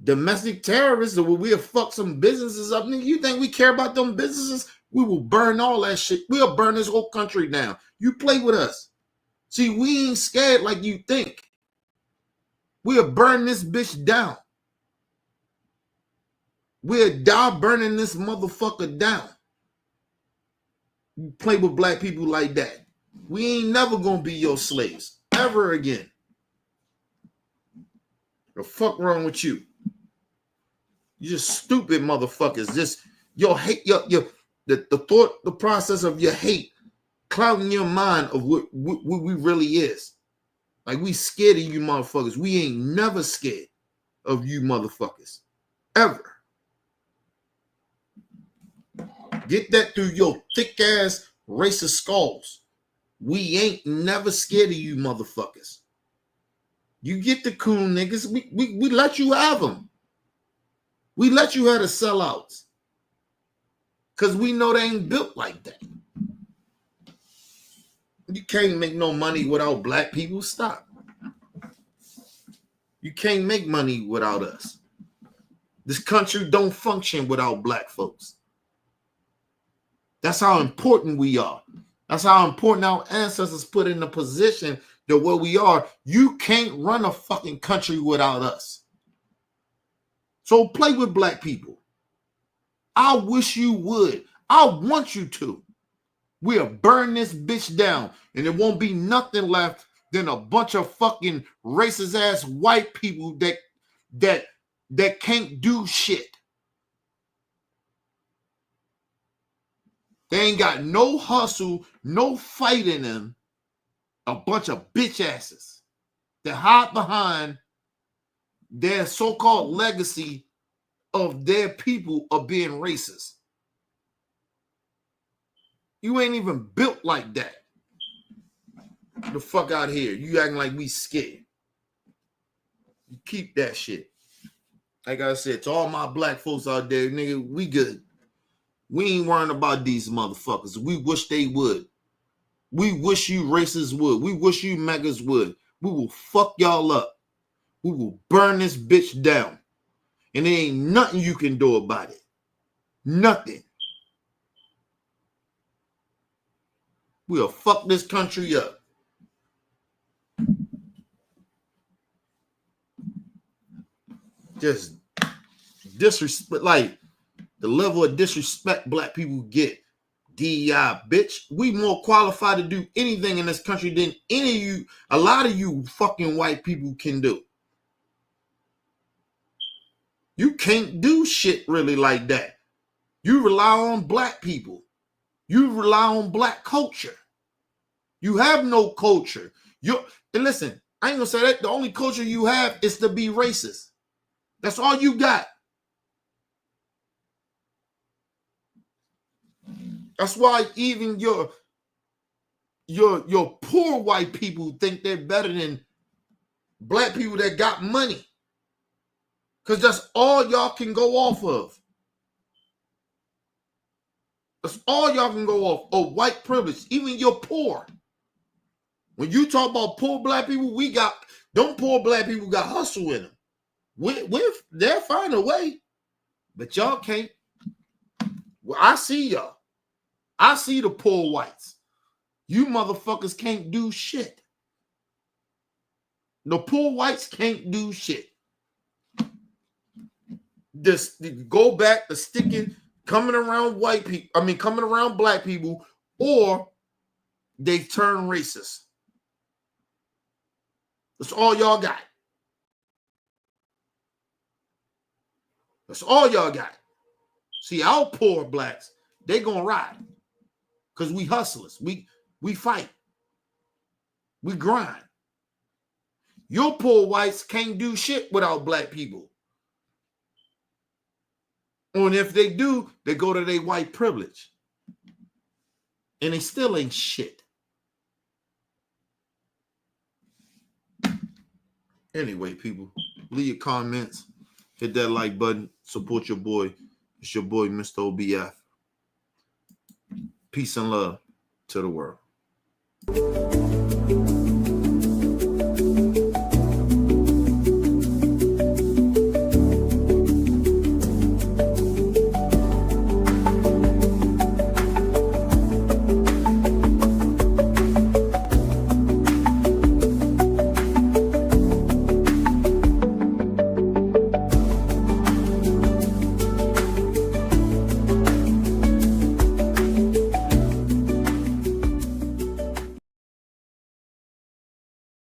domestic terrorists, or we'll fuck some businesses up. Nigga, you think we care about them businesses? We will burn all that shit. We'll burn this whole country down. You play with us. See, we ain't scared like you think. We'll burn this bitch down. We'll die burning this motherfucker down. You play with black people like that. We ain't never gonna be your slaves ever again. The fuck wrong with you? You just stupid motherfuckers. Your hate, the process of your hate clouding your mind of what we really is. Like, we scared of you motherfuckers. We ain't never scared of you motherfuckers. Ever. Get that through your thick ass racist skulls. We ain't never scared of you motherfuckers. You get the cool niggas, we let you have them. We let you have the sellouts. Because we know they ain't built like that. You can't make no money without black people. Stop. You can't make money without us. This country don't function without black folks. That's how important we are. That's how important our ancestors put in the position that where we are. You can't run a fucking country without us. So play with black people. I wish you would. I want you to. We'll burn this bitch down, and there won't be nothing left than a bunch of fucking racist ass white people that can't do shit. They ain't got no hustle, no fight in them. A bunch of bitch asses that hide behind their so-called legacy of their people of being racist. You ain't even built like that. The fuck out here. You acting like we scared. You keep that shit. Like I said, to all my black folks out there, nigga, we good. We ain't worrying about these motherfuckers. We wish they would. We wish you racists would. We wish you Magas would. We will fuck y'all up. We will burn this bitch down. And there ain't nothing you can do about it. Nothing. We'll fuck this country up. Just disrespect, like the level of disrespect black people get. DEI, bitch. We more qualified to do anything in this country than any of you, a lot of you fucking white people can do. You can't do shit really like that. You rely on black people. You rely on black culture. You have no culture. And listen, I ain't gonna say that. The only culture you have is to be racist. That's all you got. That's why even your poor white people think they're better than black people that got money. Because that's all y'all can go off of. That's all y'all can go off of white privilege. Even you're poor. When you talk about poor black people, them poor black people got hustle in them. They'll find a way. But y'all can't. Well, I see y'all. I see the poor whites. You motherfuckers can't do shit. The poor whites can't do shit. Just go back to sticking, coming around coming around black people, or they turn racist. That's all y'all got. That's all y'all got. See, our poor blacks, they gonna ride. Because we hustlers. We fight. We grind. Your poor whites can't do shit without black people. And if they do, they go to their white privilege. And they still ain't shit. Anyway, people, leave your comments. Hit that like button. Support your boy. It's your boy, Mr. OBF. Peace and love to the world.